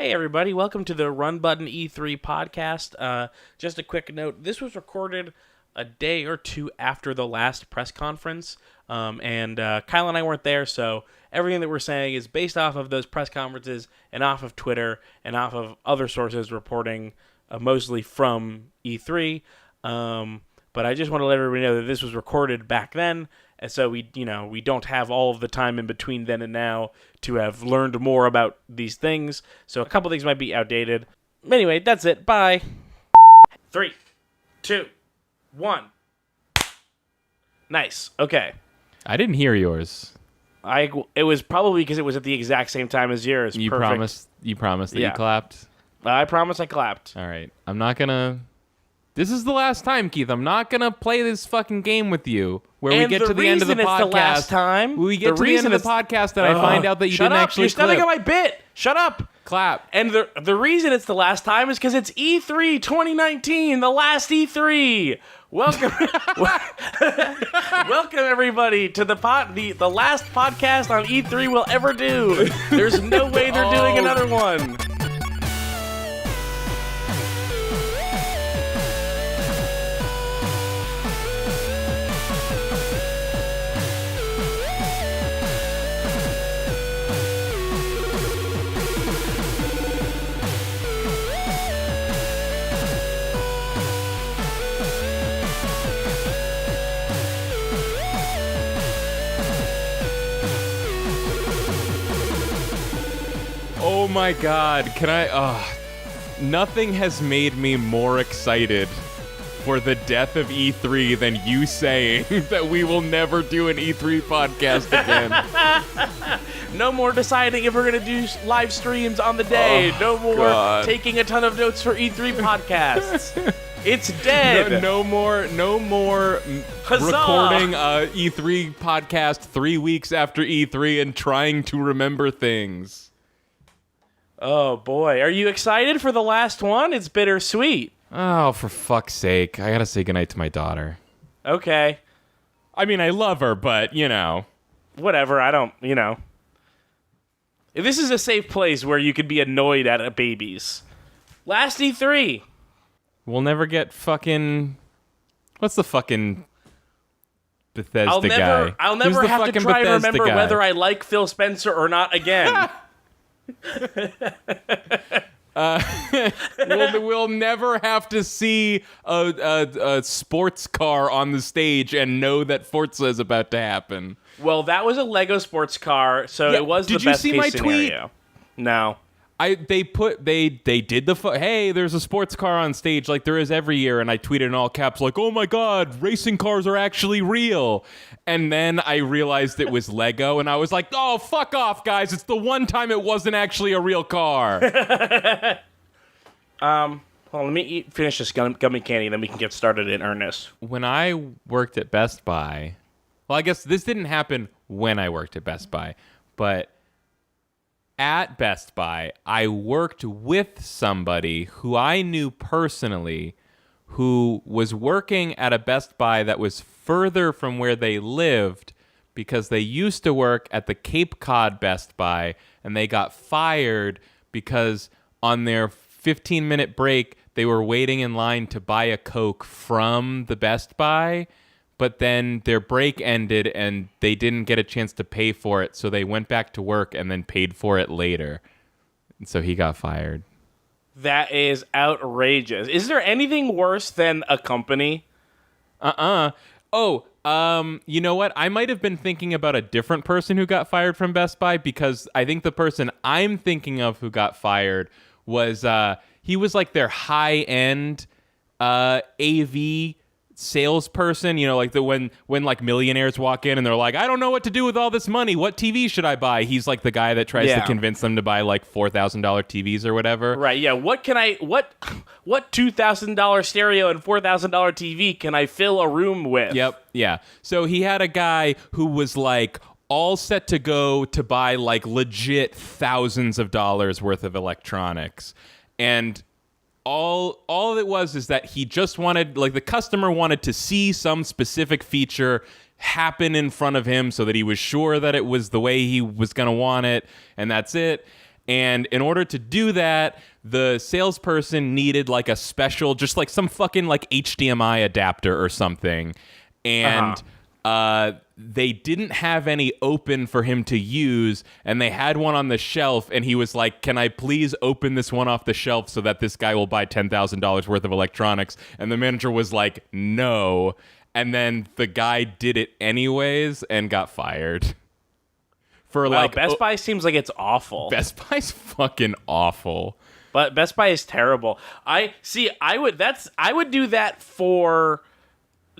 Hey everybody, welcome to the Run Button E3 podcast. Just a quick note, this was recorded a day or two after the last press conference, and Kyle and I weren't there, so everything that we're saying is based off of those press conferences and off of Twitter and off of other sources reporting mostly from E3. But I just want to let everybody know that this was recorded back then, and so we don't have all of the time in between then and now to have learned more about these things. So a couple things might be outdated. Anyway, that's it. Bye. 3, 2, 1. Nice. Okay. I didn't hear yours. It was probably because it was at the exact same time as yours. You Perfect. promised that you clapped? I promise I clapped. All right. I'm not gonna... This is the last time, Keith. I'm not gonna play this fucking game with you. Where we get to the end of the podcast. The last time. We get to the end of the podcast and I find out that you didn't actually clip. You're stepping on my bit. Shut up. Clap. And the reason it's the last time is because it's E3 2019, the last E3. Welcome, welcome everybody to the last podcast on E3 we'll ever do. There's no way they're doing another one. Oh my god, nothing has made me more excited for the death of E3 than you saying that we will never do an E3 podcast again. No more deciding if we're going to do live streams on the day. No more taking a ton of notes for E3 podcasts. It's dead. No more Huzzah! Recording a E3 podcast 3 weeks after E3 and trying to remember things. Oh, boy. Are you excited for the last one? It's bittersweet. Oh, for fuck's sake. I gotta say goodnight to my daughter. Okay. I mean, I love her, but, Whatever, I don't, This is a safe place where you could be annoyed at babies. Last E3. We'll never get fucking... What's the fucking Bethesda guy? I'll never have to try and remember whether I like Phil Spencer or not again. We'll never have to see a sports car on the stage and know that Forza is about to happen. Well, that was a Lego sports car, so it was the best case scenario. Did you see my tweet? No. They did hey, there's a sports car on stage like there is every year, and I tweeted in all caps like, oh my god, racing cars are actually real. And then I realized it was Lego, and I was like, oh, fuck off, guys. It's the one time it wasn't actually a real car. Hold on, let me finish this gummy candy, then we can get started in earnest. When I worked at Best Buy, well, I guess this didn't happen when I worked at Best Buy, but at Best Buy, I worked with somebody who I knew personally who was working at a Best Buy that was further from where they lived because they used to work at the Cape Cod Best Buy and they got fired because on their 15-minute break, they were waiting in line to buy a Coke from the Best Buy, but then their break ended and they didn't get a chance to pay for it, so they went back to work and then paid for it later. And so he got fired. That is outrageous. Is there anything worse than a company? Oh, you know what? I might have been thinking about a different person who got fired from Best Buy because I think the person I'm thinking of who got fired was, he was like their high-end AV salesperson, like when like millionaires walk in and they're like, I don't know what to do with all this money. What TV should I buy? He's like the guy that tries to convince them to buy like $4,000 TVs or whatever. Right. Yeah. What $2,000 stereo and $4,000 TV can I fill a room with? Yep. Yeah. So he had a guy who was like all set to go to buy like legit thousands of dollars worth of electronics. And all it was is that he just wanted, like, the customer wanted to see some specific feature happen in front of him so that he was sure that it was the way he was going to want it, and that's it. And in order to do that, the salesperson needed like a special, just like some fucking like HDMI adapter or something. And they didn't have any open for him to use, and they had one on the shelf, and he was like, can I please open this one off the shelf so that this guy will buy $10,000 worth of electronics? And the manager was like, no. And then the guy did it anyways and got fired. For Wow, Best Buy seems like it's awful. Best Buy's fucking awful. But Best Buy is terrible. I would do that for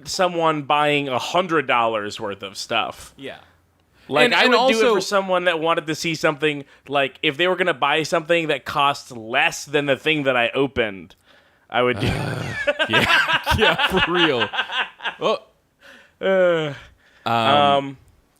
someone buying $100 worth of stuff. Yeah. Like, I would also do it for someone that wanted to see something, like, if they were going to buy something that costs less than the thing that I opened, I would do yeah, for real.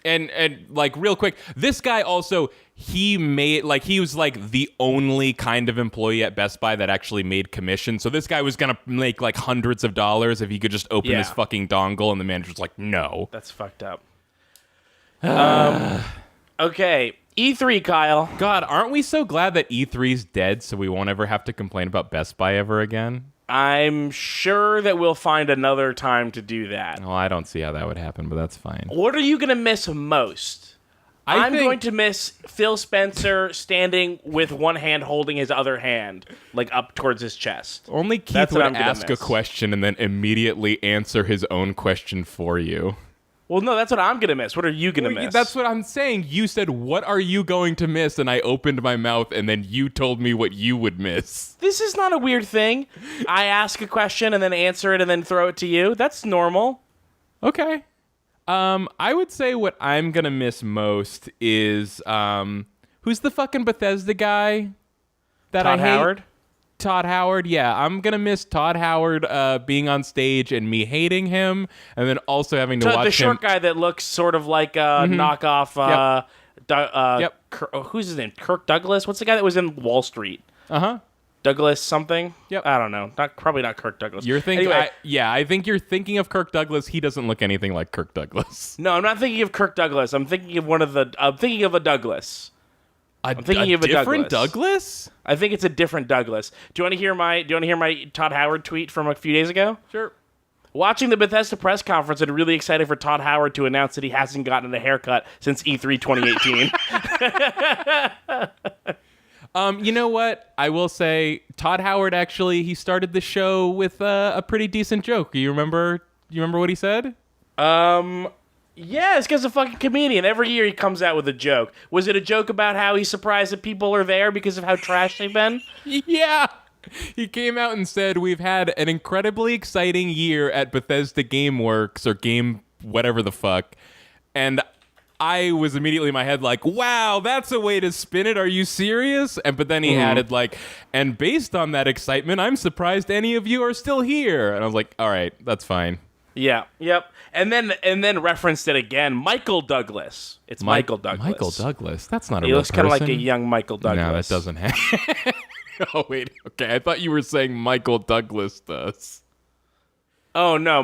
And like real quick, this guy also, he was like the only kind of employee at Best Buy that actually made commission. So this guy was gonna make like hundreds of dollars if he could just open his fucking dongle, and the manager's like, no. That's fucked up. Okay, E3, Kyle. God, aren't we so glad that E3's dead so we won't ever have to complain about Best Buy ever again? I'm sure that we'll find another time to do that. Well, I don't see how that would happen, but that's fine. What are you going to miss most? I'm going to miss Phil Spencer standing with one hand holding his other hand, like up towards his chest. Only Keith would ask a question and then immediately answer his own question for you. Well, no, that's what I'm going to miss. What are you going to miss? That's what I'm saying. You said, what are you going to miss? And I opened my mouth, and then you told me what you would miss. This is not a weird thing. I ask a question and then answer it and then throw it to you. That's normal. Okay. I would say what I'm going to miss most is, who's the fucking Bethesda guy that Todd I hate? Howard? Todd Howard, yeah. I'm going to miss Todd Howard being on stage and me hating him, and then also having to watch him. The short guy that looks sort of like a knockoff, who's his name? Kirk Douglas? What's the guy that was in Wall Street? Uh-huh. Douglas something? Yep. I don't know. Probably not Kirk Douglas. You're thinking, anyway, I think you're thinking of Kirk Douglas. He doesn't look anything like Kirk Douglas. No, I'm not thinking of Kirk Douglas. I'm thinking of I'm thinking of a Douglas. I'm thinking of a different Douglas? I think it's a different Douglas. Do you want to hear my Todd Howard tweet from a few days ago? Sure. Watching the Bethesda press conference, and really excited for Todd Howard to announce that he hasn't gotten a haircut since E3 2018. You know what? I will say Todd Howard actually, he started the show with a pretty decent joke. You remember what he said? Yeah, this guy's a fucking comedian. Every year he comes out with a joke. Was it a joke about how he's surprised that people are there because of how trash they've been? Yeah. He came out and said, we've had an incredibly exciting year at Bethesda GameWorks or Game whatever the fuck. And I was immediately in my head like, wow, that's a way to spin it. Are you serious? But then he added like, and based on that excitement, I'm surprised any of you are still here. And I was like, all right, that's fine. Yeah, yep. And then referenced it again. Michael Douglas. It's Michael Douglas. Michael Douglas. That's not a real person. He looks kind of like a young Michael Douglas. No, that doesn't happen. Oh, wait. Okay, I thought you were saying Michael Douglas does. Oh, no.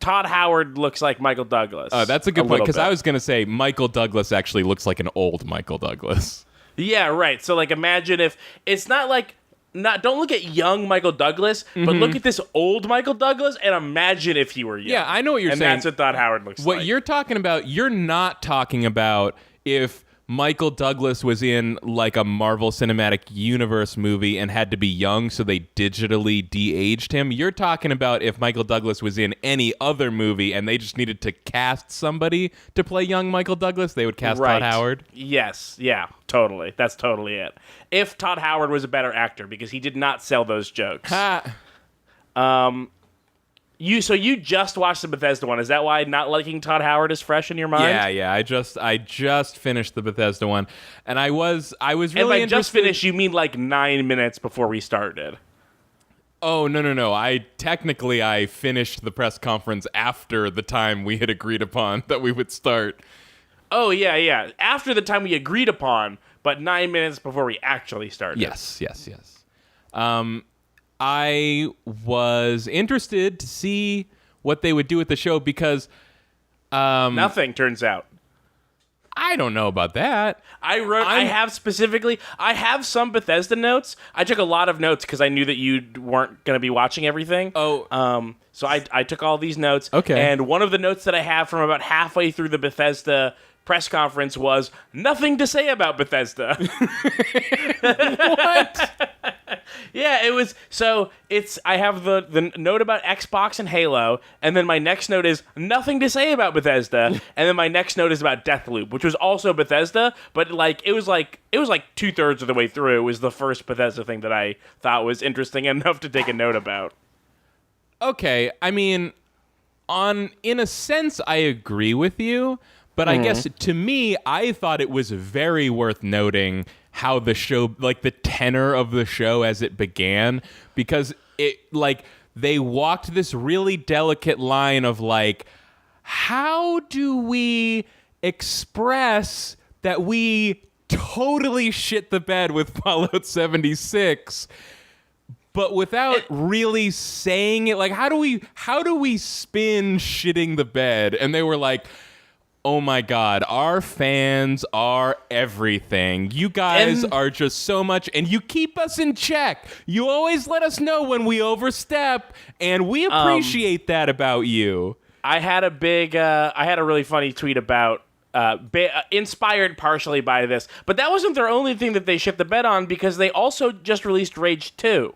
Todd Howard looks like Michael Douglas. That's a good point, because I was going to say Michael Douglas actually looks like an old Michael Douglas. Yeah, right. So, like, imagine if... It's not like... Don't look at young Michael Douglas, but look at this old Michael Douglas and imagine if he were young. Yeah, I know what you're saying. And that's what Todd Howard looks like. What you're talking about, you're not talking about if Michael Douglas was in like a Marvel Cinematic Universe movie and had to be young, so they digitally de-aged him. You're talking about if Michael Douglas was in any other movie and they just needed to cast somebody to play young Michael Douglas, they would cast Todd Howard. Yes, yeah, totally. That's totally it. If Todd Howard was a better actor, because he did not sell those jokes. So you just watched the Bethesda one. Is that why not liking Todd Howard is fresh in your mind? Yeah. I just finished the Bethesda one, and I was really and by interested. Just finished, you mean like 9 minutes before we started? Oh no! I finished the press conference after the time we had agreed upon that we would start. Oh yeah. After the time we agreed upon, but 9 minutes before we actually started. Yes. I was interested to see what they would do with the show because... nothing, turns out. I don't know about that. I have some Bethesda notes. I took a lot of notes because I knew that you weren't going to be watching everything. Oh. So I took all these notes. Okay. And one of the notes that I have from about halfway through the Bethesda press conference was nothing to say about Bethesda. What? Yeah, it was. So I have the note about Xbox and Halo, and then my next note is nothing to say about Bethesda, and then my next note is about Deathloop, which was also Bethesda, but it was like 2/3 of the way through. It was the first Bethesda thing that I thought was interesting enough to take a note about. Okay, I mean, in a sense, I agree with you, but I guess to me, I thought it was very worth noting how the show, like the tenor of the show as it began, because it, like, they walked this really delicate line of, like, how do we express that we totally shit the bed with Fallout 76, but without really saying it? Like, how do we spin shitting the bed? And they were like, oh my God, our fans are everything. You guys are just so much, and you keep us in check. You always let us know when we overstep, and we appreciate that about you. I had a really funny tweet about, inspired partially by this, but that wasn't their only thing that they shit the bed on, because they also just released Rage 2.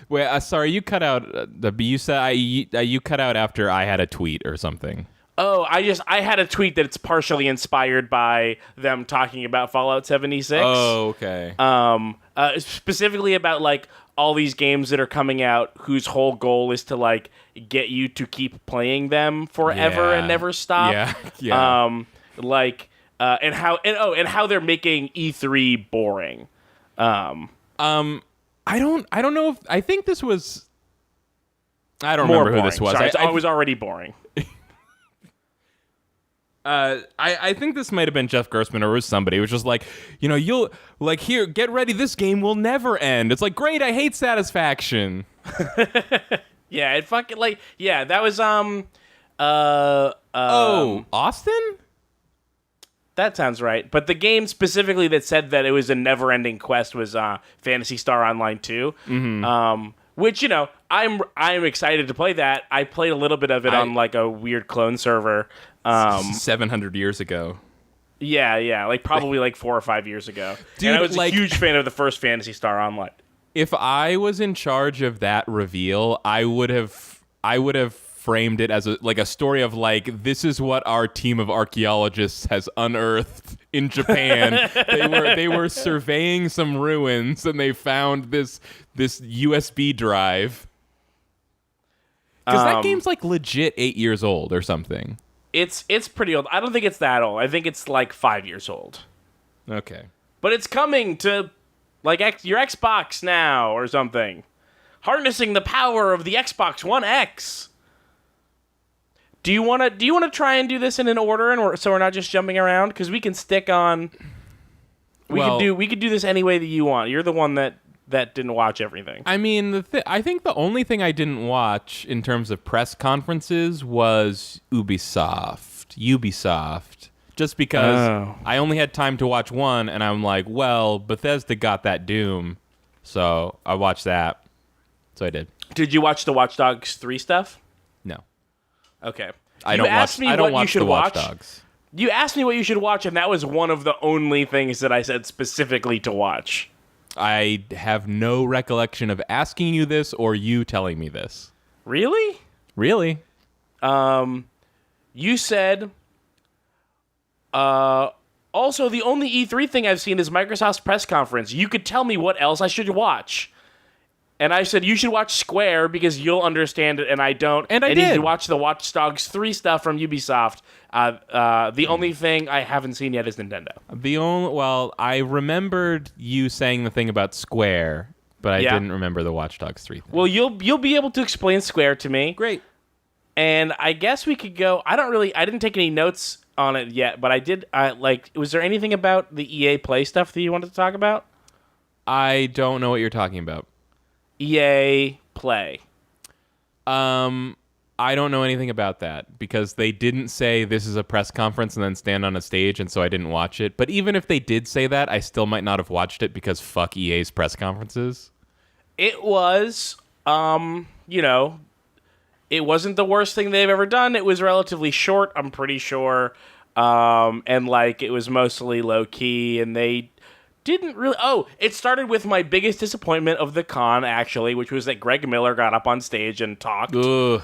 Wait, sorry, you cut out. You said you cut out after I had a tweet or something. Oh, I had a tweet that it's partially inspired by them talking about Fallout 76. Oh, okay. Specifically about, like, all these games that are coming out whose whole goal is to, like, get you to keep playing them forever and never stop. Yeah. And how they're making E3 boring. I don't know if I think this was. I don't More remember boring. who this was. Sorry, it was already boring. I think this might have been Jeff Gerstmann, or it was somebody. It was just like, you'll, like, here, get ready. This game will never end. It's like, great. I hate satisfaction. Yeah, it fucking, like, yeah, that was Austin? That sounds right. But the game specifically that said that it was a never-ending quest was Phantasy Star Online 2. Mm-hmm. Which, I'm excited to play that. I played a little bit of it on, like, a weird clone server. 700 years ago. Yeah, like, probably, like, 4 or 5 years ago. Dude, and I was a huge fan of the first Phantasy Star Online. If I was in charge of that reveal, I would have framed it as a story of, like, this is what our team of archaeologists has unearthed in Japan. they were surveying some ruins, and they found this USB drive. Because that game's, like, legit 8 years old or something. It's pretty old. I don't think it's that old. I think it's, like, 5 years old. Okay. But it's coming to, like, your Xbox now or something. Harnessing the power of the Xbox One X. Do you want to try and do this in an order, and so we're not just jumping around? Because we can stick on. We could do this any way that you want. You're the one that didn't watch everything. I mean, I think the only thing I didn't watch in terms of press conferences was Ubisoft. Just because I only had time to watch one, and I'm like, well, Bethesda got that Doom, so I watched that. So I did. Did you watch the Watch Dogs 3 stuff? No. Okay. I don't watch the Watch Dogs. You asked me what you should watch, and that was one of the only things that I said specifically to watch. I have no recollection of asking you this or you telling me this. Really? Really? You said, also, the only E3 thing I've seen is Microsoft's press conference. You could tell me what else I should watch. And I said, you should watch Square because you'll understand it, and I don't. And I did. You should watch the Watch Dogs 3 stuff from Ubisoft. The only thing I haven't seen yet is Nintendo. I remembered you saying the thing about Square, but I didn't remember the Watch Dogs 3 thing. Well, you'll be able to explain Square to me. Great. And I guess we could go. I didn't take any notes on it yet, but I did. Was there anything about the EA Play stuff that you wanted to talk about? I don't know what you're talking about. EA Play. I don't know anything about that because they didn't say this is a press conference and then stand on a stage, and so I didn't watch it. But even if they did say that, I still might not have watched it because fuck EA's press conferences. It was, you know, it wasn't the worst thing they've ever done. It was relatively short, I'm pretty sure. And like it was mostly low key, and they didn't really. Oh, it started with my biggest disappointment of the con, actually, which was that Greg Miller got up on stage and talked. Ugh.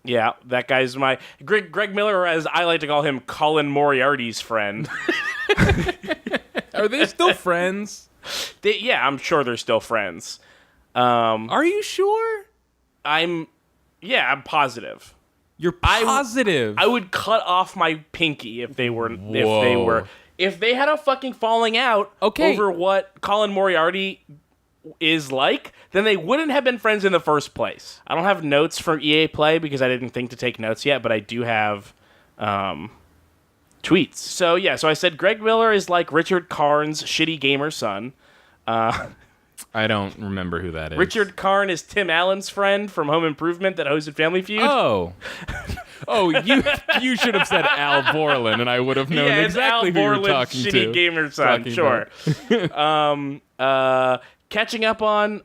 Yeah, that guy's my Greg Miller, as I like to call him, Colin Moriarty's friend. Are they still friends? Yeah, I'm sure they're still friends. Are you sure? I'm positive. You're positive. I would cut off my pinky if they were. If they had a fucking falling out over what Colin Moriarty is like, then they wouldn't have been friends in the first place. I don't have notes from EA Play because I didn't think to take notes yet, but I do have tweets. So yeah, so I said Greg Miller is like Richard Karn's shitty gamer son. I don't remember who that is. Richard Karn is Tim Allen's friend from Home Improvement that hosted Family Feud. Oh, you should have said Al Borland, and I would have known exactly who you were talking to. Shitty gamer son, sure. Catching up on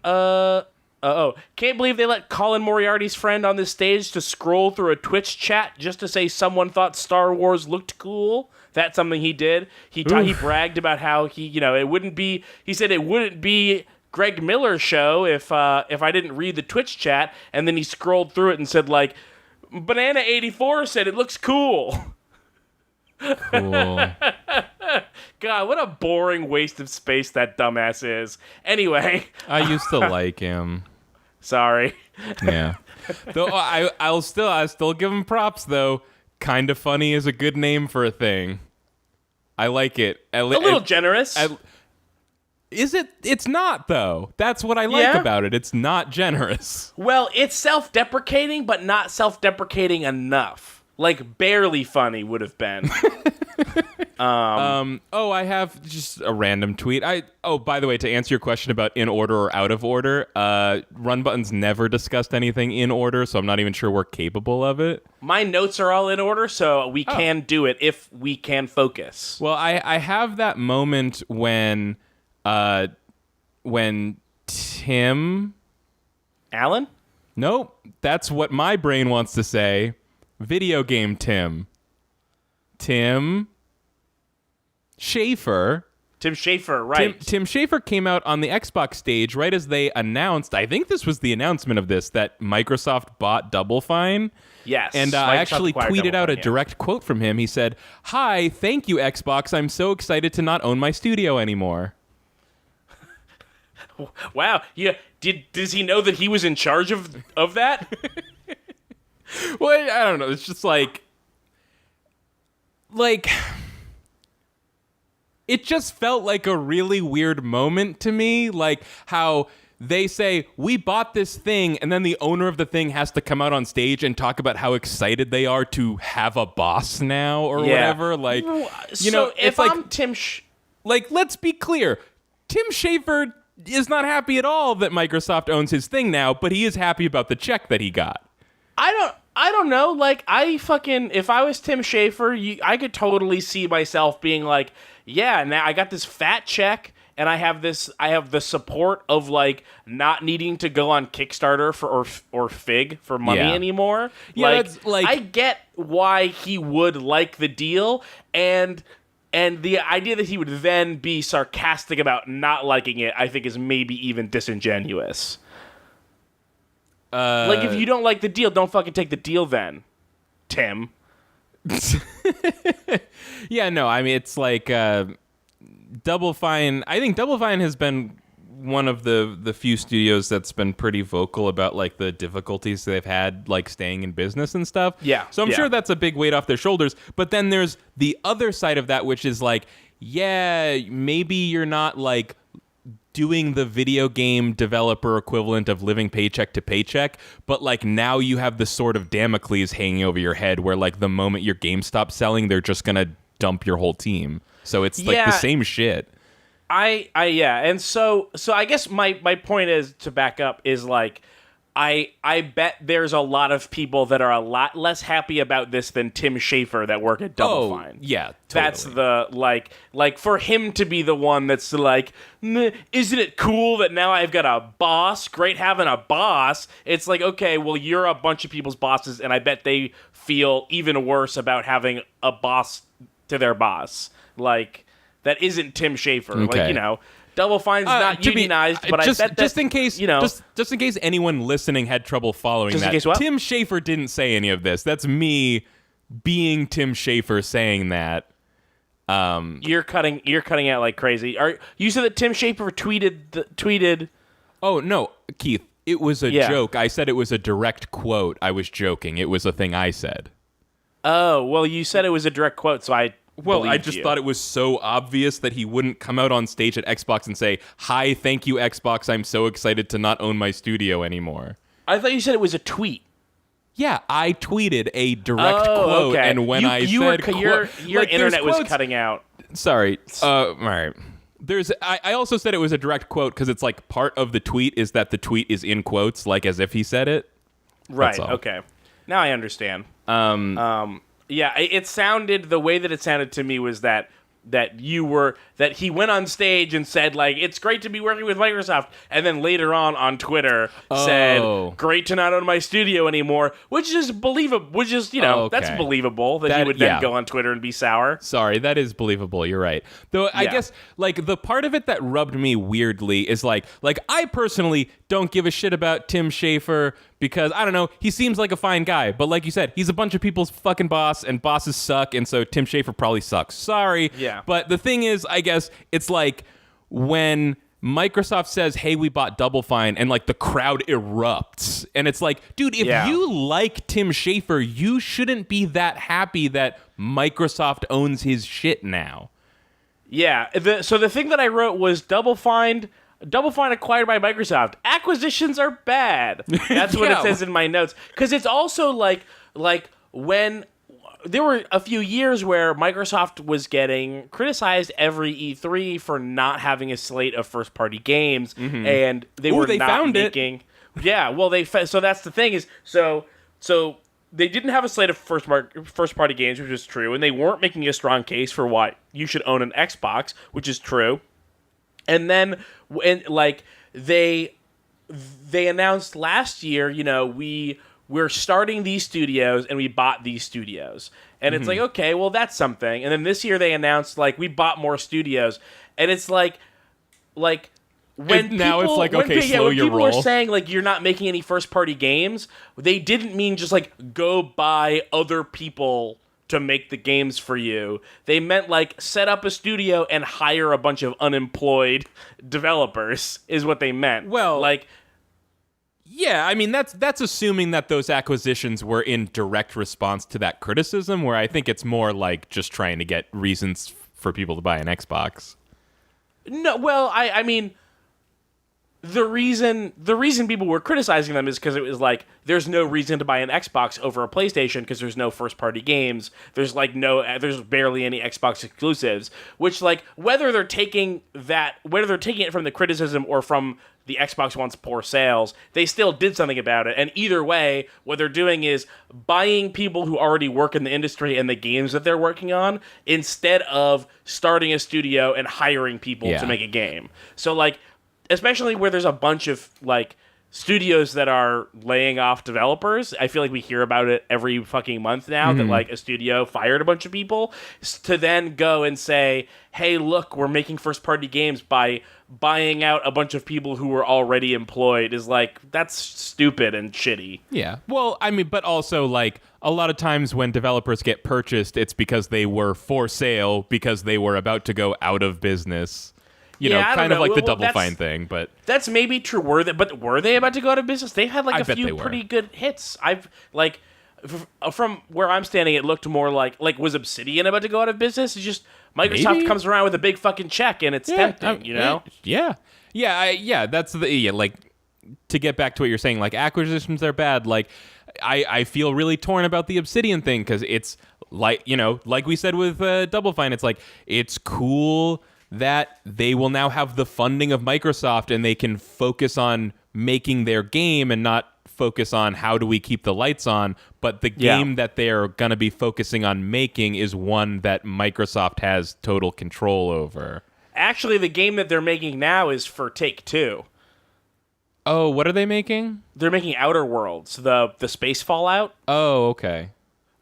can't believe they let Colin Moriarty's friend on this stage to scroll through a Twitch chat just to say someone thought Star Wars looked cool. That's something he did. He bragged about how it wouldn't be. He said it wouldn't be Greg Miller's show if I didn't read the Twitch chat, and then he scrolled through it and said like, Banana84 said it looks cool. Cool. God, what a boring waste of space that dumbass is. Anyway, I used to like him. Sorry. Yeah. Though I'll still give him props though. Kind of funny is a good name for a thing. I like it. A little generous. Is it? It's not, though. That's what I like about it. It's not generous. Well, it's self-deprecating, but not self-deprecating enough. Like, barely funny would have been. I have just a random tweet. By the way, to answer your question about in order or out of order, Run Button's never discussed anything in order, so I'm not even sure we're capable of it. My notes are all in order, so we can do it if we can focus. Well, I have that moment when Tim... Allen? Nope. That's what my brain wants to say. Video game Tim Schafer. Tim Schafer, right. Tim Schafer came out on the Xbox stage right as they announced, I think this was the announcement of this, that Microsoft bought Double Fine. Yes. And I actually tweeted out a direct quote from him. He said, "Hi, thank you, Xbox. I'm so excited to not own my studio anymore." Wow. Yeah. Does he know that he was in charge of that? Well, I don't know. It's just like it just felt like a really weird moment to me, like how they say, we bought this thing, and then the owner of the thing has to come out on stage and talk about how excited they are to have a boss now or whatever. Like, if I'm Tim... let's be clear. Tim Schafer is not happy at all that Microsoft owns his thing now, but he is happy about the check that he got. I don't know. Like, if I was Tim Schafer, I could totally see myself being like, yeah, now I got this fat check, and I have the support of like not needing to go on Kickstarter or Fig for money anymore. Yeah, I get why he would like the deal, and the idea that he would then be sarcastic about not liking it, I think, is maybe even disingenuous. Like, if you don't like the deal, don't fucking take the deal then, Tim. Yeah, no, I mean, it's like Double Fine. I think Double Fine has been one of the few studios that's been pretty vocal about like the difficulties they've had like staying in business and stuff. Yeah. So I'm sure that's a big weight off their shoulders. But then there's the other side of that, which is like, yeah, maybe you're not like doing the video game developer equivalent of living paycheck to paycheck, but like now you have the sword of Damocles hanging over your head where like the moment your game stops selling, they're just gonna dump your whole team. So it's like the same shit. And so I guess my point is, to back up, is like, I bet there's a lot of people that are a lot less happy about this than Tim Schafer that work at Double Fine. Yeah, totally. That's the, like for him to be the one that's like, isn't it cool that now I've got a boss? Great having a boss. It's like, okay, well, you're a bunch of people's bosses, and I bet they feel even worse about having a boss to their boss. Like, that isn't Tim Schafer. Okay. Like, you know, Double Fine's not unionized, but I bet that, just in case, you know, just in case anyone listening had trouble following Just in that, case what? Tim Schafer didn't say any of this. That's me being Tim Schafer saying that. You're cutting out like crazy. You said that Tim Schafer tweeted? Oh no, Keith, it was a Yeah. joke. I said it was a direct quote. I was joking. It was a thing I said. Oh, well, you said it was a direct quote, so I just thought it was so obvious that he wouldn't come out on stage at Xbox and say, "Hi, thank you, Xbox. I'm so excited to not own my studio anymore." I thought you said it was a tweet. Yeah, I tweeted a direct quote, okay. and when your internet was cutting out. Sorry. All right. I also said it was a direct quote because it's like part of the tweet is that the tweet is in quotes, like as if he said it. Right. That's all. Okay. Now I understand. Yeah, it sounded, the way that it sounded to me was that he went on stage and said, like, it's great to be working with Microsoft, and then later on Twitter said, great to not own my studio anymore, which is believable, that's believable that he would then go on Twitter and be sour. Sorry, that is believable, you're right. Though I guess, like, the part of it that rubbed me weirdly is like I personally don't give a shit about Tim Schafer because, I don't know, he seems like a fine guy, but like you said, he's a bunch of people's fucking boss, and bosses suck, and so Tim Schafer probably sucks. Sorry. Yeah. But the thing is, I guess, it's like when Microsoft says, hey, we bought Double Fine, and like the crowd erupts. And it's like, dude, if you like Tim Schafer, you shouldn't be that happy that Microsoft owns his shit now. Yeah. So the thing that I wrote was Double Fine acquired by Microsoft. Acquisitions are bad. That's what it says in my notes. Because it's also like when there were a few years where Microsoft was getting criticized every E3 for not having a slate of first-party games, and they not making. Yeah, well, so that's the thing is so they didn't have a slate of first-party games, which is true, and they weren't making a strong case for why you should own an Xbox, which is true. And then they announced last year, we're starting these studios, and we bought these studios. And it's like, okay, well, that's something. And then this year they announced, like, we bought more studios. And it's like when people roll. are saying, like, you're not making any first-party games, they didn't mean just, like, go buy other people to make the games for you. They meant, like, set up a studio and hire a bunch of unemployed developers is what they meant. Well, like, yeah, I mean, that's assuming that those acquisitions were in direct response to that criticism, where I think it's more like just trying to get reasons for people to buy an Xbox. No, well, I mean, the reason people were criticizing them is because it was like, there's no reason to buy an Xbox over a PlayStation because there's no first-party games. There's barely any Xbox exclusives, which, like, whether they're taking it from the criticism or from the Xbox One's poor sales, they still did something about it. And either way, what they're doing is buying people who already work in the industry and the games that they're working on instead of starting a studio and hiring people to make a game. So, like, especially where there's a bunch of, like, studios that are laying off developers. I feel like we hear about it every fucking month now that, like, a studio fired a bunch of people to then go and say, hey, look, we're making first-party games by buying out a bunch of people who were already employed is, like, that's stupid and shitty. Yeah. Well, I mean, but also, like, a lot of times when developers get purchased, it's because they were for sale because they were about to go out of business. Kind of like the Double Fine thing, but that's maybe true. Were they about to go out of business? They had, like, a few pretty good hits. From where I'm standing, it looked more like was Obsidian about to go out of business? It's just Microsoft comes around with a big fucking check and it's tempting, Yeah. That's like, to get back to what you're saying, like, acquisitions are bad. Like, I feel really torn about the Obsidian thing because it's like, like we said with Double Fine, it's like, it's cool that they will now have the funding of Microsoft and they can focus on making their game and not focus on how do we keep the lights on, but the game that they're going to be focusing on making is one that Microsoft has total control over. Actually, the game that they're making now is for Take-Two. Oh, what are they making? They're making Outer Worlds, the space Fallout. Oh, okay.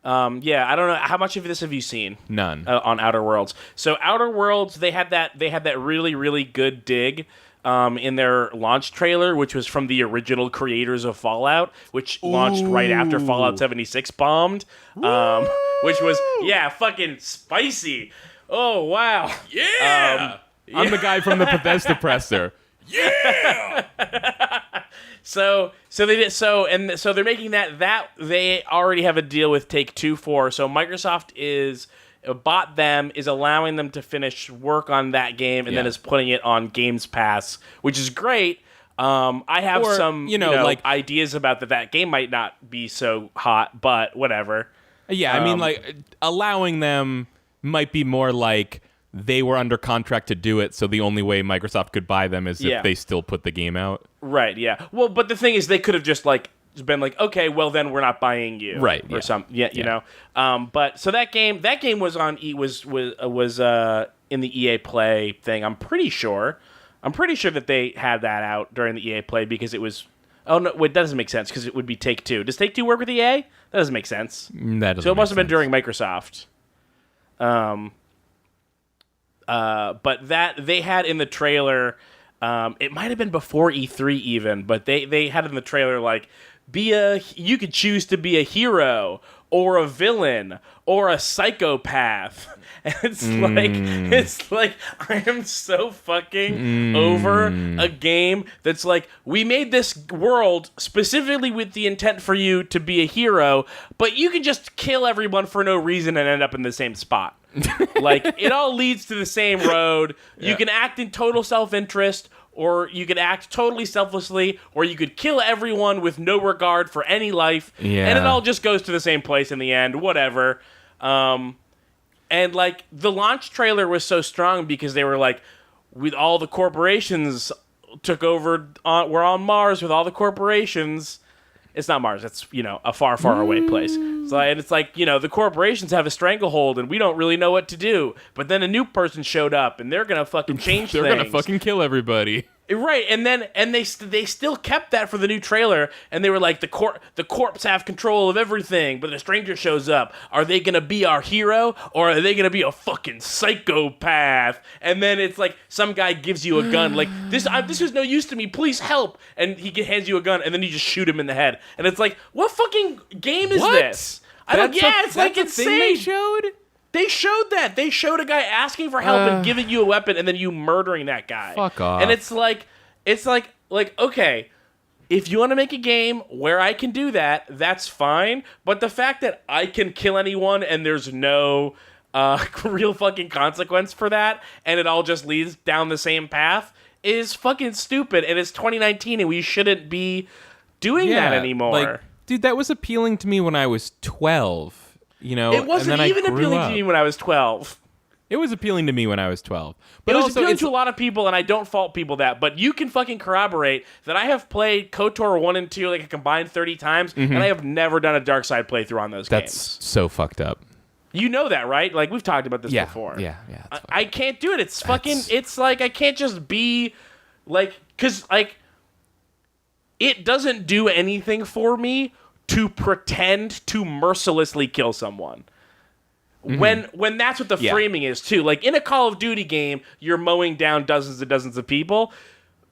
Yeah, I don't know how much of this have you seen? None. On Outer Worlds. So Outer Worlds, they had that really, really good dig in their launch trailer, which was from the original creators of Fallout, which launched right after Fallout 76 bombed, which was fucking spicy. Oh wow, yeah. I'm the guy from the Bethesda presser. Yeah. So they're making that they already have a deal with Take-Two for. So Microsoft is bought them, is allowing them to finish work on that game, and then is putting it on Games Pass, which is great. I have some like ideas about that game might not be so hot, but whatever. Yeah, I mean, like, allowing them might be more like they were under contract to do it, so the only way Microsoft could buy them is if they still put the game out. Right, yeah. Well, but the thing is, they could have just been like, okay, well then we're not buying you, right? Or something, you know. But so that game was on was in the EA Play thing. I'm pretty sure that they had that out during the EA Play because it was. Oh no, wait, that doesn't make sense because it would be Take-Two. Does Take-Two work with EA? That doesn't make sense. That doesn't. So it must have been during Microsoft. But that they had in the trailer, it might have been before E3 even, but they had in the trailer like, you could choose to be a hero or a villain or a psychopath. And it's like I am so fucking over a game that's like, we made this world specifically with the intent for you to be a hero, but you can just kill everyone for no reason and end up in the same spot. Like, it all leads to the same road. You can act in total self-interest, or you could act totally selflessly, or you could kill everyone with no regard for any life, and it all just goes to the same place in the end, whatever. And, like, the launch trailer was so strong because they were like, with all the corporations took over, we're on Mars with all the corporations. It's not Mars. It's, a far, far away place. So, and it's like, the corporations have a stranglehold and we don't really know what to do. But then a new person showed up and they're going to fucking change things. They're going to fucking kill everybody. Right, and they still kept that for the new trailer, and they were like, the corps have control of everything, but a stranger shows up. Are they gonna be our hero, or are they gonna be a fucking psychopath? And then it's like some guy gives you a gun, like this is no use to me. Please help! And he hands you a gun, and then you just shoot him in the head. And it's like, what fucking game is this? It's like insane. They showed. They showed that. They showed a guy asking for help and giving you a weapon and then you murdering that guy. Fuck off. And it's like, okay, if you want to make a game where I can do that, that's fine. But the fact that I can kill anyone and there's no real fucking consequence for that, and it all just leads down the same path, is fucking stupid. And it's 2019 and we shouldn't be doing that anymore. Like, dude, that was appealing to me when I was 12. It wasn't even appealing to me when I was 12. It was appealing to me when I was 12. But it was also, appealing to a lot of people, and I don't fault people that. But you can fucking corroborate that I have played KOTOR 1 and 2 like a combined 30 times, and I have never done a Dark Side playthrough on those games. That's so fucked up. You know that, right? Like, we've talked about this before. Yeah. I can't do it. It's fucking... It's like, I can't just be... Like, because, like... It doesn't do anything for me to pretend to mercilessly kill someone. When that's what the framing is, too. Like, in a Call of Duty game, you're mowing down dozens and dozens of people,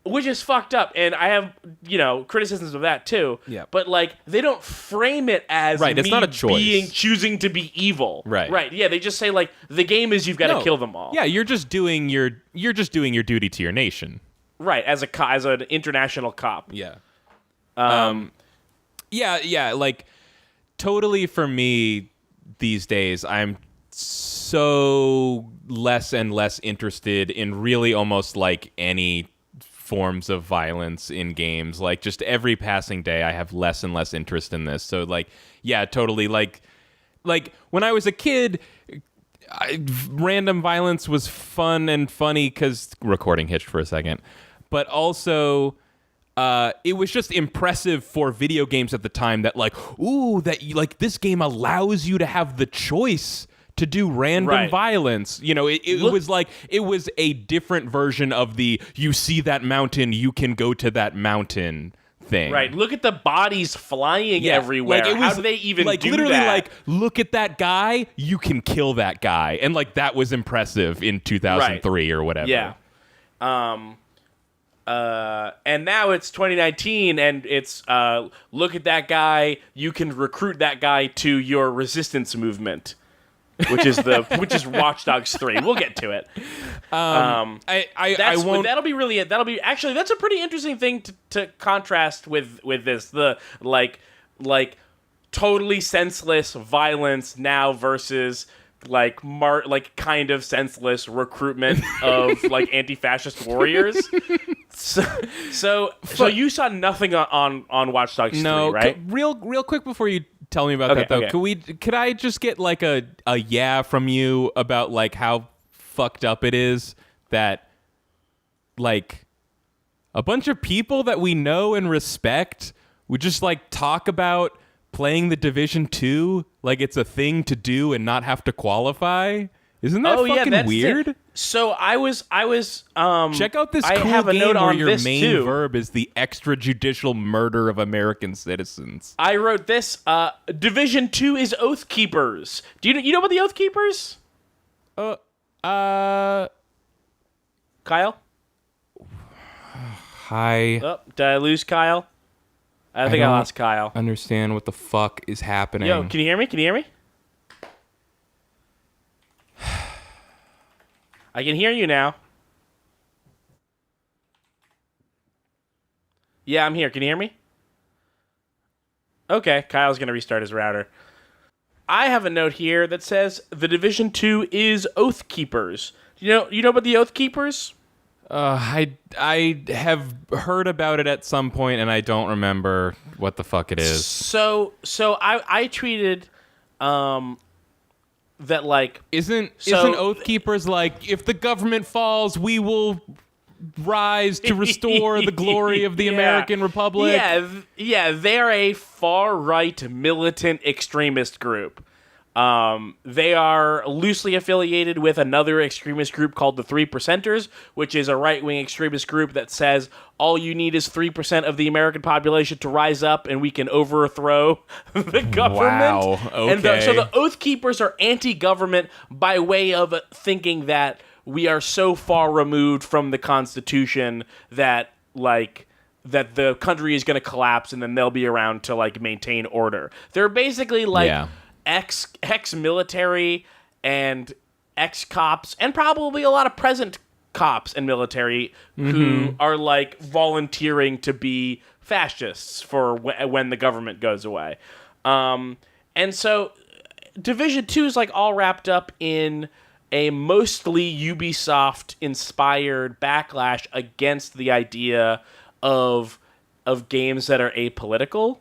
which is fucked up. And I have, criticisms of that, too. Yeah. But, like, they don't frame it as it's not a choice. Choosing to be evil. Right. Right. Yeah, they just say, like, the game is you've got to kill them all. Yeah, you're just doing your duty to your nation. Right, as an international cop. Yeah. Yeah, like, totally for me these days, I'm so less and less interested in really almost like any forms of violence in games. Like, just every passing day, I have less and less interest in this. So, like, yeah, totally. Like when I was a kid, random violence was fun and funny because recording hitched for a second. But also... it was just impressive for video games at the time that like, ooh, that like this game allows you to have the choice to do random violence. You know, it was like, it was a different version of the, you see that mountain, you can go to that mountain thing. Right. Look at the bodies flying everywhere. Like, how do they even like, do literally, that? like, look at that guy, you can kill that guy. And like, that was impressive in 2003 or whatever. Yeah. And now it's 2019, and it's look at that guy. You can recruit that guy to your resistance movement, which is Watch Dogs 3. We'll get to it. I won't. That'll be actually that's a pretty interesting thing to contrast with this, the like totally senseless violence now versus like kind of senseless recruitment of like anti-fascist warriors. So you saw nothing on Watch Dogs 3, right? Real quick before you tell me about that though, could I just get like a yeah from you about like how fucked up it is that like a bunch of people that we know and respect would just like talk about playing the Division 2 like it's a thing to do and not have to qualify? Isn't that fucking weird? So I was check out this cool game where your main verb is the extrajudicial murder of American citizens. I wrote this. Division 2 is Oath Keepers. Do you know about the Oath Keepers? Kyle? Hi. Oh, did I lose Kyle? I think I lost Kyle. Understand what the fuck is happening. Yo, can you hear me? I can hear you now. Yeah, I'm here. Can you hear me? Okay, Kyle's going to restart his router. I have a note here that says the Division 2 is Oath Keepers. You know about the Oath Keepers? I have heard about it at some point, and I don't remember what the fuck it is. So I tweeted that like isn't Oath Keepers like, if the government falls, we will rise to restore the glory of the American Republic? Yeah, they're a far-right militant extremist group. They are loosely affiliated with another extremist group called the 3%ers, which is a right-wing extremist group that says all you need is 3% of the American population to rise up and we can overthrow the government. Wow, okay. So the Oath Keepers are anti-government by way of thinking that we are so far removed from the Constitution that the country is going to collapse and then they'll be around to like maintain order. They're basically like ex-military and ex-cops and probably a lot of present cops and military who are like volunteering to be fascists for when the government goes away. And so Division 2 is like all wrapped up in a mostly Ubisoft-inspired backlash against the idea of games that are apolitical.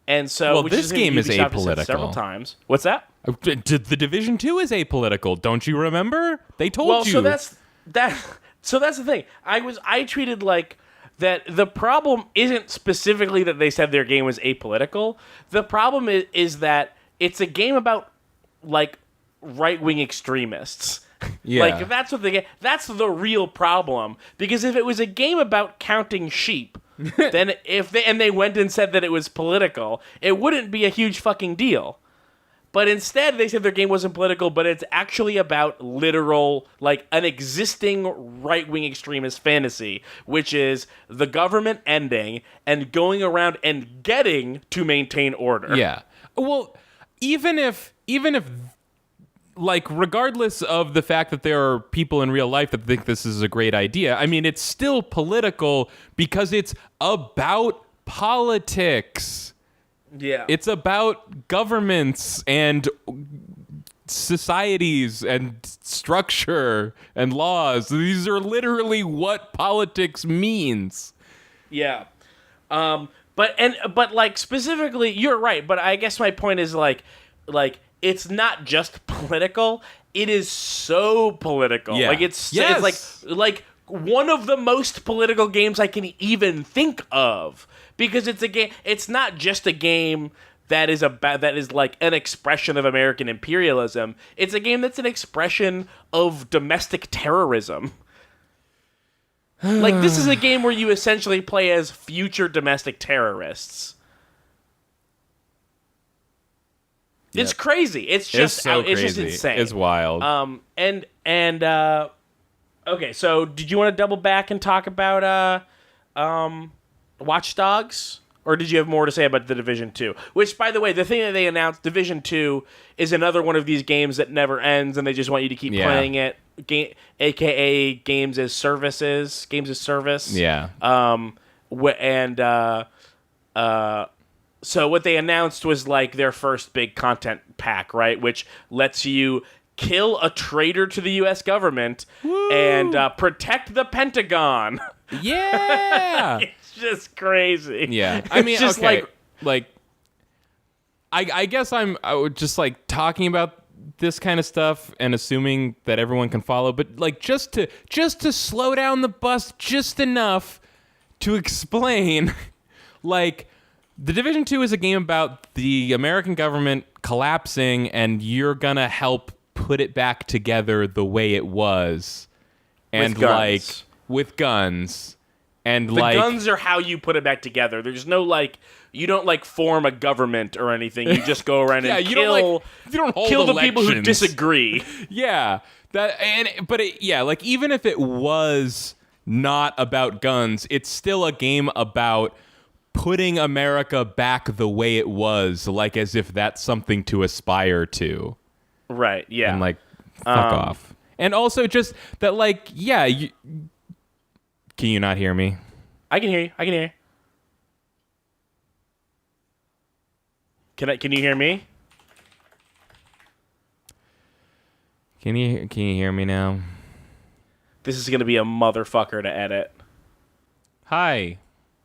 And so, this game is apolitical several times. What's that? The Division 2 is apolitical. Don't you remember? They told you. So that's the thing. I tweeted like that. The problem isn't specifically that they said their game was apolitical. The problem is that it's a game about like right-wing extremists. Yeah. Like that's the real problem. Because if it was a game about counting sheep, then they went and said that it was political, it wouldn't be a huge fucking deal. But instead, they said their game wasn't political, but it's actually about literal, like, an existing right-wing extremist fantasy, which is the government ending and going around and getting to maintain order. Yeah. Well, even if like, regardless of the fact that there are people in real life that think this is a great idea, I mean, it's still political because it's about politics. Yeah. It's about governments and societies and structure and laws. These are literally what politics means. Yeah. But like specifically, you're right, but I guess my point is like it's not just political, it is so political. Yeah. Like it's like one of the most political games I can even think of, because it's a game. It's not just a game that is like an expression of American imperialism. It's a game that's an expression of domestic terrorism. Like, this is a game where you essentially play as future domestic terrorists. Yep. It's crazy. It's just it's just insane. It's wild. Okay, so did you want to double back and talk about Watch Dogs? Or did you have more to say about The Division 2? Which, by the way, the thing that they announced, Division 2, is another one of these games that never ends, and they just want you to keep playing it, a.k.a. games as service. Yeah. So what they announced was, like, their first big content pack, right? Which lets you kill a traitor to the U.S. government and protect the Pentagon. Yeah! It's just crazy. Yeah. I mean, just okay. I guess I'm just, like, talking about this kind of stuff and assuming that everyone can follow, but, like, just to slow down the bus just enough to explain, like, The Division 2 is a game about the American government collapsing, and you're gonna help put it back together the way it was. And, like, with guns. And the guns are how you put it back together. There's no, like, you don't, like, form a government or anything. You just go around and you don't hold kill the elections. people who disagree. Yeah. Like, even if it was not about guns, it's still a game about putting America back the way it was, like, as if that's something to aspire to. Right, yeah. And, like, fuck off. And also just that, like, yeah, can you not hear me? I can hear you. Can you hear me? Can you hear me now? This is gonna be a motherfucker to edit. Hi,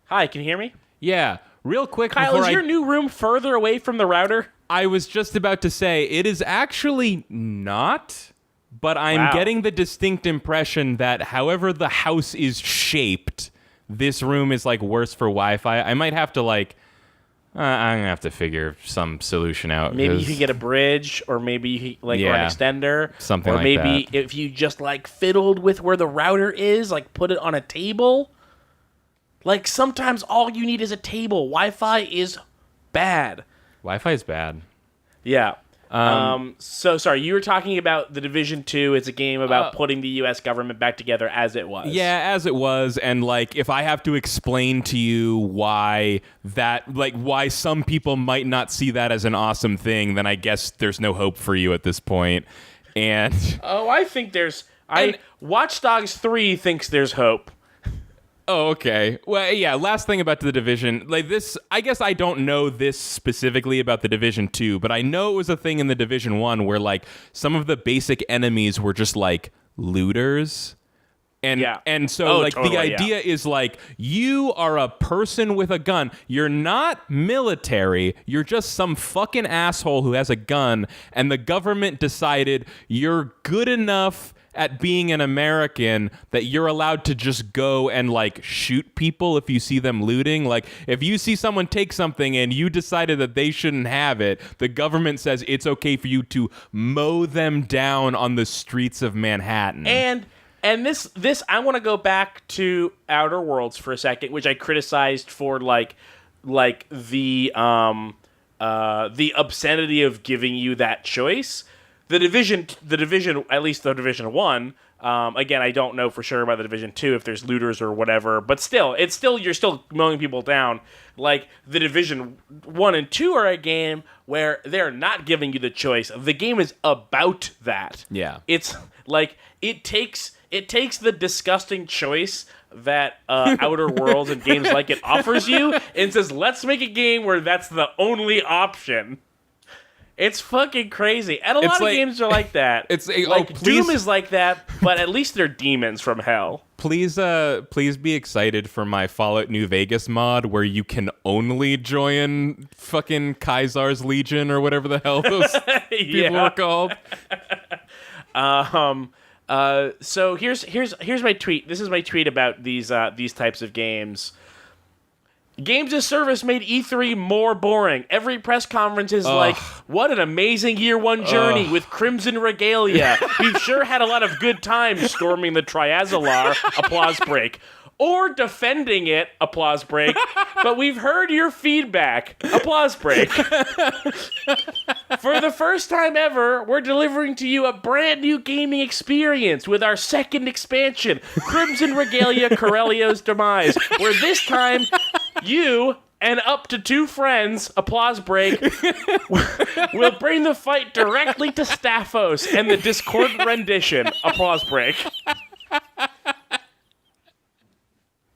can you hear me? Yeah, real quick. Kyle, is your new room further away from the router? I was just about to say, it is actually not, but I'm getting the distinct impression that however the house is shaped, this room is, like, worse for Wi-Fi. I might have to, like, I'm gonna have to figure some solution out. Maybe you can get a bridge, or maybe or an extender, something like that. Or that. maybe if you just, like, fiddled with where the router is, like, put it on a table. Like, sometimes all you need is a table. Wi-Fi is bad. Wi-Fi is bad. Yeah. So, sorry, you were talking about The Division 2. It's a game about putting the U.S. government back together as it was. Yeah, as it was. And, like, if I have to explain to you why some people might not see that as an awesome thing, then I guess there's no hope for you at this point. And I think there's... Watch Dogs 3 thinks there's hope. Oh, okay. Well, yeah, last thing about The Division. Like, this, I guess I don't know this specifically about The Division 2, but I know it was a thing in The Division 1 where, like, some of the basic enemies were just, like, looters. And so, totally, the idea is, like, you are a person with a gun. You're not military. You're just some fucking asshole who has a gun, and the government decided you're good enough at being an American that you're allowed to just go and, like, shoot people if you see them looting. Like, if you see someone take something and you decided that they shouldn't have it, the government says it's okay for you to mow them down on the streets of Manhattan. And this I want to go back to Outer Worlds for a second, which I criticized for like the obscenity of giving you that choice. The division, at least the Division 1, again, I don't know for sure about the Division 2 if there's looters or whatever, but you're still mowing people down. Like, the Division 1 and 2 are a game where they're not giving you the choice. The game is about that. Yeah. It's like, it takes the disgusting choice that Outer Worlds and games like it offers you and says, let's make a game where that's the only option. It's fucking crazy. And a lot of games are like that. Doom is like that, but at least they're demons from hell. Please be excited for my Fallout New Vegas mod where you can only join fucking Kaisar's Legion or whatever the hell those people are called. So here's my tweet. This is my tweet about these types of games. Games as Service made E3 more boring. Every press conference is like, what an amazing year one journey with Crimson Regalia. We've sure had a lot of good times storming the Triazolar, applause break. Or defending it, applause break. But we've heard your feedback, applause break. For the first time ever, we're delivering to you a brand new gaming experience with our second expansion, Crimson Regalia Corellio's Demise, where this time you and up to 2 friends, applause break, will bring the fight directly to Staphos and the discordant rendition, applause break.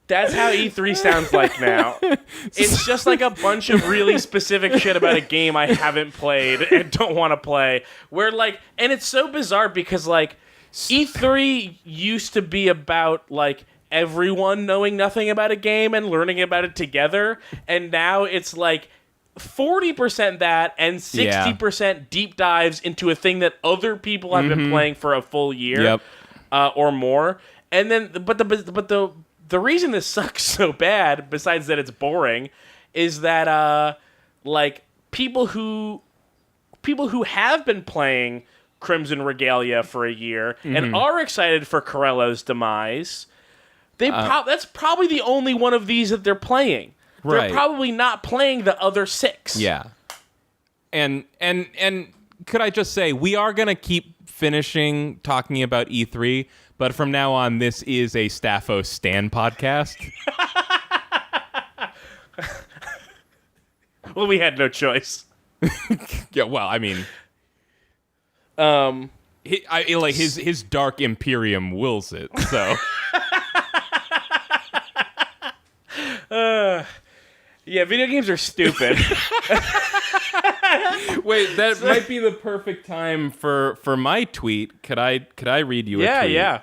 That's how E3 sounds like now. It's just like a bunch of really specific shit about a game I haven't played and don't want to play. And it's so bizarre because E3 used to be about everyone knowing nothing about a game and learning about it together, and now it's 40% that and 60% deep dives into a thing that other people have been playing for a full year or more. And then, but the reason this sucks so bad, besides that it's boring, is that people who have been playing Crimson Regalia for a year and are excited for Corello's Demise, that's probably the only one of these that they're playing. Right. They're probably not playing the other 6. Yeah. And could I just say, we are going to keep finishing talking about E3, but from now on, this is a Staphos Stan podcast. Well, we had no choice. Yeah, well, I mean, his dark Imperium wills it. So, yeah, video games are stupid. Wait, that might be the perfect time for my tweet. Could I read you a tweet? Yeah.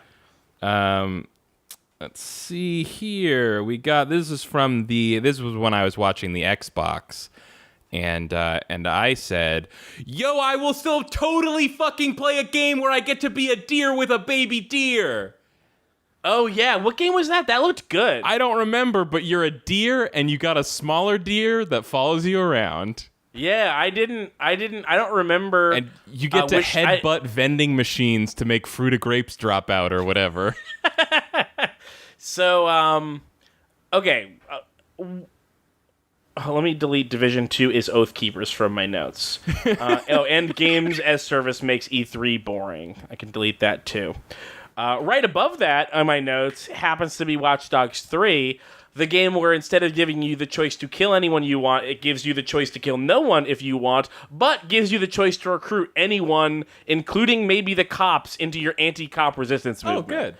Let's see here. This was when I was watching the Xbox, and I said, "Yo, I will still totally fucking play a game where I get to be a deer with a baby deer." Oh yeah, what game was that? That looked good. I don't remember, but you're a deer and you got a smaller deer that follows you around. Yeah, I don't remember. And you get to headbutt vending machines to make fruit of grapes drop out or whatever. So, okay. Let me delete Division 2 is Oathkeepers from my notes. And Games as Service makes E3 boring. I can delete that too. Right above that on my notes happens to be Watch Dogs 3, the game where instead of giving you the choice to kill anyone you want, it gives you the choice to kill no one if you want, but gives you the choice to recruit anyone, including maybe the cops, into your anti-cop resistance movement.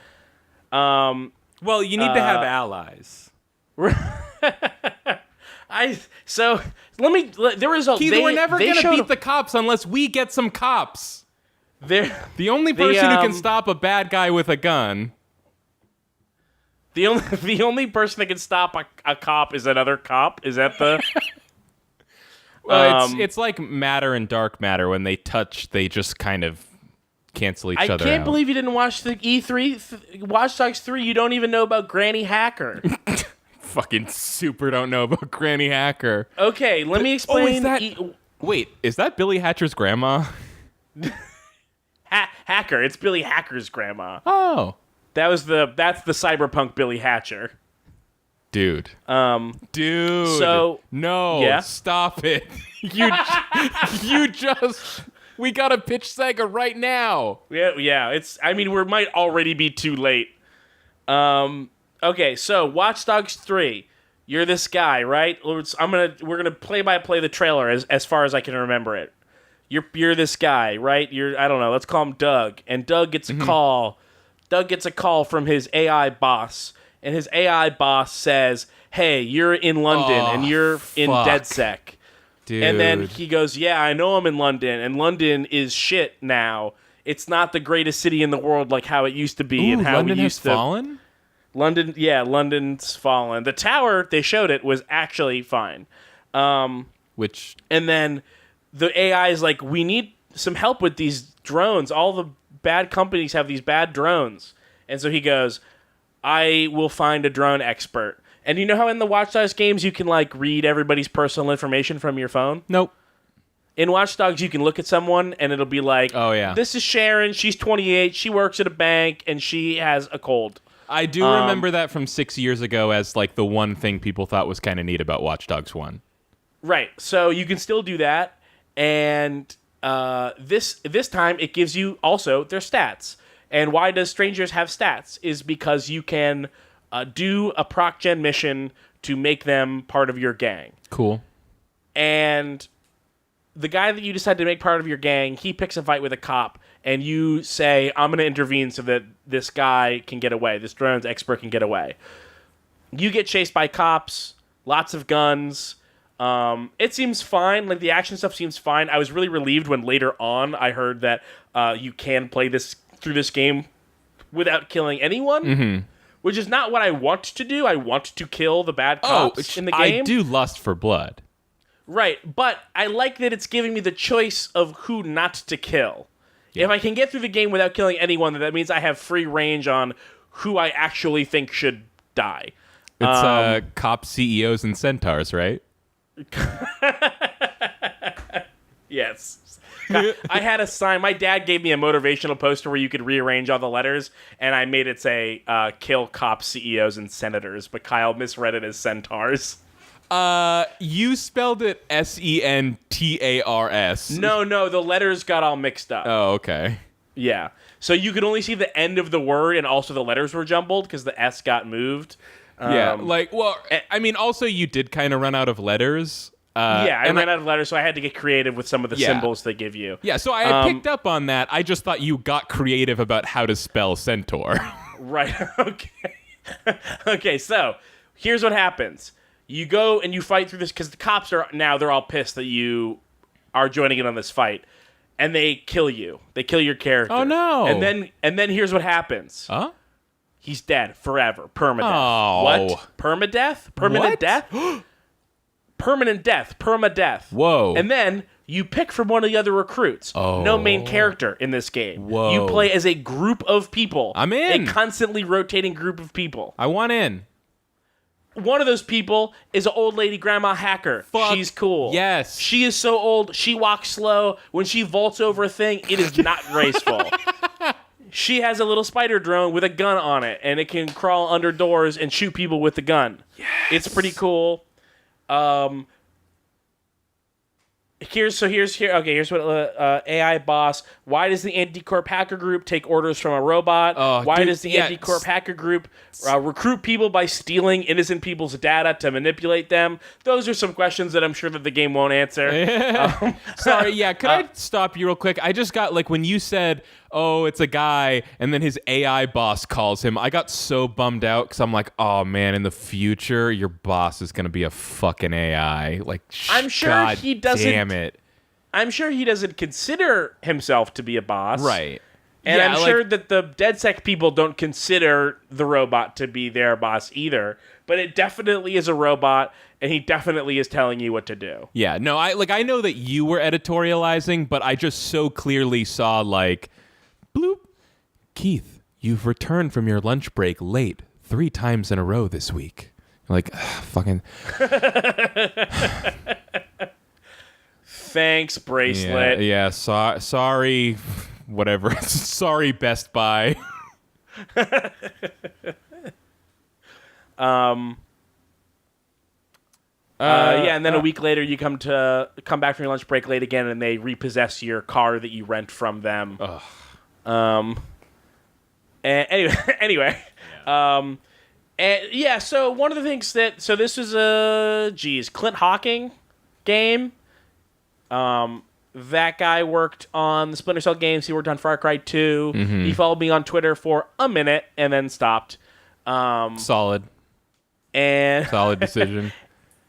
Oh, good. Well, you need to have allies. We're never going to beat the cops unless we get some cops. The only person who can stop a bad guy with a gun. The only person that can stop a cop is another cop. Is that the? Well, it's like matter and dark matter. When they touch, they just kind of cancel each other out. I can't believe you didn't watch the E3 Watch Dogs 3. You don't even know about Granny Hacker. Fucking super don't know about Granny Hacker. Okay, let me explain. Wait, is that Billy Hatcher's grandma? Hacker. It's Billy Hacker's grandma. Oh. That's the Cyberpunk Billy Hatcher. Dude. So no, yeah? Stop it. We got to pitch Sega right now. Yeah, we might already be too late. Okay, so Watch Dogs 3. You're this guy, right? We're gonna play by play the trailer as far as I can remember it. You're this guy, right? I don't know, let's call him Doug. And Doug gets a call. Doug gets a call from his AI boss, and his AI boss says, "Hey, you're in London, and you're in DedSec." Dude. And then he goes, "Yeah, I know I'm in London, and London is shit now. It's not the greatest city in the world like how it used to be, and how London we used has fallen? London, yeah, London's fallen. The tower they showed it was actually fine." And then the AI is like, "We need some help with these drones. All the bad companies have these bad drones. And so he goes, I will find a drone expert. And you know how in the Watch Dogs games you can like read everybody's personal information from your phone? Nope. In Watch Dogs, you can look at someone and it'll be like, oh yeah, this is Sharon, she's 28, she works at a bank, and she has a cold. I do remember that from 6 years ago as like the one thing people thought was kind of neat about Watch Dogs 1. Right. So you can still do that, and this time it gives you also their stats. And why does Strangers have stats? Is because you can do a proc gen mission to make them part of your gang. Cool. And the guy that you decide to make part of your gang, he picks a fight with a cop, and you say, I'm going to intervene so that this guy can get away. This drone's expert can get away. You get chased by cops, lots of guns. It seems fine. Like, the action stuff seems fine. I was really relieved when later on I heard that you can play this through this game without killing anyone, which is not what I want to do. I want to kill the bad cops in the game. I do lust for blood. Right, but I like that it's giving me the choice of who not to kill. Yeah. If I can get through the game without killing anyone, that means I have free range on who I actually think should die. It's cop CEOs and centaurs, right? Yes. I had a sign. My dad gave me a motivational poster where you could rearrange all the letters, and I made it say, kill cop CEOs and senators, but Kyle misread it as centaurs. You spelled it Sentars. No, the letters got all mixed up. Oh, okay. Yeah. So you could only see the end of the word, and also the letters were jumbled because the S got moved. Yeah, I mean, also you did kind of run out of letters. I ran out of letters, so I had to get creative with some of the symbols they give you. Yeah, so I had picked up on that. I just thought you got creative about how to spell centaur. Right, okay. Okay, so here's what happens. You go and you fight through this, because the cops they're all pissed that you are joining in on this fight, and they kill you. They kill your character. Oh, no. And then here's what happens. Huh? He's dead forever. Permadeath. Oh. What? Permadeath? Permanent death? Permanent death. Permadeath. Whoa. And then you pick from one of the other recruits. Oh. No main character in this game. Whoa. You play as a group of people. I'm in. A constantly rotating group of people. I want in. One of those people is an old lady grandma hacker. Fuck She's cool. yes. She is so old. She walks slow. When she vaults over a thing, it is not graceful. She has a little spider drone with a gun on it, and it can crawl under doors and shoot people with the gun. Yes. It's pretty cool. Here's what AI boss. Why does the Anti-Corp hacker group take orders from a robot? Why does the Anti-Corp hacker group recruit people by stealing innocent people's data to manipulate them? Those are some questions that I'm sure that the game won't answer. Sorry, could I stop you real quick? I just got, like, when you said, oh, it's a guy, and then his AI boss calls him, I got so bummed out, because I'm like, oh, man, in the future, your boss is going to be a fucking AI. Like, I'm sure God he doesn't. Damn it. I'm sure he doesn't consider himself to be a boss. Right. And I'm sure that the DedSec people don't consider the robot to be their boss either. But it definitely is a robot, and he definitely is telling you what to do. Yeah, no, I know that you were editorializing, but I just so clearly saw, like, bloop. Keith, you've returned from your lunch break late 3 times in a row this week. Like, fucking... Thanks, bracelet. Yeah, sorry, whatever. Sorry, Best Buy. And then a week later, you come back from your lunch break late again, and they repossess your car that you rent from them. Ugh. Anyway. So one of the things so this is a Clint Hawking game. That guy worked on the Splinter Cell games. He worked on Far Cry 2. Mm-hmm. He followed me on Twitter for a minute and then stopped. Solid decision.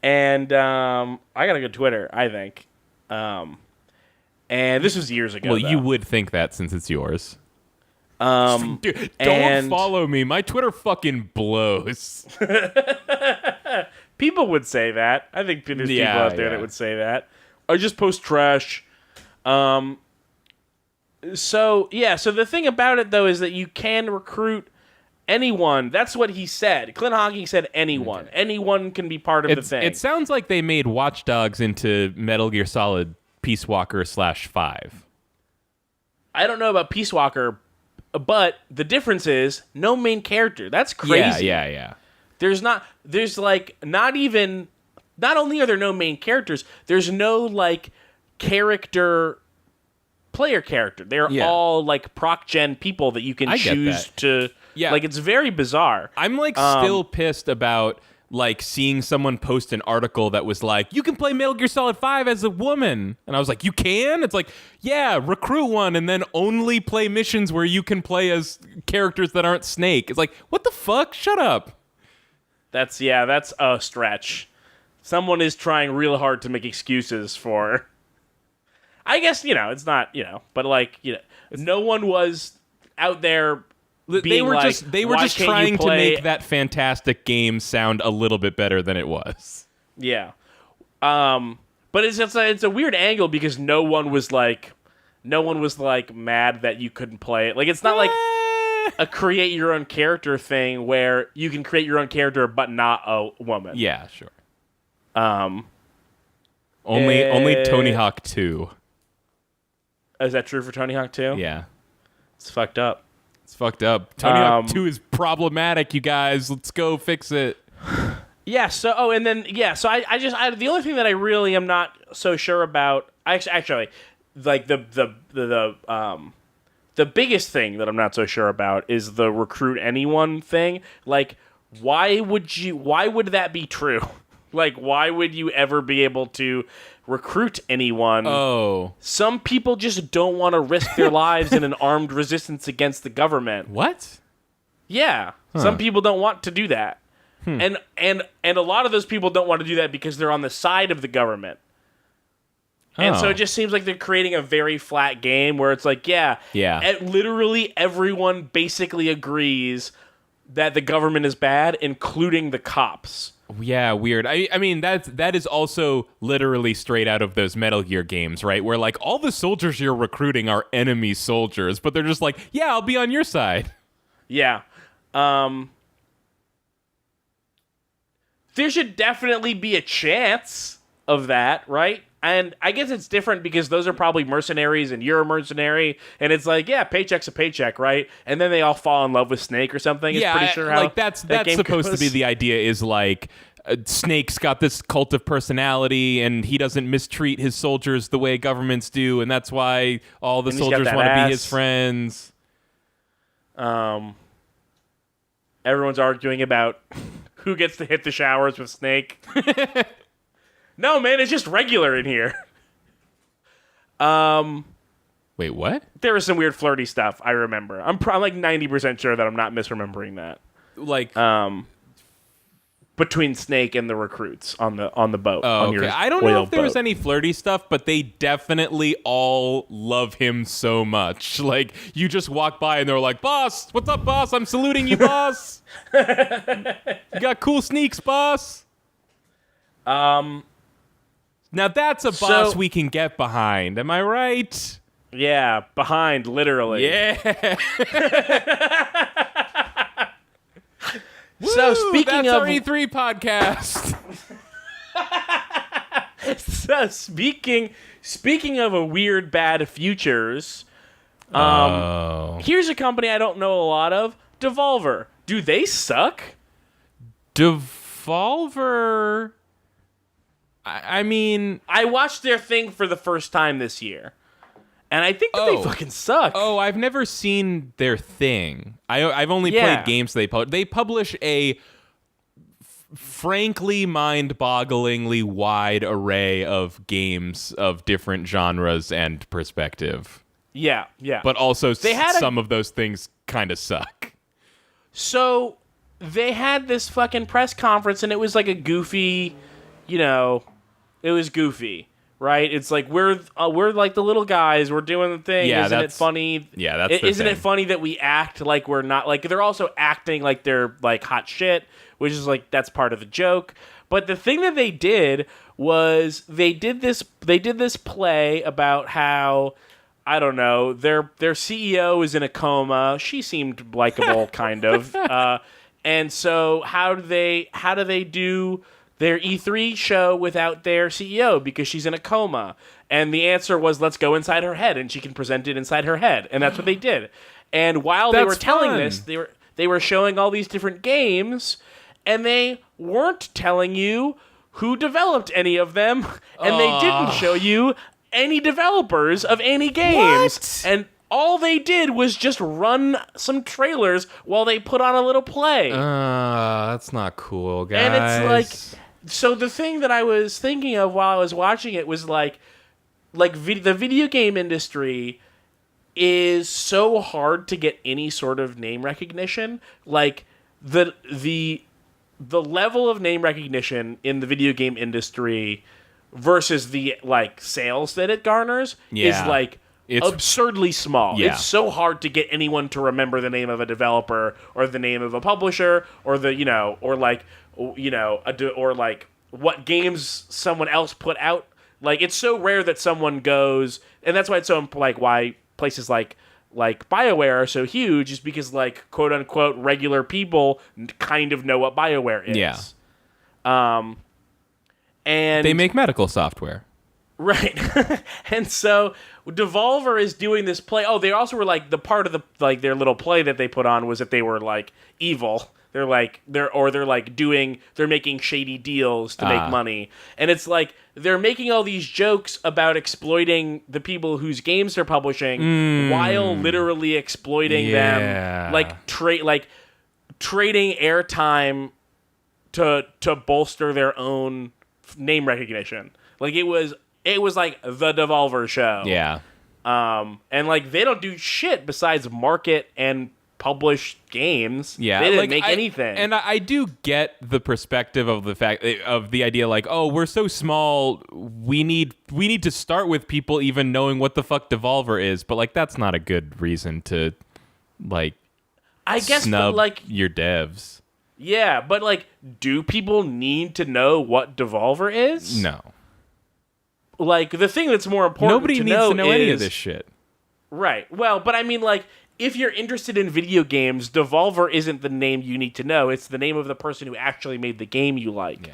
And I got a good Twitter, I think. And this was years ago. Well, though. you would think that since it's yours. Dude, don't and follow me. My Twitter fucking blows. People would say that. I think there's people out there that would say that. I just post trash. So the thing about it though is that you can recruit anyone. That's what he said. Clint Hawking said anyone. Okay. Anyone can be part of the thing. It sounds like they made Watch Dogs into Metal Gear Solid Peace Walker /5. I don't know about Peace Walker, but the difference is no main character. That's crazy. Yeah. Not only are there no main characters, there's no like player character. They're all like proc gen people that you can choose to. Yeah, like it's very bizarre. I'm like still pissed about like seeing someone post an article that was like, you can play Metal Gear Solid 5 as a woman, and I was like, you can? It's like, yeah, recruit one and then only play missions where you can play as characters that aren't Snake. It's like, what the fuck? Shut up. That's a stretch. Someone is trying real hard to make excuses for. I guess, it's not, but like, no one was out there being they were just trying to make that fantastic game sound a little bit better than it was. Yeah. But it's a weird angle because no one was like mad that you couldn't play it. Like, it's not like a create your own character thing where you can create your own character but not a woman. Yeah, sure. Only Tony Hawk 2. Is that true for Tony Hawk 2? Yeah. It's fucked up. Tony Hawk 2 is problematic, you guys. Let's go fix it. Yeah, so the only thing that I really am not so sure about, actually like the biggest thing that I'm not so sure about is the recruit anyone thing. Like, why would that be true? Like, why would you ever be able to recruit anyone? Oh. Some people just don't want to risk their lives in an armed resistance against the government. What? Yeah. Huh. Some people don't want to do that. And a lot of those people don't want to do that because they're on the side of the government. And so it just seems like they're creating a very flat game where it's like, literally everyone basically agrees that the government is bad, including the cops. Yeah, weird. I mean, that is also literally straight out of those Metal Gear games, right? Where, like, all the soldiers you're recruiting are enemy soldiers, but they're just like, yeah, I'll be on your side. Yeah. There should definitely be a chance of that, right? And I guess it's different because those are probably mercenaries and you're a mercenary, and it's like, yeah, paycheck's a paycheck, right? And then they all fall in love with Snake or something. Yeah, pretty sure how like that's supposed to be the idea. Is like Snake's got this cult of personality, and he doesn't mistreat his soldiers the way governments do, and that's why all the soldiers want to be his friends. Everyone's arguing about who gets to hit the showers with Snake. No, man, it's just regular in here. Wait, what? There was some weird flirty stuff, I remember. I'm like 90% sure that I'm not misremembering that. Like, between Snake and the recruits on the boat. Oh, on okay. I don't know if there was any flirty stuff, but they definitely all love him so much. Like, you just walk by and they're like, boss, what's up, boss? I'm saluting you, boss. You got cool sneaks, boss. Now that's a boss we can get behind. Am I right? Yeah, behind, literally. Yeah. So speaking that's of our E3 podcast. So speaking of a weird bad futures, here's a company I don't know a lot of, Devolver. Do they suck? Devolver, I mean, I watched their thing for the first time this year, and I think that they fucking suck. Oh, I've never seen their thing. I've only played games they publish. They publish a frankly mind-bogglingly wide array of games of different genres and perspective. Yeah. But also some of those things kind of suck. So they had this fucking press conference, and it was like a goofy, it was goofy, right? It's like we're like the little guys, we're doing the thing. Yeah, isn't it funny? Yeah, that's isn't it funny that we act like we're not, like they're also acting like they're like hot shit, which is like that's part of the joke. But the thing that they did was they did this play about how I don't know. Their CEO is in a coma. She seemed likable, kind of. And so how do they do their E3 show without their CEO because she's in a coma? And the answer was, let's go inside her head, and she can present it inside her head. And that's what they did. And while they were telling this, they were showing all these different games, and they weren't telling you who developed any of them, and they didn't show you any developers of any games. What? And all they did was just run some trailers while they put on a little play. That's not cool, guys. And it's like, so the thing that I was thinking of while I was watching it was the video game industry is so hard to get any sort of name recognition. Like the level of name recognition in the video game industry versus the sales that it garners is it's absurdly small. Yeah. It's so hard to get anyone to remember the name of a developer or the name of a publisher or what games someone else put out. Like, it's so rare that someone goes, and that's why it's so why places like BioWare are so huge, is because quote unquote regular people kind of know what BioWare is. Yeah. And they make medical software. Right. And so Devolver is doing this play. Oh, they also were the part of the their little play that they put on was that they were evil. They're making shady deals to make money. And it's they're making all these jokes about exploiting the people whose games they're publishing while literally exploiting them, trading airtime to bolster their own name recognition. It was the Devolver show. Yeah. And they don't do shit besides market and publish games. Yeah, they didn't make anything. And I do get the perspective of the fact of the idea we're so small, we need to start with people even knowing what the fuck Devolver is, but that's not a good reason to I guess snub your devs. Yeah, but do people need to know what Devolver is? No. The thing that's more important Nobody needs to know any of this shit. Right. Well, but I mean if you're interested in video games, Devolver isn't the name you need to know. It's the name of the person who actually made the game you like.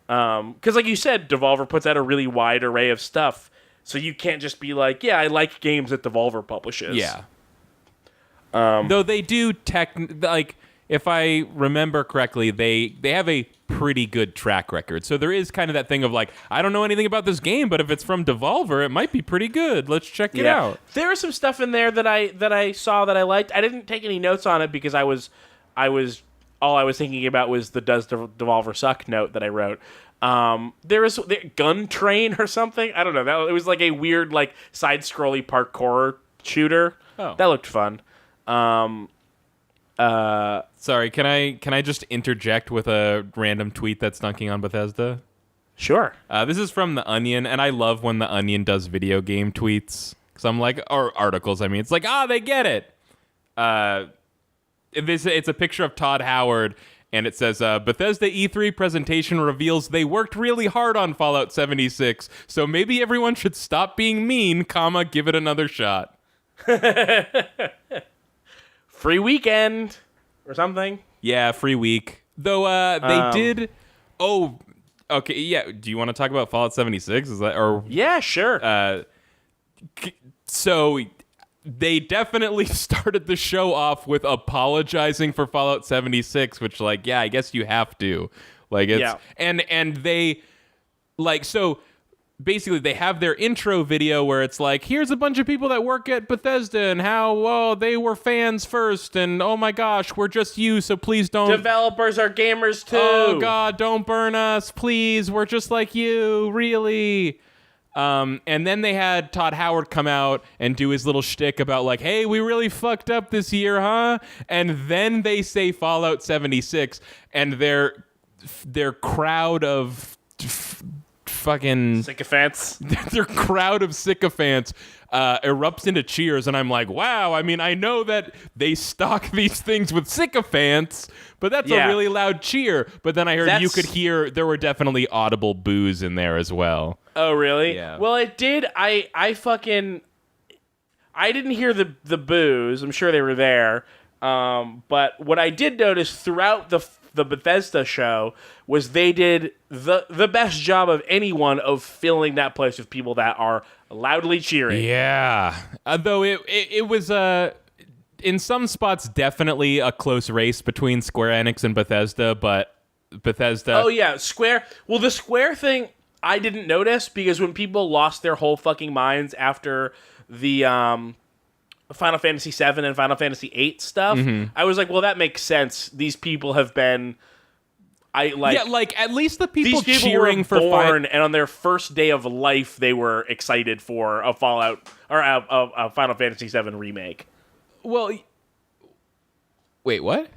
Yeah. Because you said, Devolver puts out a really wide array of stuff. So you can't just be I like games that Devolver publishes. Yeah. Though they do if I remember correctly, they have a pretty good track record. So there is kind of that thing of I don't know anything about this game, but if it's from Devolver, it might be pretty good. Let's check it out. There was some stuff in there that I saw that I liked. I didn't take any notes on it because I was all I was thinking about was the Does Devolver Suck note that I wrote. There was Gun Train or something. I don't know. It was a weird side-scrolly parkour shooter. Oh. That looked fun. Sorry, can I just interject with a random tweet that's dunking on Bethesda? Sure. This is from The Onion, and I love when The Onion does video game tweets. Because I'm or articles, I mean. It's they get it. It's a picture of Todd Howard, and it says, Bethesda E3 presentation reveals they worked really hard on Fallout 76, so maybe everyone should stop being mean, give it another shot. Free weekend or something. Yeah, free week. Though they did. Oh, okay. Yeah. Do you want to talk about Fallout 76? Is that or? Yeah, sure. So they definitely started the show off with apologizing for Fallout 76, which I guess you have to. It's and they so. Basically, they have their intro video where it's here's a bunch of people that work at Bethesda and how, they were fans first, and oh my gosh, we're just you, so please don't... Developers are gamers too! Oh god, don't burn us, please, we're just like you, really! And then they had Todd Howard come out and do his little shtick about hey, we really fucked up this year, huh? And then they say Fallout 76, and their crowd of... fucking sycophants. Their crowd of sycophants erupts into cheers, and I'm wow, I mean, I know that they stock these things with sycophants, but that's a really loud cheer. But then I heard you could hear there were definitely audible boos in there as well. Oh, really? Yeah. Well, it did. I fucking... I didn't hear the boos. I'm sure they were there. But what I did notice throughout the Bethesda show was they did the best job of anyone of filling that place with people that are loudly cheering. Yeah. Though it was in some spots definitely a close race between Square Enix and Bethesda, but Bethesda... Oh, yeah, Square... Well, the Square thing I didn't notice because when people lost their whole fucking minds after the Final Fantasy VII and Final Fantasy VIII stuff, I was like, well, that makes sense. These people have been... at least the people cheering were for born, and on their first day of life, they were excited for a Fallout or a Final Fantasy VII remake. Well, wait, what?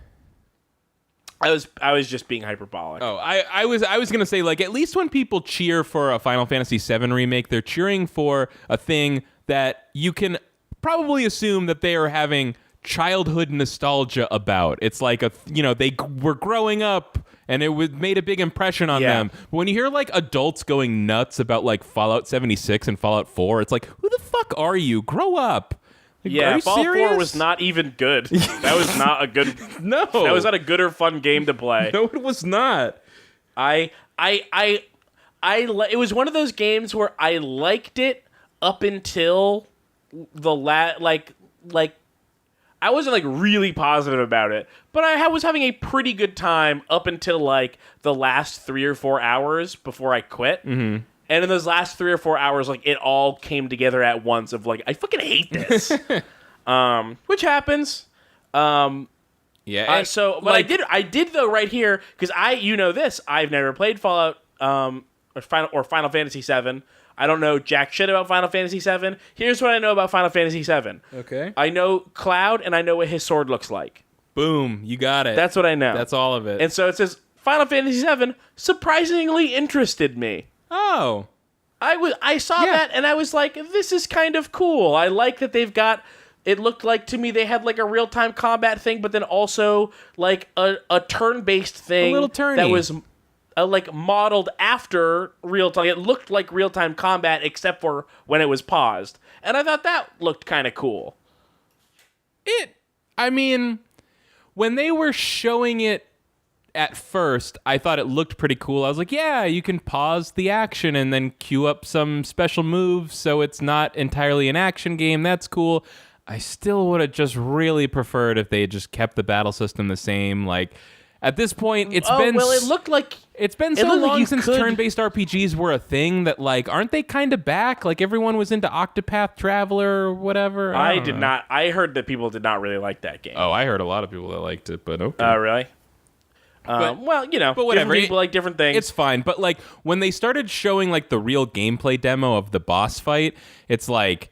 I was just being hyperbolic. Oh, I was gonna say, like, at least when people cheer for a Final Fantasy VII remake, they're cheering for a thing that you can probably assume that they are having childhood nostalgia about. It's like they were growing up and made a big impression on them. But when you hear like adults going nuts about like Fallout 76 and Fallout 4, it's like, who the fuck are you? Grow up. Like, Fallout serious? 4 was not even good. That was not a good. No, that was not a good or fun game to play. No, it was not. It was one of those games where I liked it up until the like I wasn't like really positive about it, but I was having a pretty good time up until like the last 3 or 4 hours before I quit. Mm-hmm. And in those last 3 or 4 hours, like it all came together at once of like, I fucking hate this. Which happens. Yeah. I did though right here, because I've never played Fallout or Final Fantasy VII. I don't know jack shit about Final Fantasy VII. Here's what I know about Final Fantasy VII. Okay. I know Cloud, and I know what his sword looks like. Boom, you got it. That's what I know. That's all of it. And so it says, Final Fantasy VII surprisingly interested me. Oh. I saw that, and I was like, this is kind of cool. I like that they've got... It looked like to me they had like a real-time combat thing, but then also like a turn-based thing. A little turny. That was... like modeled after real time. It looked like real time combat except for when it was paused, and I thought that looked kind of cool. When they were showing it at first, I thought it looked pretty cool. I was like, yeah, you can pause the action and then queue up some special moves, so it's not entirely an action game. That's cool. I still would have just really preferred if they had just kept the battle system the same. Like, at this point, it's been so long since turn-based RPGs were a thing that, like, aren't they kind of back? Like, everyone was into Octopath Traveler or whatever. I did not. I heard that people did not really like that game. Oh, I heard a lot of people that liked it, but okay. Oh, really? But whatever. Different people like different things. It's fine, but, like, when they started showing, like, the real gameplay demo of the boss fight, it's like...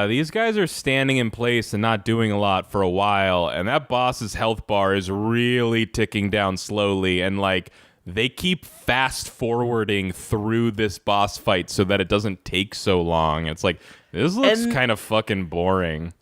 these guys are standing in place and not doing a lot for a while, and that boss's health bar is really ticking down slowly, and like they keep fast forwarding through this boss fight so that it doesn't take so long. It's like, this looks kind of fucking boring.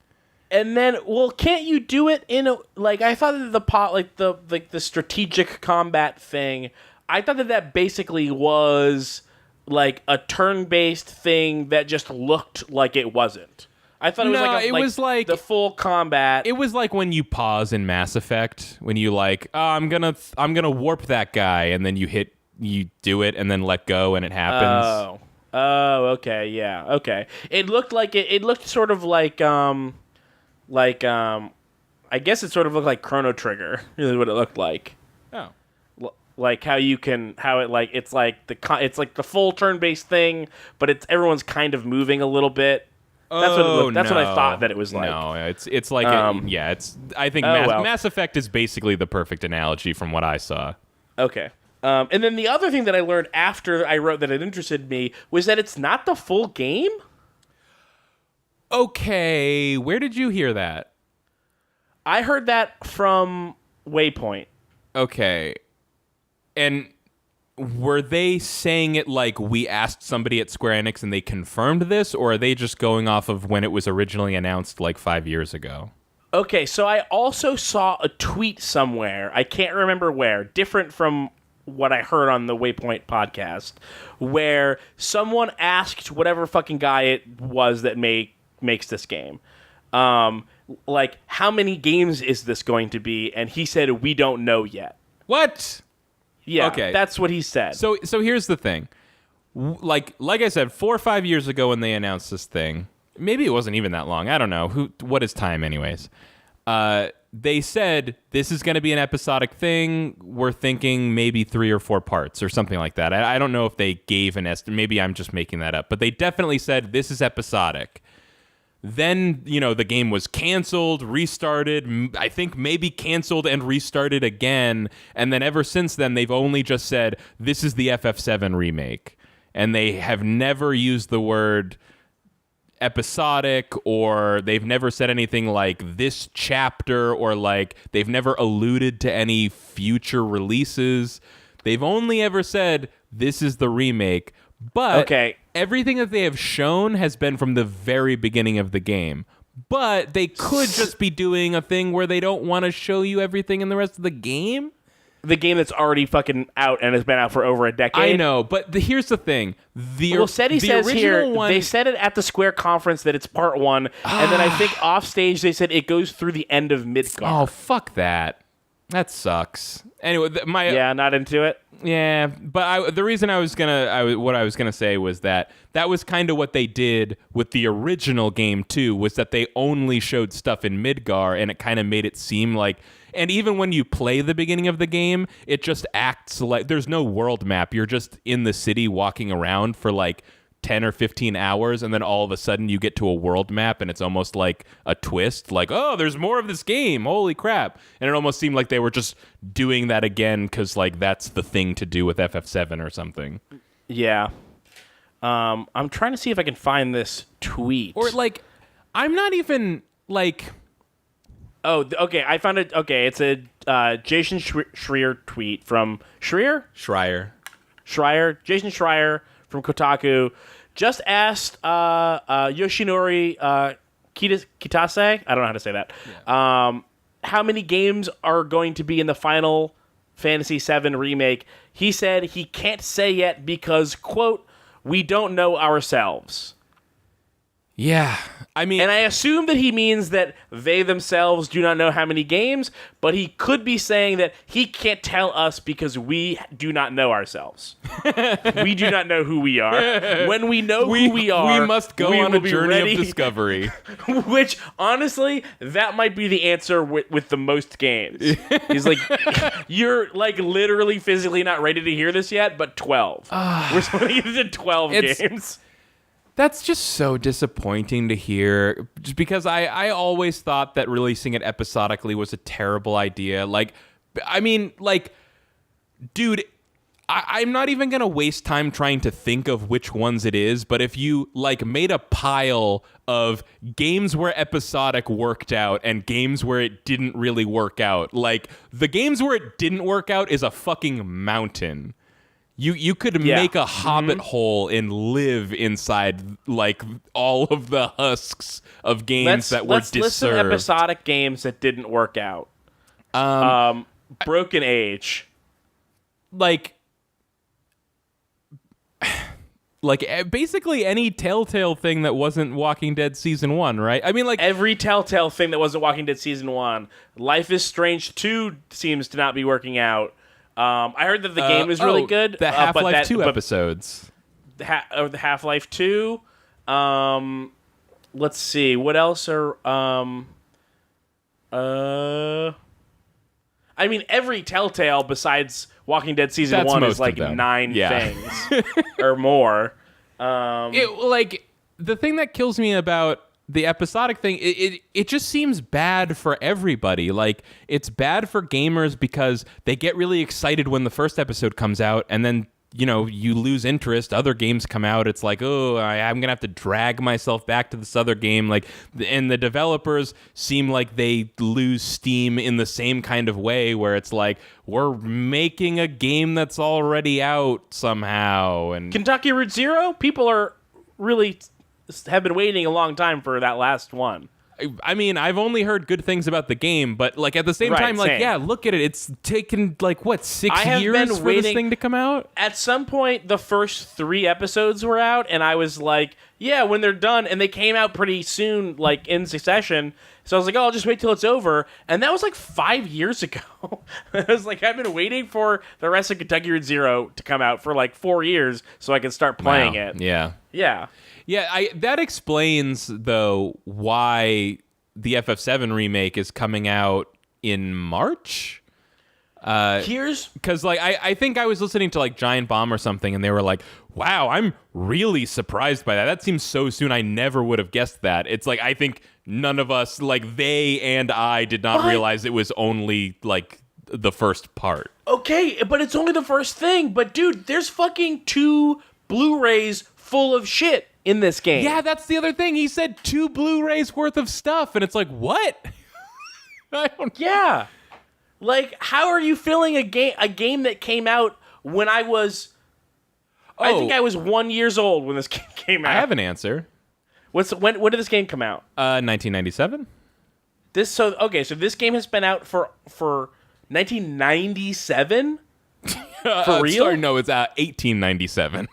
And then, well, can't you do it in a like? I thought that the strategic combat thing. I thought that basically was like a turn-based thing that just looked like it wasn't. I thought it was like the full combat. It was like when you pause in Mass Effect, when you like, oh, I'm gonna warp that guy, and then you do it, and then let go, and it happens. Oh, okay, yeah, okay. It looked like it looked sort of like I guess it sort of looked like Chrono Trigger. Really, what it looked like. Oh. Like it's like the full turn-based thing, but everyone's kind of moving a little bit. That's what I thought that it was like. No, it's like I think Mass Effect is basically the perfect analogy from what I saw. Okay. And then the other thing that I learned after I wrote that it interested me was that it's not the full game. Okay, where did you hear that? I heard that from Waypoint. Okay. And were they saying it like we asked somebody at Square Enix and they confirmed this, or are they just going off of when it was originally announced like 5 years ago? Okay, so I also saw a tweet somewhere, I can't remember where, different from what I heard on the Waypoint podcast, where someone asked whatever fucking guy it was that made makes this game. Like, how many games is this going to be? And he said, we don't know yet. What? Yeah, Okay. That's what he said. So here's the thing. Like I said, 4 or 5 years ago when they announced this thing, maybe it wasn't even that long. I don't know. What is time anyways? They said, this is going to be an episodic thing. We're thinking maybe 3 or 4 parts or something like that. I don't know if they gave an estimate. Maybe I'm just making that up. But they definitely said, this is episodic. Then, the game was canceled, restarted, I think maybe canceled and restarted again. And then ever since then, they've only just said, this is the FF7 remake. And they have never used the word episodic, or they've never said anything like this chapter, or like they've never alluded to any future releases. They've only ever said, this is the remake. But everything that they have shown has been from the very beginning of the game. But they could just be doing a thing where they don't want to show you everything in the rest of the game. The game that's already fucking out and has been out for over a decade. I know, but here's the thing. SETI says here, they said it at the Square conference that it's part 1, and then I think off stage they said it goes through the end of Midgar. Oh, fuck that. That sucks. Anyway, not into it. Yeah, but the reason what I was gonna say was that was kind of what they did with the original game too, was that they only showed stuff in Midgar, and it kind of made it seem like. And even when you play the beginning of the game, it just acts like there's no world map. You're just in the city walking around for like 10 or 15 hours, and then all of a sudden you get to a world map, and it's almost like a twist, like, oh, there's more of this game, holy crap. And it almost seemed like they were just doing that again because like that's the thing to do with FF7 or something. Yeah. I'm trying to see if I can find this tweet. Or like, I'm not even like... Oh, okay, I found it. Okay, it's a Jason Schreier tweet from... Schreier? Jason Schreier from Kotaku just asked Yoshinori Kitase, I don't know how to say that, how many games are going to be in the Final Fantasy VII Remake. He said he can't say yet because, quote, we don't know ourselves. Yeah, I mean... And I assume that he means that they themselves do not know how many games, but he could be saying that he can't tell us because we do not know ourselves. We do not know who we are. When we know who we are... We must go on a journey of discovery. Which, honestly, that might be the answer with the most games. He's like, you're like literally physically not ready to hear this yet, but 12. We're splitting it into 12 games. That's just so disappointing to hear, just because I always thought that releasing it episodically was a terrible idea. Like, I mean, like, dude, I'm not even going to waste time trying to think of which ones it is, but if you, like, made a pile of games where episodic worked out and games where it didn't really work out, like, the games where it didn't work out is a fucking mountain. You could make a hobbit hole and live inside like all of the husks of games that were deserved. Let's list some episodic games that didn't work out. Broken Age. Like basically any Telltale thing that wasn't Walking Dead Season 1, right? I mean, like... Every Telltale thing that wasn't Walking Dead Season 1. Life is Strange 2 seems to not be working out. I heard that the game is really good. The Half-Life 2 episodes. The Half-Life 2. Let's see. What else are... I mean, every Telltale besides Walking Dead Season 1 is like 9 things or more. Like, the thing that kills me about the episodic thing, it just seems bad for everybody. Like, it's bad for gamers because they get really excited when the first episode comes out, and then, you know, you lose interest. Other games come out. It's like, oh, I'm going to have to drag myself back to this other game. Like, and the developers seem like they lose steam in the same kind of way, where it's like, we're making a game that's already out somehow. And Kentucky Route Zero, people are really... have been waiting a long time for that last one. I mean, I've only heard good things about the game, but like at the same time, like, yeah, look at it. It's taken like what, 6 years for this thing to come out? At some point, the first 3 episodes were out, and I was like, Yeah, when they're done, and they came out pretty soon, like in succession. So I was like, oh, I'll just wait till it's over. And that was like 5 years ago. I was like, I've been waiting for the rest of Kentucky Route Zero to come out for like 4 years so I can start playing it. Yeah. Yeah. Yeah, that explains, though, why the FF7 remake is coming out in March. Because like I think I was listening to like Giant Bomb or something, and they were like, wow, I'm really surprised by that. That seems so soon. I never would have guessed that. It's like, I think none of us, like they and I, did not realize it was only like the first part. Okay, but it's only the first thing. But dude, there's fucking 2 Blu-rays full of shit in this game. Yeah, that's the other thing. He said 2 Blu-rays worth of stuff, and it's like, what? I don't. Yeah. Like, how are you filling a game that came out when I was... I think I was 1 year old when this game came out. I have an answer. When did this game come out? 1997. So this game has been out for 1997? For real? Sorry, no, it's 1897.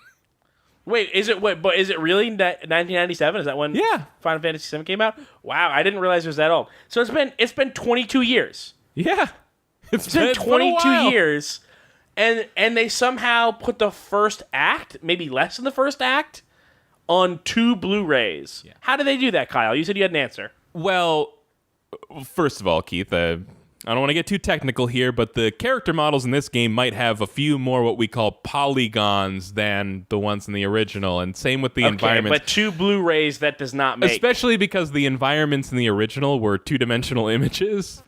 Wait, is it really 1997? Is that when Final Fantasy VII came out? Wow, I didn't realize it was that old. So it's been 22 years. Yeah. It's been 22 years, and they somehow put the first act, maybe less than the first act, on 2 Blu-rays. Yeah. How did they do that, Kyle? You said you had an answer. Well, first of all, Keith, I don't want to get too technical here, but the character models in this game might have a few more what we call polygons than the ones in the original, and same with the environments. But 2 Blu-rays, that does not make... Especially because the environments in the original were 2-dimensional images.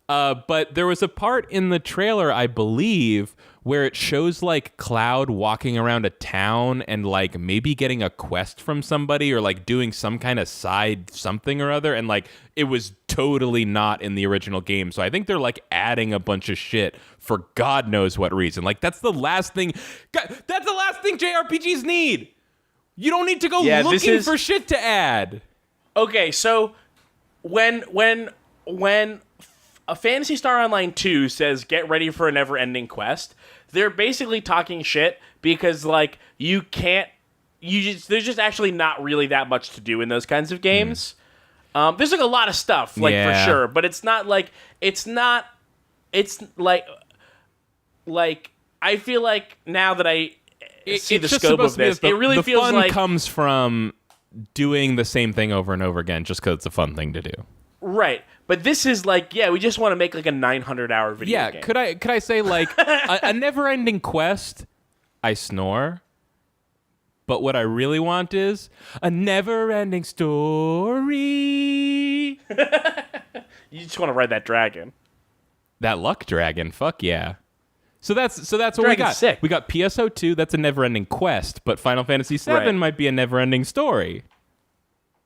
But there was a part in the trailer, I believe, where it shows like Cloud walking around a town and like maybe getting a quest from somebody or like doing some kind of side something or other, and like it was totally not in the original game. So I think they're like adding a bunch of shit for God knows what reason. Like that's the last thing JRPGs need. You don't need to go looking for shit to add. Okay, so when a Phantasy Star Online 2 says, get ready for a never-ending quest, they're basically talking shit because, like, there's just actually not really that much to do in those kinds of games. There's, like, a lot of stuff, for sure, but it's like, I feel like now that I see the scope of this, it really feels like... The fun comes from doing the same thing over and over again just because it's a fun thing to do. Right. But this is like, we just want to make like a 900-hour video game. Could I say like a never-ending quest? I snore. But what I really want is a never-ending story. You just want to ride that dragon. That luck dragon, fuck yeah. So that's what Dragon's we got. Sick. We got PSO2, that's a never-ending quest, but Final Fantasy VII might be a never-ending story.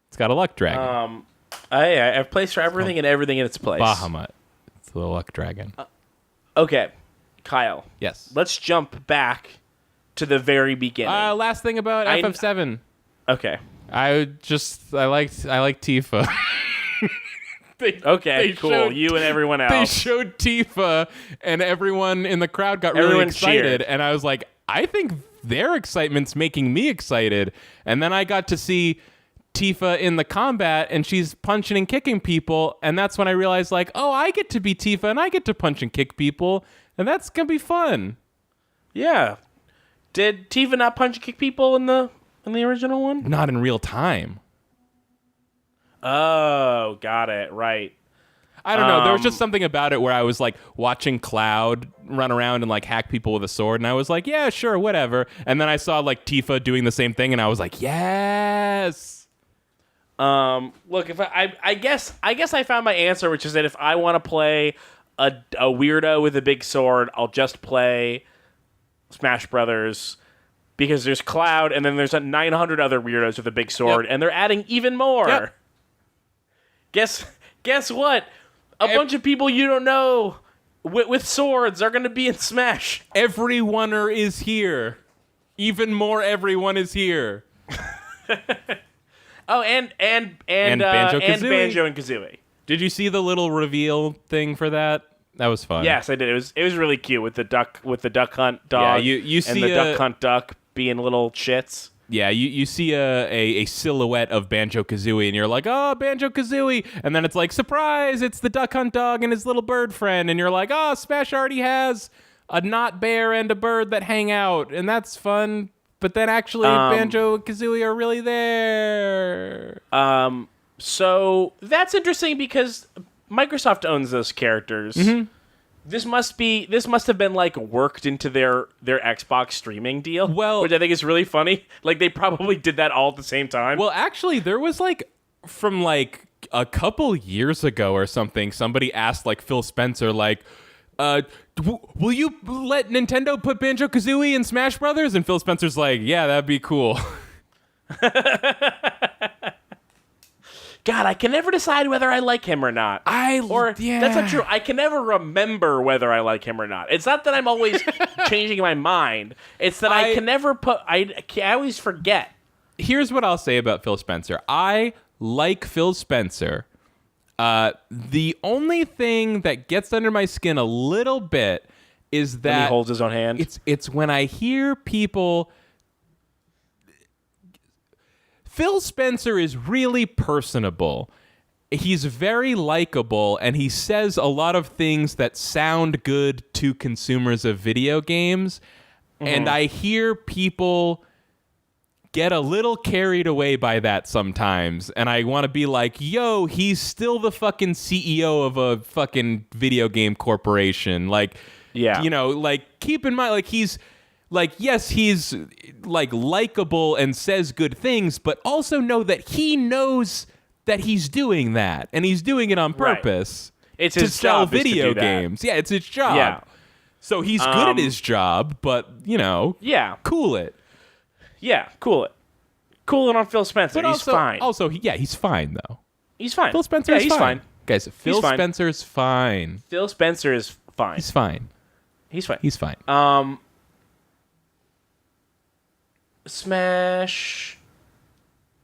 It's got a luck dragon. I have place for everything and everything in its place. Bahamut. It's the luck dragon. Okay, Kyle. Yes. Let's jump back to the very beginning. Last thing about FF7. Okay. I like Tifa. Cool. Showed, you and everyone else. They showed Tifa, and everyone in the crowd got really excited. Cheered. And I was like, I think their excitement's making me excited. And then I got to see Tifa in the combat, and she's punching and kicking people, and that's when I realized, like, oh, I get to be Tifa, and I get to punch and kick people, and that's gonna be fun. Yeah. Did Tifa not punch and kick people in the original one? Not in real time. Oh, got it. Right. I don't know. There was just something about it where I was like watching Cloud run around and like hack people with a sword, and I was like, yeah, sure, whatever. And then I saw like Tifa doing the same thing, and I was like, yes. Look, if I guess I found my answer, which is that if I want to play a weirdo with a big sword, I'll just play Smash Brothers, because there's Cloud, and then there's 900 other weirdos with a big sword, and they're adding even more. Yep. Guess what? A bunch of people you don't know with swords are going to be in Smash. Everyoneer is here. Even more everyone is here. Oh, and Banjo and Kazooie. Did you see the little reveal thing for that? That was fun. Yes, I did. It was really cute with the duck hunt dog. Yeah, you see and the duck hunt duck being little shits. Yeah, you see a silhouette of Banjo-Kazooie, and you're like, oh, Banjo-Kazooie. And then it's like, surprise, it's the Duck Hunt dog and his little bird friend. And you're like, oh, Smash already has a not bear and a bird that hang out, and that's fun. But then actually Banjo-Kazooie are really there. So that's interesting because Microsoft owns those characters. Mm-hmm. This must have been like worked into their Xbox streaming deal. Well, which I think is really funny. Like they probably did that all at the same time. Well, actually, there was like from like a couple years ago or something, somebody asked like Phil Spencer, like, will you let Nintendo put Banjo-Kazooie in Smash Brothers? And Phil Spencer's like, yeah, that'd be cool. God, I can never decide whether I like him or not. That's not true. I can never remember whether I like him or not. It's not that I'm always changing my mind. It's that I can never I always forget. Here's what I'll say about Phil Spencer. I like Phil Spencer. The only thing that gets under my skin a little bit is that when he holds his own hand. It's when I hear people. Phil Spencer is really personable. He's very likable, and he says a lot of things that sound good to consumers of video games. Mm-hmm. And I hear people get a little carried away by that sometimes. And I want to be like, yo, he's still the fucking CEO of a fucking video game corporation. Like, yeah, you know, like, keep in mind, like, he's... Like, yes, he's, like, likable and says good things, but also know that he knows that he's doing that, and he's doing it on purpose. Right. It's his job to sell video to games. Yeah, it's his job. Yeah. So he's good at his job, but, you know, cool it. Yeah, cool it. Cool it on Phil Spencer. But he's fine. Also, he's fine, though. He's fine. Phil Spencer is he's fine. Guys, Phil Spencer's fine. Phil Spencer is fine. He's fine. He's fine. He's fine. Smash,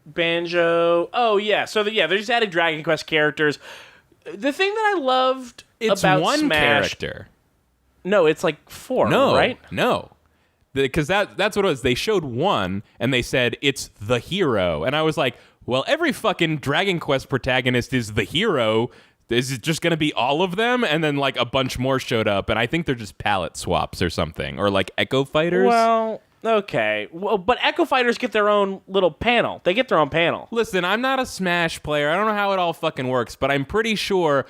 Banjo. Oh yeah, so they're just adding Dragon Quest characters. The thing that I loved about one Smash, character. No, it's like 4. Right? No, because that's what it was. They showed one and they said it's the hero, and I was like, well, every fucking Dragon Quest protagonist is the hero. Is it just going to be all of them? And then like a bunch more showed up, and I think they're just palette swaps or something, or like Echo Fighters. Well. Okay, well, but Echo Fighters get their own little panel. They get their own panel. Listen, I'm not a Smash player. I don't know how it all fucking works, but I'm pretty sure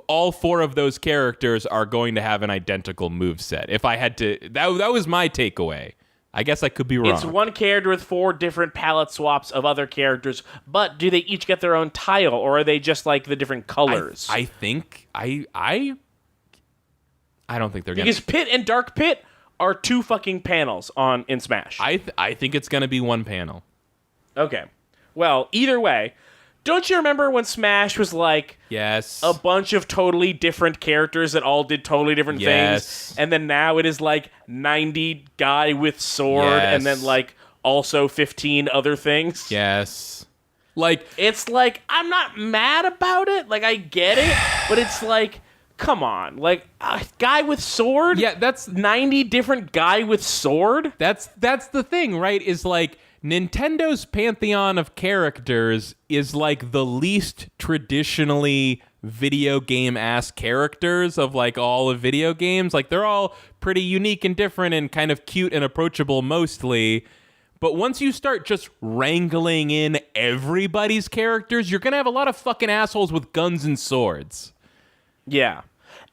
all 4 of those characters are going to have an identical moveset. If I had to... That was my takeaway. I guess I could be wrong. It's one character with 4 different palette swaps of other characters, but do they each get their own tile, or are they just like the different colors? I think... I don't think they're going to... Because Pit and Dark Pit are 2 fucking panels in Smash. I think it's going to be one panel. Okay. Well, either way, don't you remember when Smash was like a bunch of totally different characters that all did totally different things? And then now it is like 90 guy with sword and then like also 15 other things? Yes. Like, it's like, I'm not mad about it. Like, I get it, but it's like, come on, like a guy with sword? Yeah, that's 90 different guy with sword? That's the thing, right? Is like Nintendo's pantheon of characters is like the least traditionally video game-ass characters of like all of video games. Like they're all pretty unique and different and kind of cute and approachable mostly. But once you start just wrangling in everybody's characters, you're going to have a lot of fucking assholes with guns and swords. Yeah.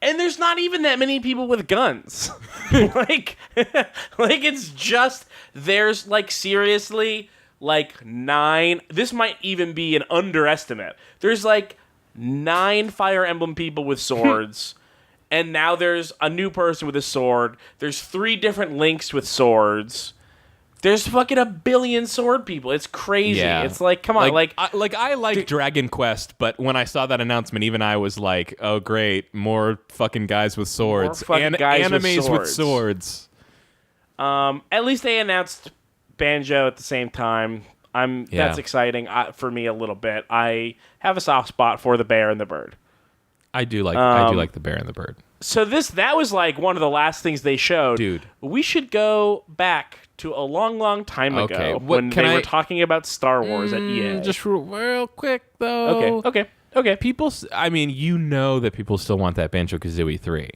And there's not even that many people with guns. like it's just, there's like seriously like 9, this might even be an underestimate. There's like 9 Fire Emblem people with swords, and now there's a new person with a sword. There's 3 different Links with swords. There's fucking a billion sword people. It's crazy. Yeah. It's like, come on, I like Dragon Quest, but when I saw that announcement, even I was like, oh great, more fucking guys with swords. Animes with swords. At least they announced Banjo at the same time. That's exciting for me a little bit. I have a soft spot for the bear and the bird. I do like the bear and the bird. So that was like one of the last things they showed. Dude. We should go back to a long, long time ago when they were talking about Star Wars at EA. Just real quick, though. Okay. People, I mean, you know that people still want that Banjo-Kazooie 3.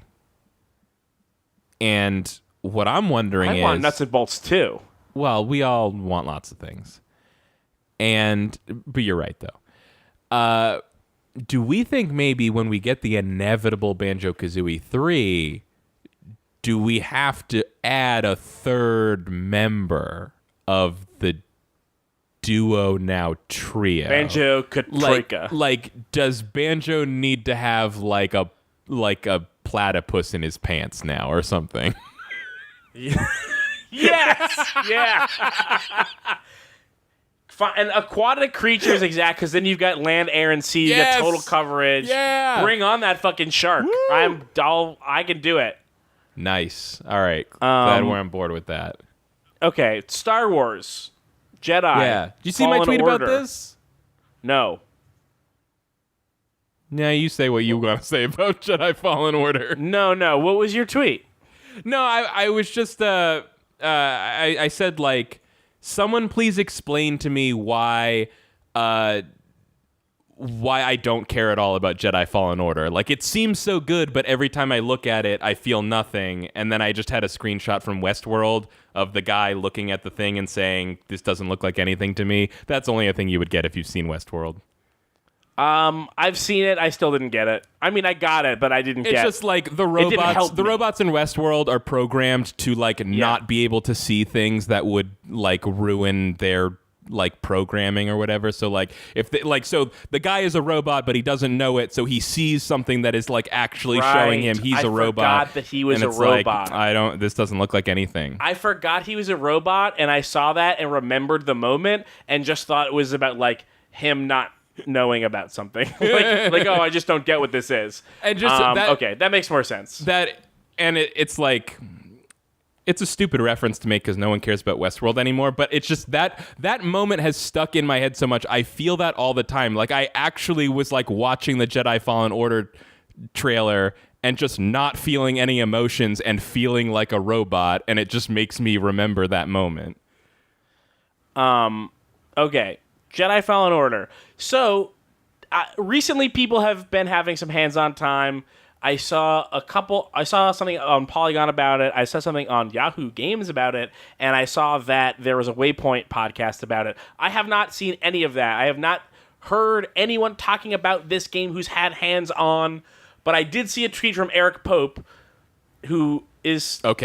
And what I'm wondering is... I want Nuts and Bolts too. Well, we all want lots of things. But you're right, though. Do we think maybe when we get the inevitable Banjo-Kazooie 3, do we have to add a third member of the duo now trio? Banjo-Kazooie. Like, does Banjo need to have like a platypus in his pants now or something? Yes! Yeah! And aquatic creatures, exact, because then you've got land, air, and sea. You got total coverage. Yeah! Bring on that fucking shark. Woo! I can do it. Nice. All right. Glad we're on board with that. Okay, Star Wars. Jedi. Yeah. Did you see my tweet about this? No. Yeah, you say what you want to say about Jedi Fallen Order. No. What was your tweet? No, I was just, I said, like, someone please explain to me why I don't care at all about Jedi Fallen Order. Like, it seems so good, but every time I look at it, I feel nothing. And then I just had a screenshot from Westworld of the guy looking at the thing and saying, this doesn't look like anything to me. That's only a thing you would get if you've seen Westworld. I've seen it. I still didn't get it. I mean, I got it, but I didn't get it. It's just like the robots. The robots in Westworld are programmed to like not be able to see things that would like ruin their like programming or whatever. So like if they, like so the guy is a robot, but he doesn't know it. So he sees something that is like actually showing him he's a robot. I forgot that he was a robot. Like, this doesn't look like anything. I forgot he was a robot, and I saw that and remembered the moment and just thought it was about like him not knowing about something. like oh, I just don't get what this is. And just okay, that makes more sense. It's like it's a stupid reference to make because no one cares about Westworld anymore, but it's just that moment has stuck in my head so much. I feel that all the time. Like I actually was like watching the Jedi Fallen Order trailer and just not feeling any emotions and feeling like a robot, and it just makes me remember that moment. Okay. Jedi Fallen Order. So, recently people have been having some hands-on time. I saw something on Polygon about it. I saw something on Yahoo Games about it. And I saw that there was a Waypoint podcast about it. I have not seen any of that. I have not heard anyone talking about this game who's had hands-on. But I did see a tweet from Eric Pope, who is still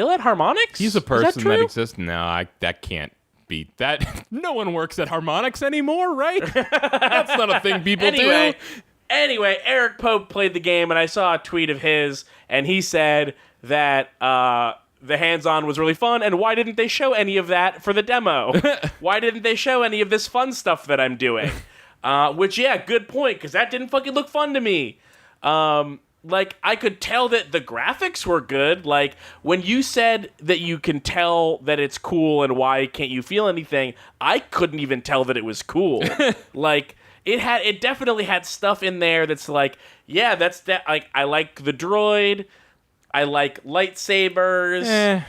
at Harmonix? He's a person that exists. No, that can't be that. No one works at Harmonix anymore, right? That's not a thing people do. Anyway, Eric Pope played the game, and I saw a tweet of his, and he said that the hands-on was really fun, and why didn't they show any of that for the demo? Why didn't they show any of this fun stuff that I'm doing? Which, yeah, good point, because that didn't fucking look fun to me. Like, I could tell that the graphics were good. Like, when you said that you can tell that it's cool and why can't you feel anything, I couldn't even tell that it was cool. Like, it definitely had stuff in there that's like, yeah, that's that. Like, I like the droid. I like lightsabers.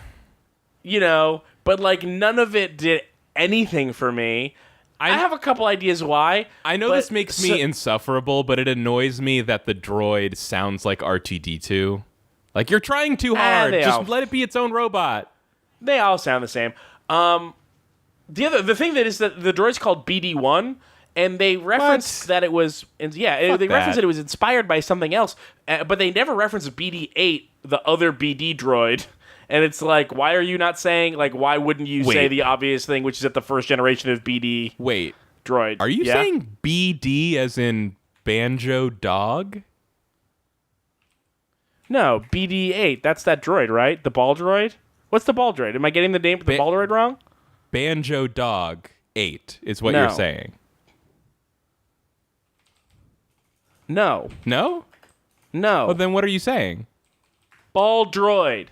You know, but, like, none of it did anything for me. I have a couple ideas why. I know this makes me insufferable, but it annoys me that the droid sounds like R2-D2. Like, you're trying too hard. Just let it be its own robot. They all sound the same. The thing that is that the droid's called BD-1, and they reference that it was reference that it was inspired by something else, but they never reference BD-8, the other BD droid. And it's like, why are you not saying, like, why wouldn't you say the obvious thing, which is that the first generation of BD droid? Are you saying BD as in Banjo Dog? No, BD-8. That's that droid, right? The ball droid? What's the ball droid? Am I getting the name of the ball droid wrong? Banjo Dog 8 is what you're saying. No. No? No. Well, then what are you saying? Ball droid.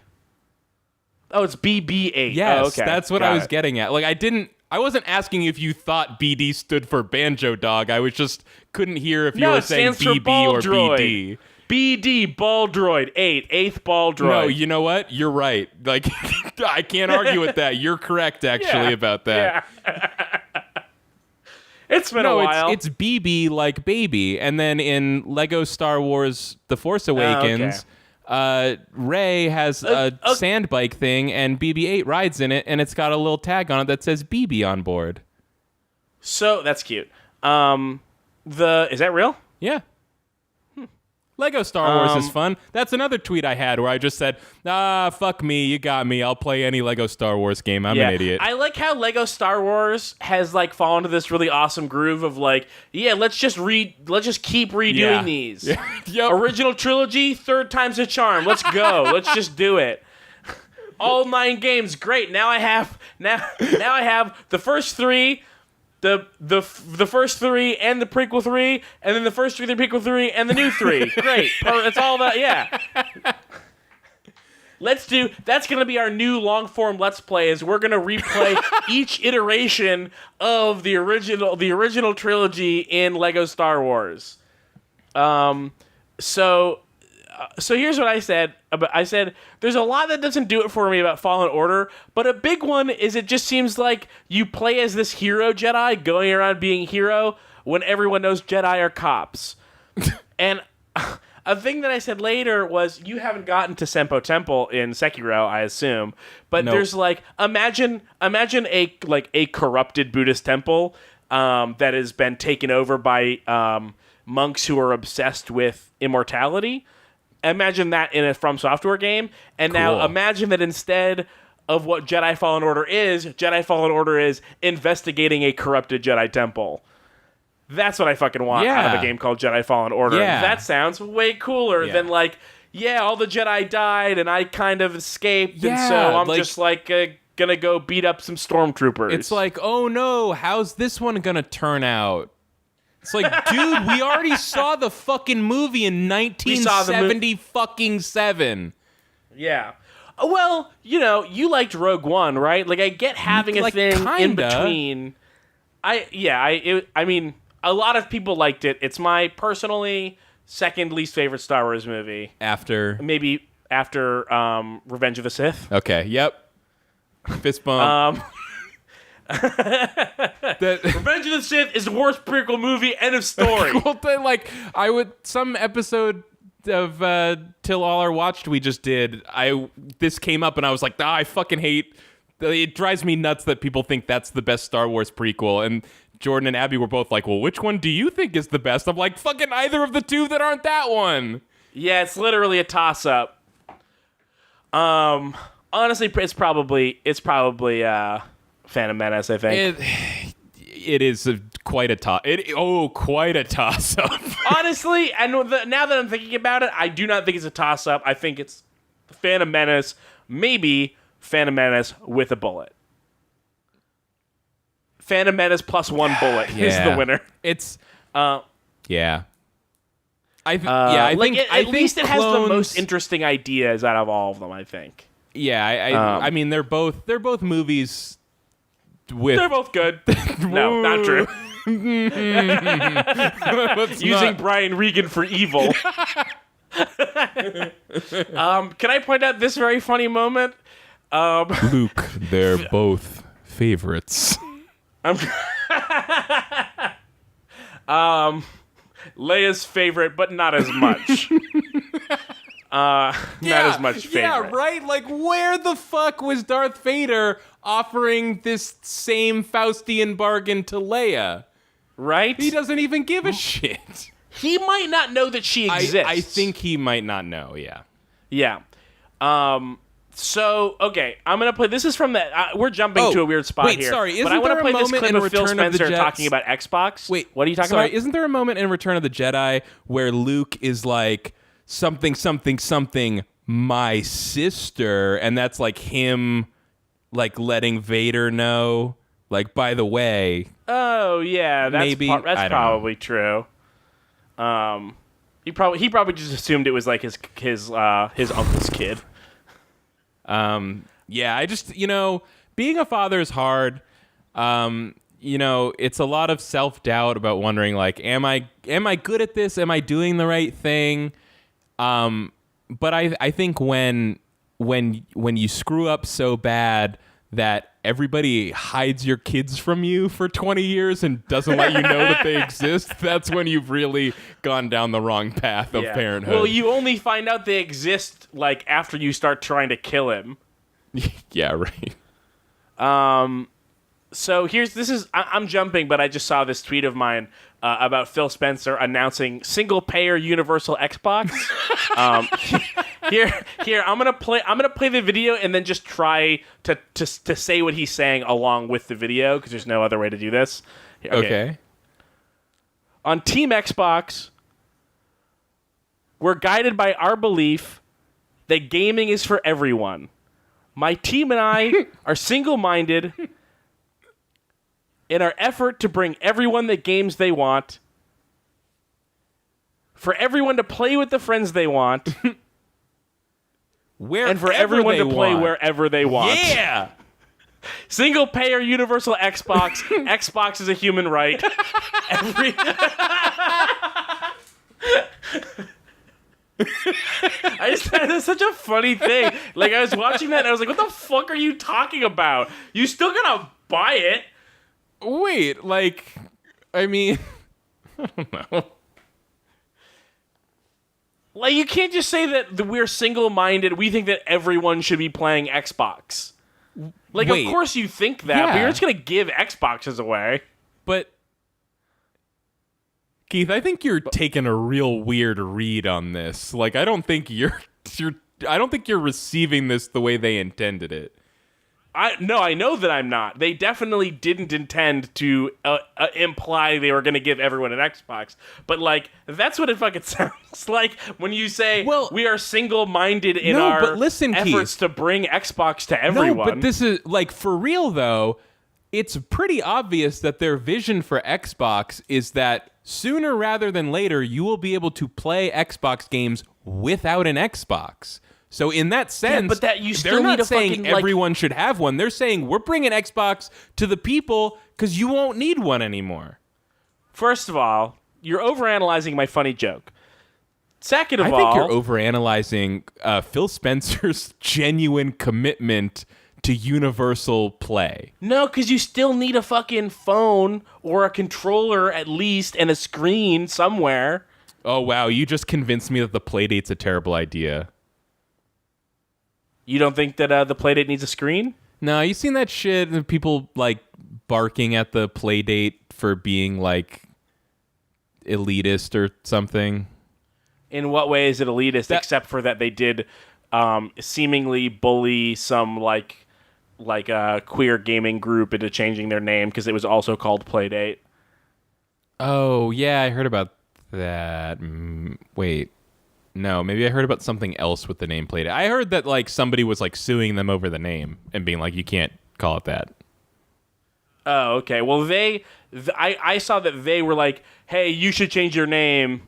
Oh, it's BB-8. Yes, that's what I was getting at. Like, I wasn't asking if you thought BD stood for Banjo Dog. I was just couldn't hear if you were saying BB or droid. BD. BD ball droid 8, 8th ball droid. No, you know what? You're right. Like, I can't argue with that. You're correct, actually, about that. Yeah. It's been a while. It's BB like baby. And then in Lego Star Wars The Force Awakens, Rey has a sand bike thing, and BB-8 rides in it, and it's got a little tag on it that says BB on board. So, that's cute. Is that real? Yeah. Lego Star Wars is fun. That's another tweet I had where I just said, fuck me, you got me. I'll play any Lego Star Wars game. I'm an idiot. I like how Lego Star Wars has like fallen into this really awesome groove of like, let's just keep redoing these. Yep. Original trilogy, third time's a charm. Let's go. Let's just do it. All 9 games, great. Now I have the first 3. The first 3 and the prequel 3, and then the first 3, the prequel 3, and the new 3. Great. It's all that, yeah. That's going to be our new long-form Let's Play, is we're going to replay each iteration of the original trilogy in Lego Star Wars. So here's what I said. I said, there's a lot that doesn't do it for me about Fallen Order, but a big one is it just seems like you play as this hero Jedi going around being hero when everyone knows Jedi are cops. And a thing that I said later was, you haven't gotten to Senpo Temple in Sekiro, I assume, but there's like, imagine a corrupted Buddhist temple that has been taken over by monks who are obsessed with immortality. Imagine that in a From Software game, and now imagine that instead of what Jedi Fallen Order is investigating a corrupted Jedi temple. That's what I fucking want out of a game called Jedi Fallen Order. Yeah. That sounds way cooler than like, all the Jedi died and I kind of escaped, and so I'm just like gonna go beat up some stormtroopers. It's like, oh no, how's this one gonna turn out? It's like, dude, we already saw the fucking movie in 1977. Yeah. Well, you liked Rogue One, right? Like, I get having a thing kinda. In between. I mean, a lot of people liked it. It's my personally second least favorite Star Wars movie. Maybe after Revenge of the Sith. Okay, yep. Fist bump. Revenge of the Sith is the worst prequel movie. End of story. Well, then, some episode of Till All Are Watched we just did. This came up and I was like, I fucking hate. It drives me nuts that people think that's the best Star Wars prequel. And Jordan and Abby were both like, well, which one do you think is the best? I'm like, fucking either of the two that aren't that one. Yeah, it's literally a toss up. Honestly, it's probably. Phantom Menace, I think. It is quite a toss. Quite a toss-up. Honestly, and now that I'm thinking about it, I do not think it's a toss-up. I think it's Phantom Menace, maybe Phantom Menace with a bullet. Phantom Menace plus 1 bullet is the winner. It's yeah. I think at least it has the most interesting ideas out of all of them, I think. Yeah, I mean they're both movies. They're both good. No, not true. Using Brian Regan for evil. Can I point out this very funny moment? Luke, they're both favorites. Leia's favorite, but not as much. Not as much favorite. Yeah, right? Like, where the fuck was Darth Vader offering this same Faustian bargain to Leia? Right? He doesn't even give a shit. He might not know that she exists. I think he might not know, yeah. Yeah. So, okay, I'm going to play... This is from the... we're jumping to a weird spot here. Wait, sorry. But I want to play this clip of Phil Spencer talking about Xbox. Wait, what are you talking about? Isn't there a moment in Return of the Jedi where Luke is like... something, my sister, and that's like him, like letting Vader know, like, by the way. Oh yeah, that's probably true. He probably just assumed it was like his uncle's kid. Yeah, I just being a father is hard. It's a lot of self-doubt about wondering like, am I good at this? Am I doing the right thing? But I think when you screw up so bad that everybody hides your kids from you for 20 years and doesn't let you know that they exist, that's when you've really gone down the wrong path of parenthood. Well, you only find out they exist like after you start trying to kill him. Yeah, right. So I'm jumping, but I just saw this tweet of mine about Phil Spencer announcing single-payer universal Xbox. Here, I'm gonna play the video and then just try to say what he's saying along with the video because there's no other way to do this. Okay. On Team Xbox, we're guided by our belief that gaming is for everyone. My team and I are single-minded in our effort to bring everyone the games they want, for everyone to play with the friends they want, and for everyone to play wherever they want. Yeah! Single-payer universal Xbox. Xbox is a human right. I just thought that's such a funny thing. Like, I was watching that and I was like, what the fuck are you talking about? You still gotta buy it. Wait, like, I mean, I don't know. Like, you can't just say that we're single-minded. We think that everyone should be playing Xbox. Like, Wait. Of course you think that, but you're just gonna give Xboxes away. But Keith, I think you're taking a real weird read on this. Like, I don't think you're receiving this the way they intended it. I know that I'm not. They definitely didn't intend to imply they were going to give everyone an Xbox. But, like, that's what it fucking sounds like when you say, well, we are single-minded in our efforts Keith, to bring Xbox to everyone. No, but this is, like, for real, though, it's pretty obvious that their vision for Xbox is that sooner rather than later, you will be able to play Xbox games without an Xbox. So in that sense, but that you still they're need not saying fucking, everyone should have one. They're saying we're bringing Xbox to the people because you won't need one anymore. First of all, you're overanalyzing my funny joke. Second of all, I think you're overanalyzing Phil Spencer's genuine commitment to universal play. No, because you still need a fucking phone or a controller at least and a screen somewhere. Oh, wow. You just convinced me that the Playdate's a terrible idea. You don't think that the Playdate needs a screen? No, you seen that shit? People, like, barking at the Playdate for being, like, elitist or something. In what way is it elitist, except for that they did seemingly bully some, like a queer gaming group into changing their name because it was also called Playdate? Oh, yeah, I heard about that. Wait. No, maybe I heard about something else with the name Playdate. I heard that, like, somebody was, like, suing them over the name and being like, you can't call it that. Oh, okay. Well, I saw that they were like, hey, you should change your name.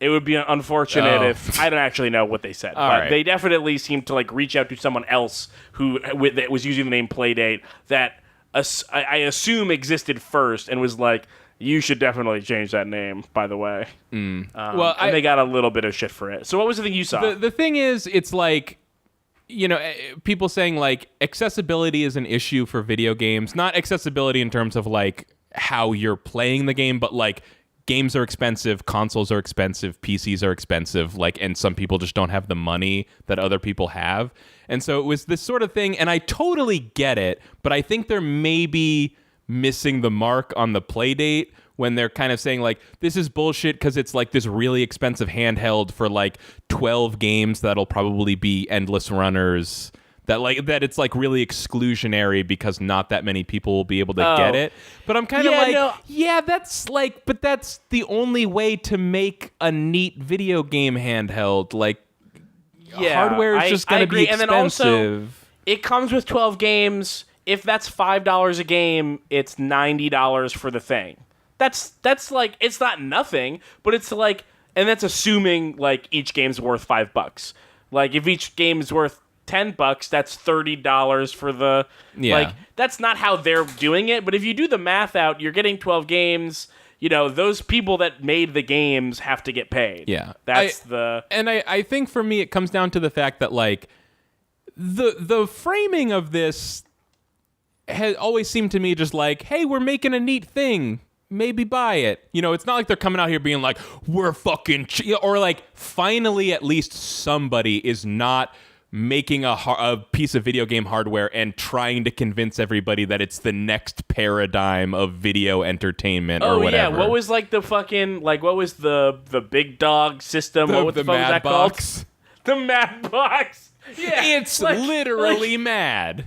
It would be unfortunate if... I don't actually know what they said. But they definitely seemed to, like, reach out to someone else that was using the name Playdate that I assume existed first and was like, you should definitely change that name, by the way. And they got a little bit of shit for it. So what was the thing you saw? The thing is, it's like, you know, people saying, like, accessibility is an issue for video games. Not accessibility in terms of, like, how you're playing the game, but, like, games are expensive, consoles are expensive, PCs are expensive, like, and some people just don't have the money that other people have. And so it was this sort of thing, and I totally get it, but I think they're maybe missing the mark on the Playdate when they're kind of saying, like, this is bullshit because it's, like, this really expensive handheld for, like, 12 games that'll probably be endless runners, that it's, like, really exclusionary because not that many people will be able to get it. But I'm kind of that's, like, but that's the only way to make a neat video game handheld. Like, hardware is just going to be expensive. And then also, it comes with 12 games. If that's $5 a game, it's $90 for the thing. That's like, it's not nothing, but it's like, and that's assuming, like, each game's worth $5. Like, if each game's worth $10, that's $30 for the... Yeah. Like, that's not how they're doing it, but if you do the math out, you're getting 12 games, those people that made the games have to get paid. Yeah. I think for me, it comes down to the fact that, like, the framing of this has always seemed to me just like, hey, we're making a neat thing. Maybe buy it. It's not like they're coming out here being like, we're fucking... or like, finally, at least somebody is not making a piece of video game hardware and trying to convince everybody that it's the next paradigm of video entertainment or whatever. Oh, yeah. What was, like, the fucking... Like, what was the big dog system? What the fuck was that called? The Mad Box. Yeah. It's literally mad.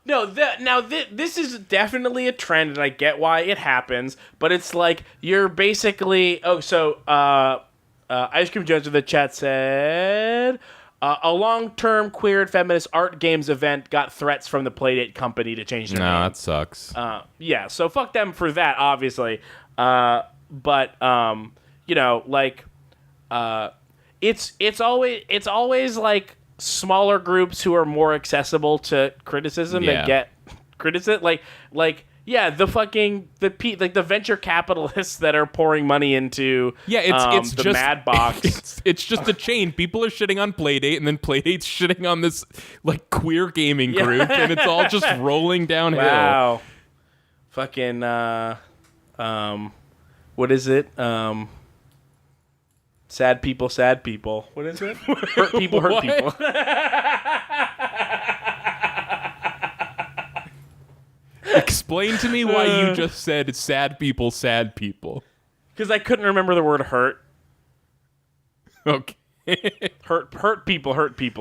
No, this is definitely a trend, and I get why it happens, but it's like, you're basically... Oh, so, Ice Cream Jones in the chat said... a long-term queer and feminist art games event got threats from the Playdate company to change their name. No, that sucks. Yeah, so fuck them for that, obviously. It's always like smaller groups who are more accessible to criticism that get criticism. The venture capitalists that are pouring money into it's the just Mad Box. It's just a chain. People are shitting on Playdate, and then Playdate's shitting on this like queer gaming group, and it's all just rolling downhill. Wow. Fucking what is it? Sad people. What is it? Hurt people. Explain to me why you just said sad people. Because I couldn't remember the word hurt. Okay. hurt people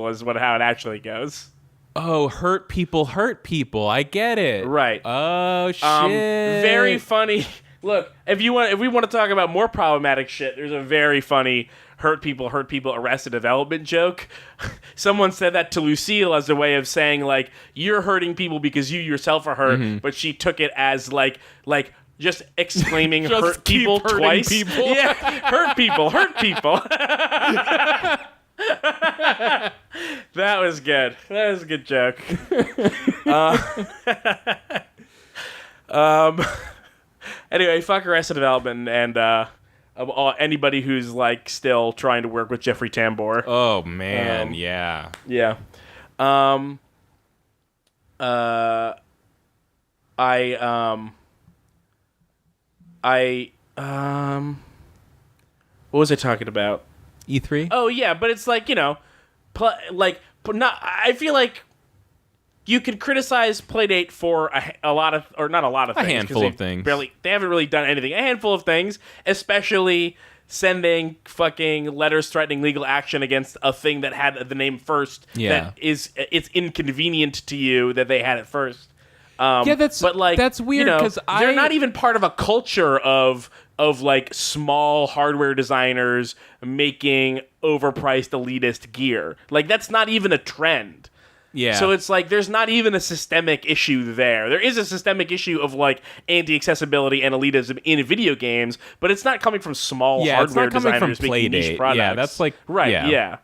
is how it actually goes. Oh, hurt people. I get it. Right. Oh shit. Very funny. Look, if we want to talk about more problematic shit, there's a very funny hurt people, Arrested Development joke. Someone said that to Lucille as a way of saying, like, you're hurting people because you yourself are hurt, but she took it as, like just exclaiming just hurt people twice. People. Yeah, hurt people. That was good. That was a good joke. Anyway, fuck Arrested Development and anybody who's like still trying to work with Jeffrey Tambor. Oh man, yeah. What was I talking about? E3? Oh yeah, but it's like, I feel like you could criticize Playdate for a handful of things. They haven't really done anything. A handful of things, especially sending fucking letters threatening legal action against a thing that had the name first. Yeah. It's inconvenient to you that they had it first. That's weird because they're not even part of a culture of like small hardware designers making overpriced elitist gear. Like, that's not even a trend. Yeah. So it's like there's not even a systemic issue there. There is a systemic issue of like anti-accessibility and elitism in video games, but it's not coming from small hardware designers making niche products. Yeah, that's like right. Yeah.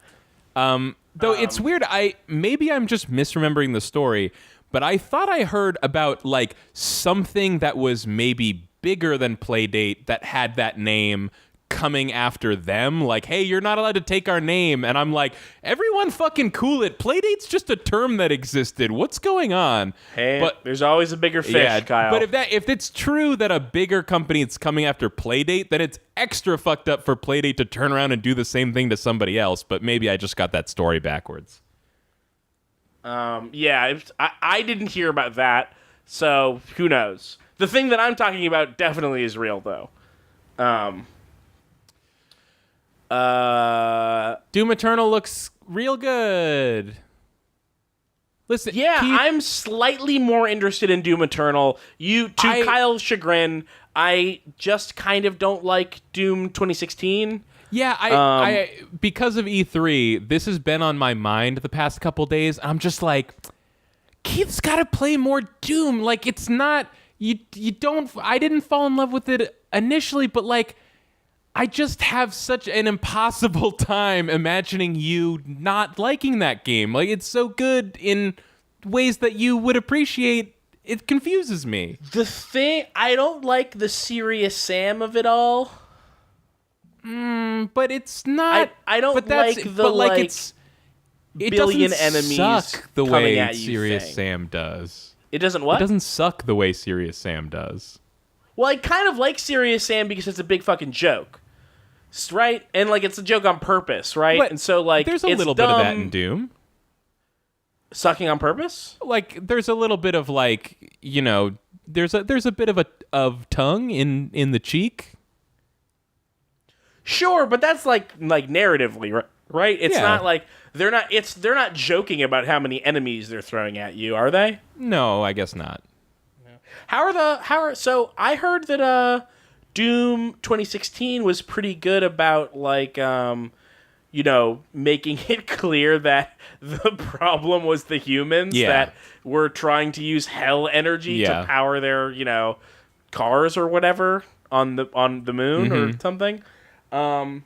Though it's weird. Maybe I'm just misremembering the story, but I thought I heard about like something that was maybe bigger than Playdate that had that name coming after them, like, hey, you're not allowed to take our name. And I'm like, everyone fucking cool it. Playdate's just a term that existed. What's going on? Hey, but there's always a bigger fish, Kyle. But if it's true that a bigger company is coming after Playdate, then it's extra fucked up for Playdate to turn around and do the same thing to somebody else. But maybe I just got that story backwards. I didn't hear about that, so who knows? The thing that I'm talking about definitely is real, though. Doom Eternal looks real good. Listen, yeah, Keith, I'm slightly more interested in Doom Eternal. Kyle's chagrin, I just kind of don't like Doom 2016. Yeah, I because of E3, this has been on my mind the past couple days. I'm just like, Keith's got to play more Doom. Like, it's not you don't. I didn't fall in love with it initially, but like, I just have such an impossible time imagining you not liking that game. Like, it's so good in ways that you would appreciate it confuses me. The thing, I don't like the Serious Sam of it all. But it's not. I don't like the like it billion doesn't enemies suck the coming way at you Serious thing. Sam does. It doesn't what? It doesn't suck the way Serious Sam does. Well, I kind of like Serious Sam because it's a big fucking joke, right? And like it's a joke on purpose, right? But and so like there's a it's little bit of that in Doom. Sucking on purpose? Like there's a little bit of like, you know, there's a bit of tongue in the cheek. Sure, but that's like narratively, right? It's Yeah. not like they're not joking about how many enemies they're throwing at you, are they? No, I guess not. So I heard that Doom 2016 was pretty good about like making it clear that the problem was the humans that were trying to use hell energy to power their, cars or whatever on the moon or something. Doom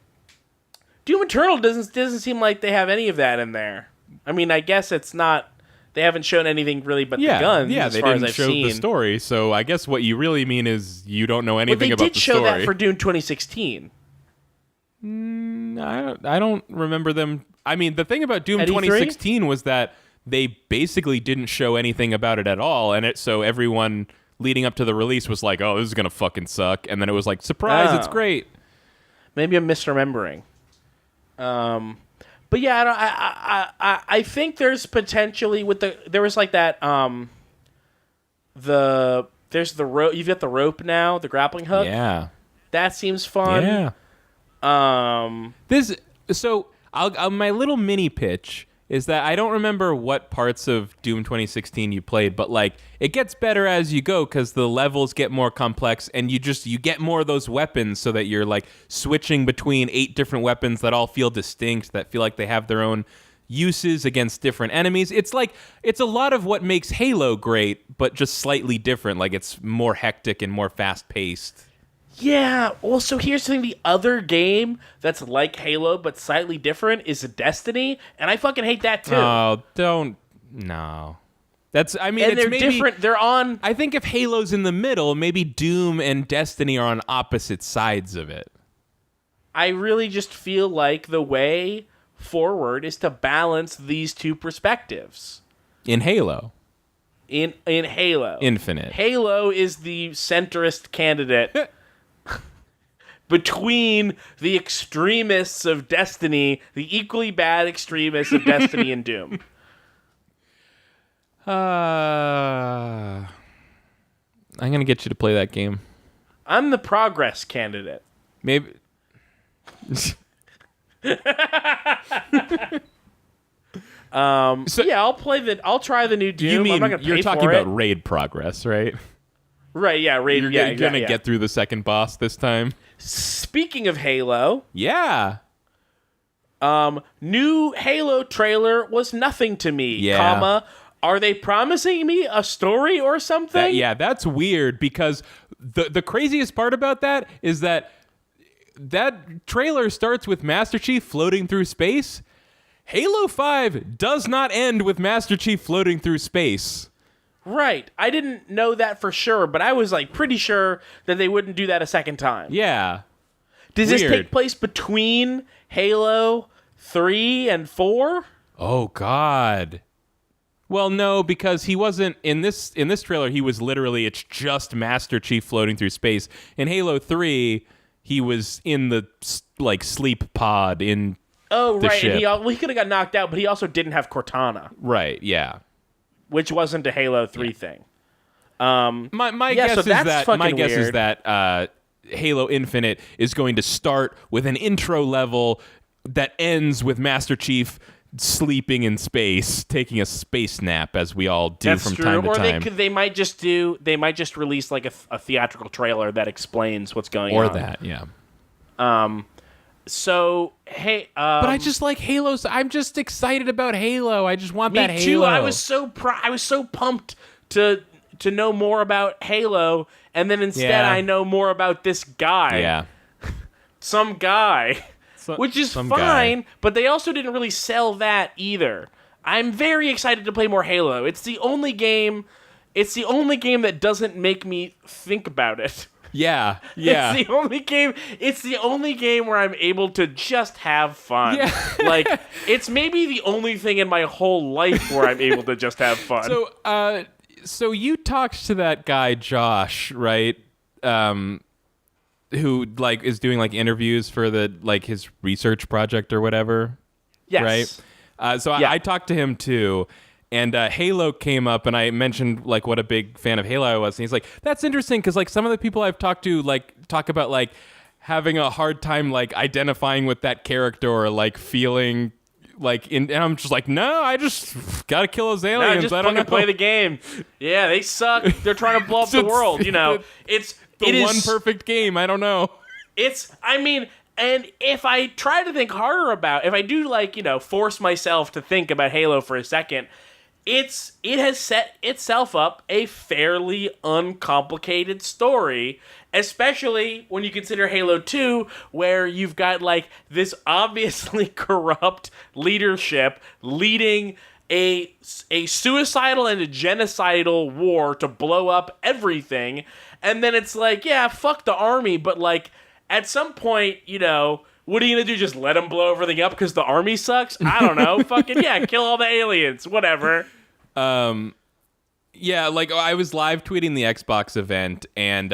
Eternal doesn't seem like they have any of that in there. I mean, I guess it's not. They haven't shown anything really but the guns. Yeah, as they far didn't as I've show seen. the story. So I guess what you really mean is you don't know But anything they about did the show story. that for Doom 2016. I don't remember them. I mean, the thing about Doom At E3? 2016 was that they basically didn't show anything about it at all, and so everyone leading up to the release was like, "Oh, this is gonna fucking suck," and then it was like, "Surprise, it's great." Maybe I'm misremembering. But yeah, I think there's potentially there was like that there's the rope. You've got the rope now, the grappling hook. Yeah, that seems fun. Yeah. My little mini pitch is that I don't remember what parts of Doom 2016 you played, but like it gets better as you go because the levels get more complex and you get more of those weapons so that you're like switching between 8 different weapons that all feel distinct, that feel like they have their own uses against different enemies. It's a lot of what makes Halo great, but just slightly different. Like it's more hectic and more fast paced. Yeah, well, so here's the thing. The other game that's like Halo but slightly different is Destiny, and I fucking hate that too. Oh, no. That's, I mean, and they're different. They're on... I think if Halo's in the middle, maybe Doom and Destiny are on opposite sides of it. I really just feel like the way forward is to balance these two perspectives. In Halo. In Halo. Infinite. Halo is the centrist candidate between the extremists of Destiny, the equally bad extremists of Destiny and Doom. I'm going to get you to play that game. I'm the progress candidate. Maybe. I'll try the new Doom. You mean I'm not gonna you're pay talking for about it. raid progress, right? Right, yeah, raid. You're yeah, going to yeah. get through the second boss this time? Speaking of Halo, Yeah. new Halo trailer was nothing to me. Yeah. Are they promising me a story or something? That's weird because the craziest part about that is that trailer starts with Master Chief floating through space. Halo 5 does not end with Master Chief floating through space. Right. I didn't know that for sure, but I was like pretty sure that they wouldn't do that a second time. Yeah. Does Weird. this take place between Halo 3 and 4? Oh God. Well, no, because he wasn't in this trailer. He was literally, it's just Master Chief floating through space. In Halo 3, he was in the like sleep pod in the right. ship. And he could have got knocked out, but he also didn't have Cortana, Right. Yeah. which wasn't a Halo 3 thing. My Yeah, guess so is that's that fucking weird. Halo Infinite is going to start with an intro level that ends with Master Chief sleeping in space, taking a space nap, as we all do That's from true. time to Or time. they might just release like a theatrical trailer that explains what's going on. Or that, yeah. So hey, But I just like Halo's. I'm just excited about Halo. I just want that me Halo. too. I was so pumped to know more about Halo, and then instead Yeah. I know more about this guy. Yeah. Some guy. Which is some fine, guy. but they also didn't really sell that either. I'm very excited to play more Halo. It's the only game it's the only game that doesn't make me think about it. Yeah. It's the only game where I'm able to just have fun. Yeah. Like, it's maybe the only thing in my whole life where I'm able to just have fun. So you talked to that guy Josh, right? Who like is doing like interviews for the like his research project or whatever. Yes. Right. I talked to him too. And Halo came up, and I mentioned like what a big fan of Halo I was, and he's like, "That's interesting because like some of the people I've talked to like talk about like having a hard time like identifying with that character or like feeling like and I'm just like, no, I just gotta kill those aliens. Just I don't know. play the game. Yeah, they suck. They're trying to blow up the world. You know, it is perfect game. I don't know. And if I try to think harder if I do like force myself to think about Halo for a second. It has set itself up a fairly uncomplicated story, especially when you consider Halo 2, where you've got like this obviously corrupt leadership leading a suicidal and a genocidal war to blow up everything, and then it's like, yeah, fuck the army, but like at some point, what are you going to do? Just let them blow everything up because the army sucks? I don't know. Fucking, yeah, kill all the aliens. Whatever. Yeah, like I was live tweeting the Xbox event and,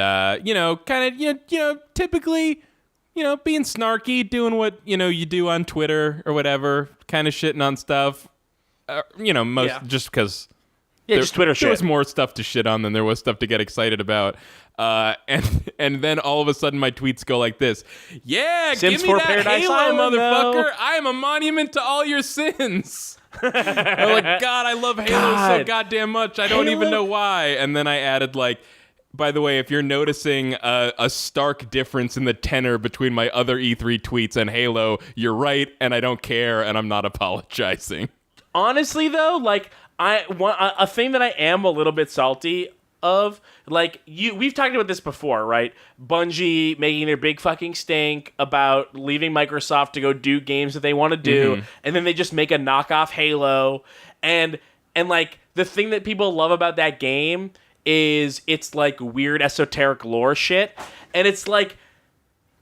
typically, being snarky, doing what, you do on Twitter or whatever, kind of shitting on stuff, just because... Yeah, just Twitter shit. There was more stuff to shit on than there was stuff to get excited about. And then all of a sudden my tweets go like this. Yeah, Sims give me that Paradise Halo, Island, motherfucker. though. I am a monument to all your sins. I'm like, God, I love Halo so goddamn much. I don't even know why. And then I added like, by the way, if you're noticing a stark difference in the tenor between my other E3 tweets and Halo, you're right, and I don't care, and I'm not apologizing. Honestly, though, like, a thing that I am a little bit salty of, like, we've talked about this before, right? Bungie making their big fucking stink about leaving Microsoft to go do games that they want to do, and then they just make a knockoff Halo, and like, the thing that people love about that game is it's, like, weird esoteric lore shit, and it's like,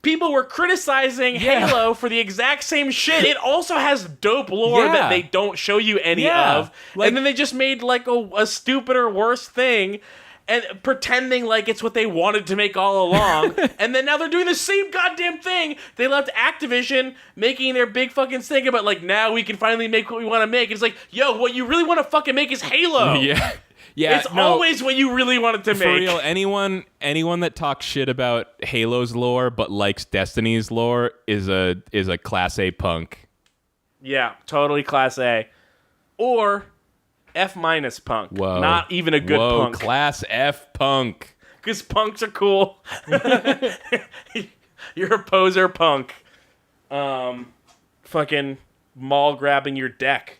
people were criticizing Halo for the exact same shit. It also has dope lore that they don't show you any of. Like, and then they just made like a stupider, worse thing and pretending like it's what they wanted to make all along. And then now they're doing the same goddamn thing. They left Activision making their big fucking thing about like, now we can finally make what we want to make. It's like, yo, what you really want to fucking make is Halo. Yeah. Yeah, it's always what you really wanted to make. For real, anyone that talks shit about Halo's lore but likes Destiny's lore is a Class A punk. Yeah, totally Class A. Or F- punk. Whoa. Not even a good punk. Class F punk. Because punks are cool. You're a poser punk. Fucking mall grabbing your deck.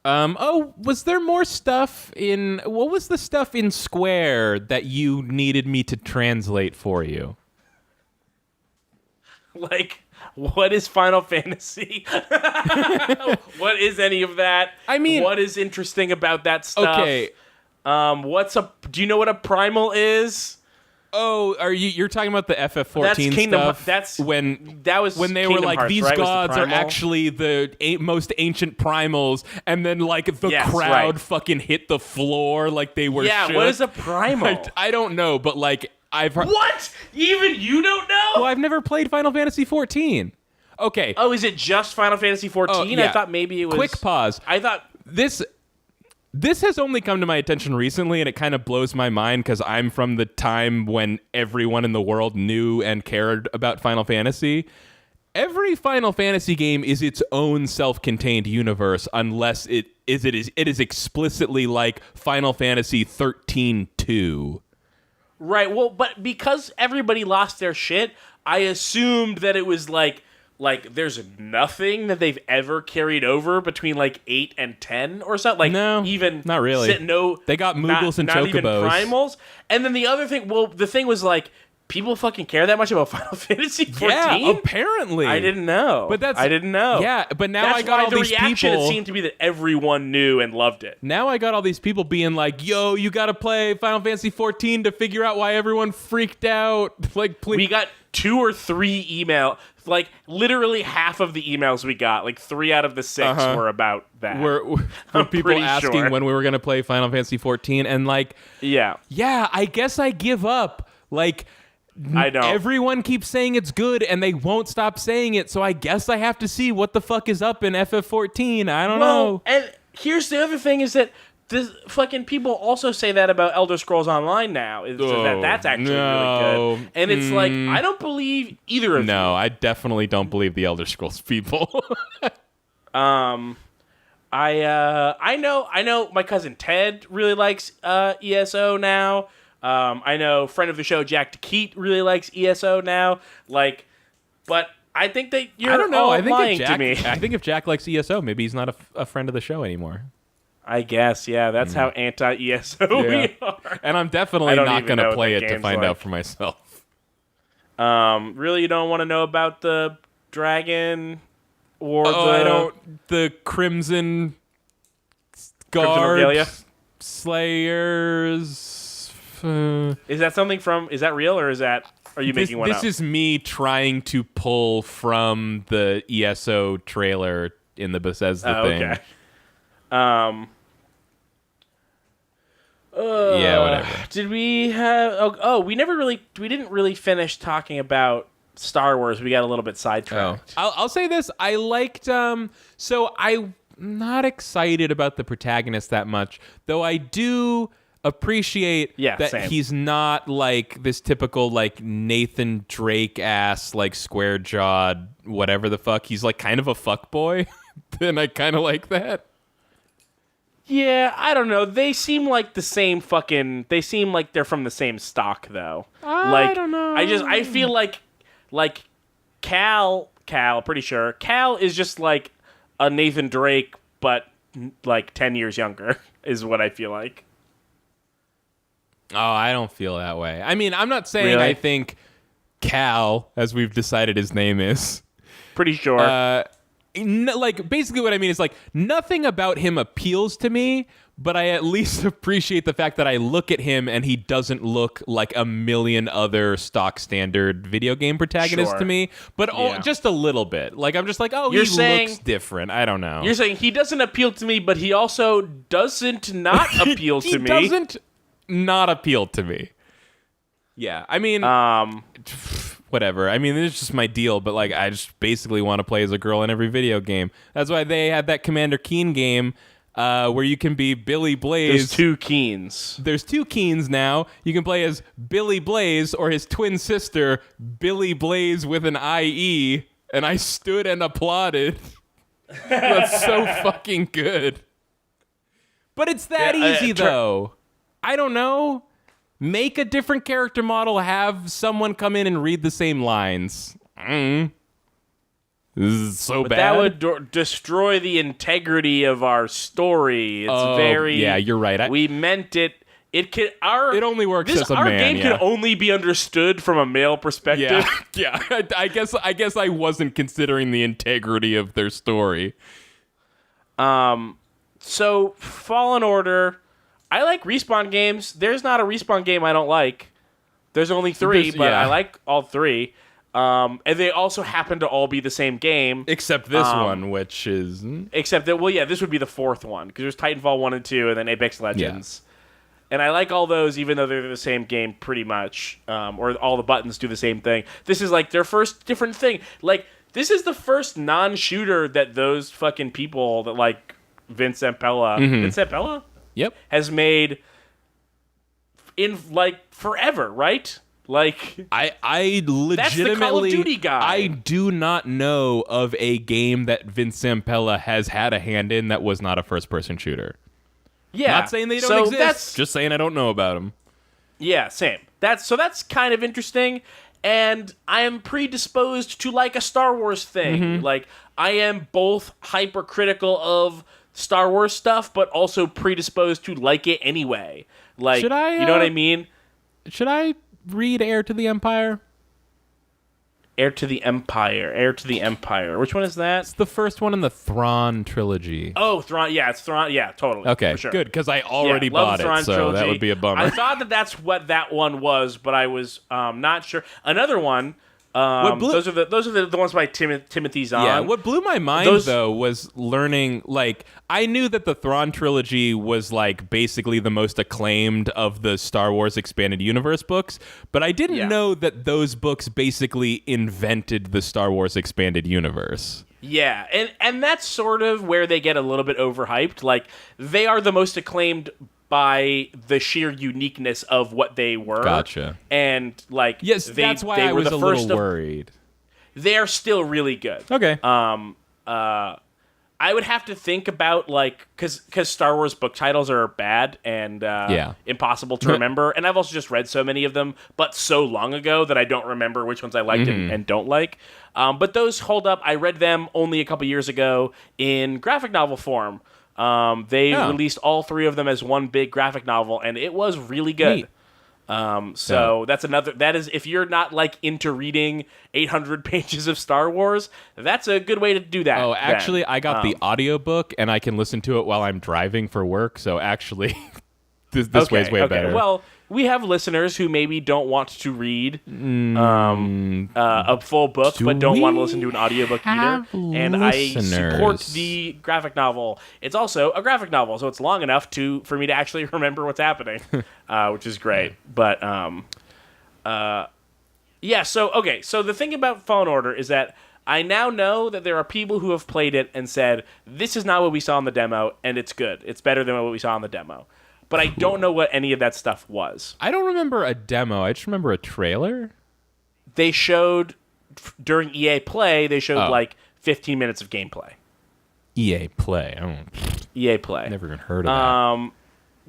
Was there more stuff what was the stuff in Square that you needed me to translate for you? Like, what is Final Fantasy? What is any of that? I mean, what is interesting about that stuff? Okay. Do you know what a primal is? Oh, you're talking about the FF14 stuff? That's when they Kingdom were like, Hearts, these right? gods are actually the most ancient primals, and then like the crowd fucking hit the floor like they were. Yeah, shook. What is a primal? I don't know, but like I've heard. What? Even you don't know? Well, I've never played Final Fantasy 14. Okay. Oh, is it just Final Fantasy 14? Oh, yeah. I thought maybe it was. Quick pause. I thought This has only come to my attention recently, and it kind of blows my mind because I'm from the time when everyone in the world knew and cared about Final Fantasy. Every Final Fantasy game is its own self-contained universe unless it is explicitly like Final Fantasy 13-2. Right, well, but because everybody lost their shit, I assumed that it was like there's nothing that they've ever carried over between like 8 and 10 or something. Like, no, even not really. No, they got Moogles and not Chocobos. Even primals. And then the other thing, the thing was like people fucking care that much about Final Fantasy 14? Yeah, apparently. I didn't know. I didn't know. Yeah, but now That's I got why all the these reaction, people. It seemed to be that everyone knew and loved it. Now I got all these people being like, "Yo, you got to play Final Fantasy 14 to figure out why everyone freaked out." Like, please. We got 2 or 3 email, like literally half of the emails we got, like 3 out of the 6 were about that. Were people asking when we were going to play Final Fantasy 14, and like, yeah, I guess I give up. Like, I know everyone keeps saying it's good, and they won't stop saying it. So I guess I have to see what the fuck is up in FF14. I don't know. And here's the other thing: is that this fucking people also say that about Elder Scrolls Online now. Is that that's actually really good, and it's like I don't believe either of you. No, I definitely don't believe the Elder Scrolls people. I know my cousin Ted really likes ESO now. I know friend of the show Jack DeKeat really likes ESO now. Like, but I think that you're I don't know. all I think lying if Jack, to me. I think if Jack likes ESO, maybe he's not a friend of the show anymore. I guess, yeah. That's how anti-ESO we are. And I'm definitely not going to play it to find out for myself. Really, you don't want to know about the dragon or the Crimson Guard Slayers. Is that something from? Is that real or is that? Are you making one up? This is me trying to pull from the ESO trailer in the Bethesda thing. Okay. Yeah, whatever. Did we have? We didn't really finish talking about Star Wars. We got a little bit sidetracked. I'll say this: I liked. So I'm not excited about the protagonist that much, though. I do appreciate that same. He's not like this typical like Nathan Drake ass like square jawed whatever the fuck. He's like kind of a fuck boy, and I kind of like that. Yeah, I don't know. They seem like the same fucking. They seem like they're from the same stock, though. I don't know. I feel like Cal. Pretty sure Cal is just like a Nathan Drake, but like 10 years younger, is what I feel like. Oh, I don't feel that way. I mean, I'm not saying Really? I think Cal, as we've decided his name is. Pretty sure. Like, basically what I mean is, like, nothing about him appeals to me, but I at least appreciate the fact that I look at him and he doesn't look like a million other stock standard video game protagonists to me, but just a little bit. Like, I'm just like, he looks different. I don't know. You're saying he doesn't appeal to me, but he also doesn't not appeal to me. He doesn't not appeal to me. Yeah, I mean, whatever. I mean, it's just my deal, but like, I just basically want to play as a girl in every video game. That's why they had that Commander Keen game where you can be Billy Blaze. There's 2 Keens. There's 2 Keens now. You can play as Billy Blaze or his twin sister, Billy Blaze with an IE, and I stood and applauded. That's so fucking good. But it's that easy, though. I don't know. Make a different character model, have someone come in and read the same lines. This is so bad. That would destroy the integrity of our story. It's very... Yeah, you're right. We meant it. It only works as a man. Our game can only be understood from a male perspective. Yeah. I guess I wasn't considering the integrity of their story. So, Fallen Order... I like Respawn games. There's not a Respawn game I don't like. There's only 3, but I like all 3. And they also happen to all be the same game. Except this one, which is... Except that, this would be the 4th one. Because there's Titanfall 1 and 2, and then Apex Legends. Yeah. And I like all those, even though they're the same game pretty much. Or all the buttons do the same thing. This is like their first different thing. Like, this is the first non-shooter that those fucking people that like Vince Zampella... Vince Zampella? Yep. Has made in like forever, right? Like I legitimately that's the Call of Duty guy. I do not know of a game that Vince Zampella has had a hand in that was not a first-person shooter. Yeah. Not saying they don't exist. Just saying I don't know about them. Yeah, same. That's kind of interesting, and I am predisposed to like a Star Wars thing. Like I am both hypercritical of Star Wars stuff, but also predisposed to like it anyway. Like, you know what I mean? Should I read Heir to the Empire? Heir to the Empire. Which one is that? It's the first one in the Thrawn trilogy. Oh, Thrawn. Yeah, it's Thrawn. Yeah, totally. Okay, for sure. good, because I already love bought the Thrawn it, so trilogy. that would be a bummer. I thought that's what that one was, but I was not sure. Another one. Those are the ones by Timothy Zahn. Yeah, what blew my mind though was learning, like, I knew that the Thrawn trilogy was like basically the most acclaimed of the Star Wars Expanded Universe books, but I didn't know that those books basically invented the Star Wars Expanded Universe. Yeah, and that's sort of where they get a little bit overhyped. Like, they are the most acclaimed by the sheer uniqueness of what they were. Gotcha. And, like, yes, that's why I was a little worried. They're still really good. Okay. I would have to think about, like, because Star Wars book titles are bad and impossible to remember, and I've also just read so many of them, but so long ago that I don't remember which ones I liked and don't like. But those hold up. I read them only a couple years ago in graphic novel form. They released all three of them as one big graphic novel, and it was really good. Neat. That is, if you're not like into reading 800 pages of Star Wars, that's a good way to do that. Oh, actually, I got the audiobook and I can listen to it while I'm driving for work. So actually, this way is way better. Well, we have listeners who maybe don't want to read a full book, but don't want to listen to an audiobook either. And I support the graphic novel. It's also a graphic novel, so it's long enough for me to actually remember what's happening, which is great. But yeah. So the thing about Fallen Order is that I now know that there are people who have played it and said, this is not what we saw in the demo, and it's good. It's better than what we saw in the demo. But I don't know what any of that stuff was. I don't remember a demo. I just remember a trailer. They showed, during EA Play, like 15 minutes of gameplay. EA Play. EA Play. Never even heard of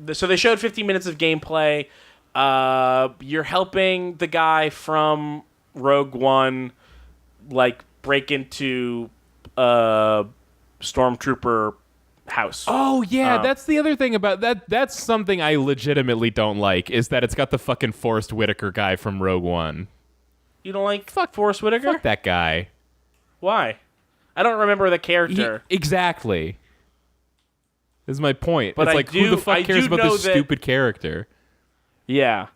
that. So they showed 15 minutes of gameplay. You're helping the guy from Rogue One, like, break into Stormtrooper house. Oh yeah, that's the other thing about that. That's something I legitimately don't like, is that it's got the fucking Forrest Whitaker guy from Rogue One. You don't like Forrest Whitaker? Fuck that guy. Why? I don't remember the character. Exactly. This is my point. But it's like, who the fuck cares about this stupid character? Yeah.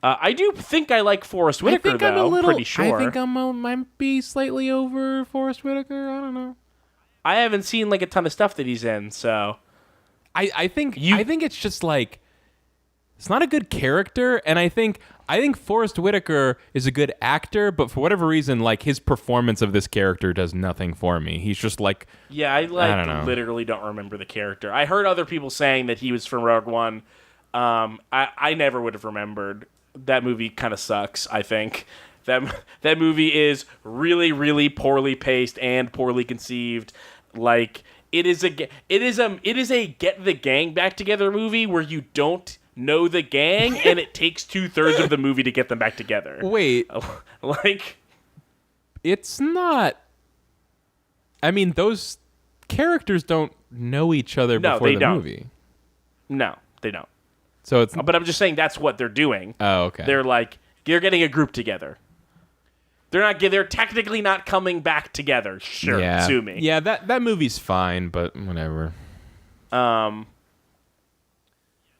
I do think I like Forrest Whitaker, though. Pretty sure. I think I might be slightly over Forrest Whitaker. I don't know. I haven't seen like a ton of stuff that he's in, so I think it's just like, it's not a good character, and I think Forrest Whitaker is a good actor, but for whatever reason, like, his performance of this character does nothing for me. He's just like, I don't know. Literally don't remember the character. I heard other people saying that he was from Rogue One. I never would have remembered. That movie kind of sucks, I think. That movie is really, really poorly paced and poorly conceived. Like, it is a get the gang back together movie where you don't know the gang and it takes 2/3 of the movie to get them back together. Wait, like, it's not. I mean, those characters don't know each other before the movie. No, they don't. So it's. But I'm just saying that's what they're doing. Oh, okay. They're getting a group together. They're technically not coming back together. Sure, sue me. Yeah, that movie's fine, but whatever.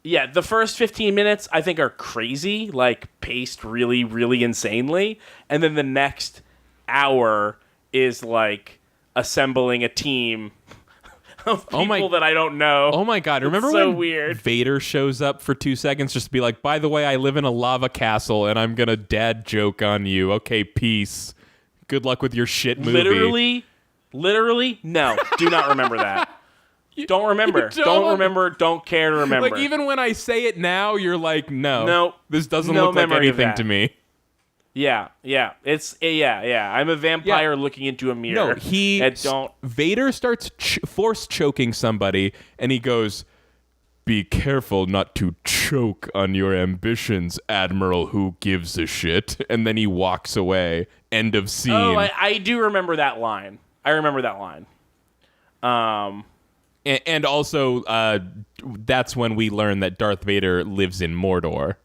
Yeah, the first 15 minutes I think are crazy, like, paced really, really insanely, and then the next hour is like assembling a team of people that I don't know. Oh my god! Remember so when weird. Vader shows up for 2 seconds just to be like, "By the way, I live in a lava castle, and I'm gonna dad joke on you. Okay, peace. Good luck with your shit movie." Literally, no. Do not remember that. Don't remember. Don't remember. Don't care to remember. Like, even when I say it now, you're like, no. This doesn't look like anything to me. Yeah. I'm a vampire looking into a mirror. No, Vader starts force choking somebody, and he goes, "Be careful not to choke on your ambitions, Admiral who gives a shit." And then he walks away. End of scene. Oh, I do remember that line. And also, that's when we learn that Darth Vader lives in Mordor.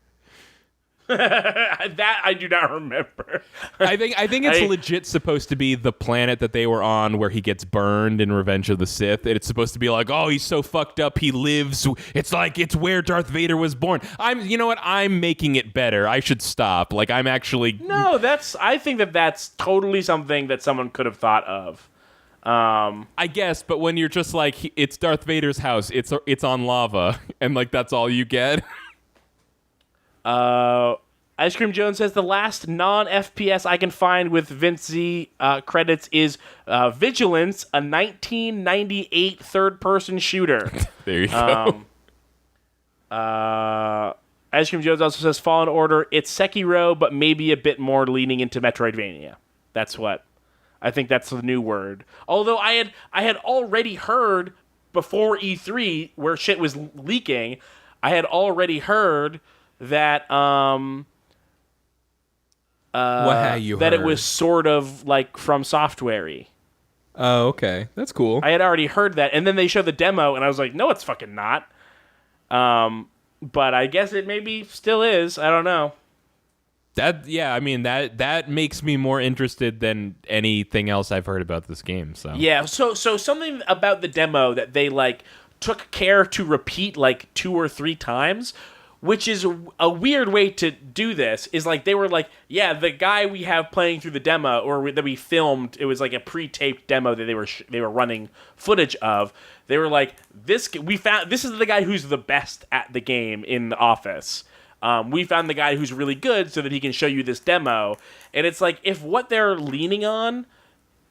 That I do not remember. I think it's legit supposed to be the planet that they were on where he gets burned in Revenge of the Sith. And it's supposed to be like, oh, he's so fucked up, he lives. It's like it's where Darth Vader was born. You know what? I'm making it better. I should stop. Like I'm actually No, I think that's totally something that someone could have thought of. I guess, but when you're just like it's Darth Vader's house, it's on lava, and like that's all you get. Ice Cream Jones says the last non-FPS I can find with Vince Z credits is Vigilance, a 1998 third-person shooter. There you go. Ice Cream Jones also says Fallen Order. It's Sekiro, but maybe a bit more leaning into Metroidvania. I think that's the new word. Although I had already heard before E3 where shit was leaking, I had already heard that what have you that heard? it was sort of like From Software-y. Oh, okay. That's cool. I had already heard that, and then they showed the demo, and I was like, no, it's fucking not. But I guess it maybe still is. I don't know. That makes me more interested than anything else I've heard about this game. So yeah, so something about the demo that they like took care to repeat like 2 or 3 times, which is a weird way to do this, is like they were like, yeah, the guy we have playing through the demo or that we filmed, it was like a pre-taped demo that they were running footage of. They were like, this is the guy who's the best at the game in the office. We found the guy who's really good so that he can show you this demo. And it's like, if what they're leaning on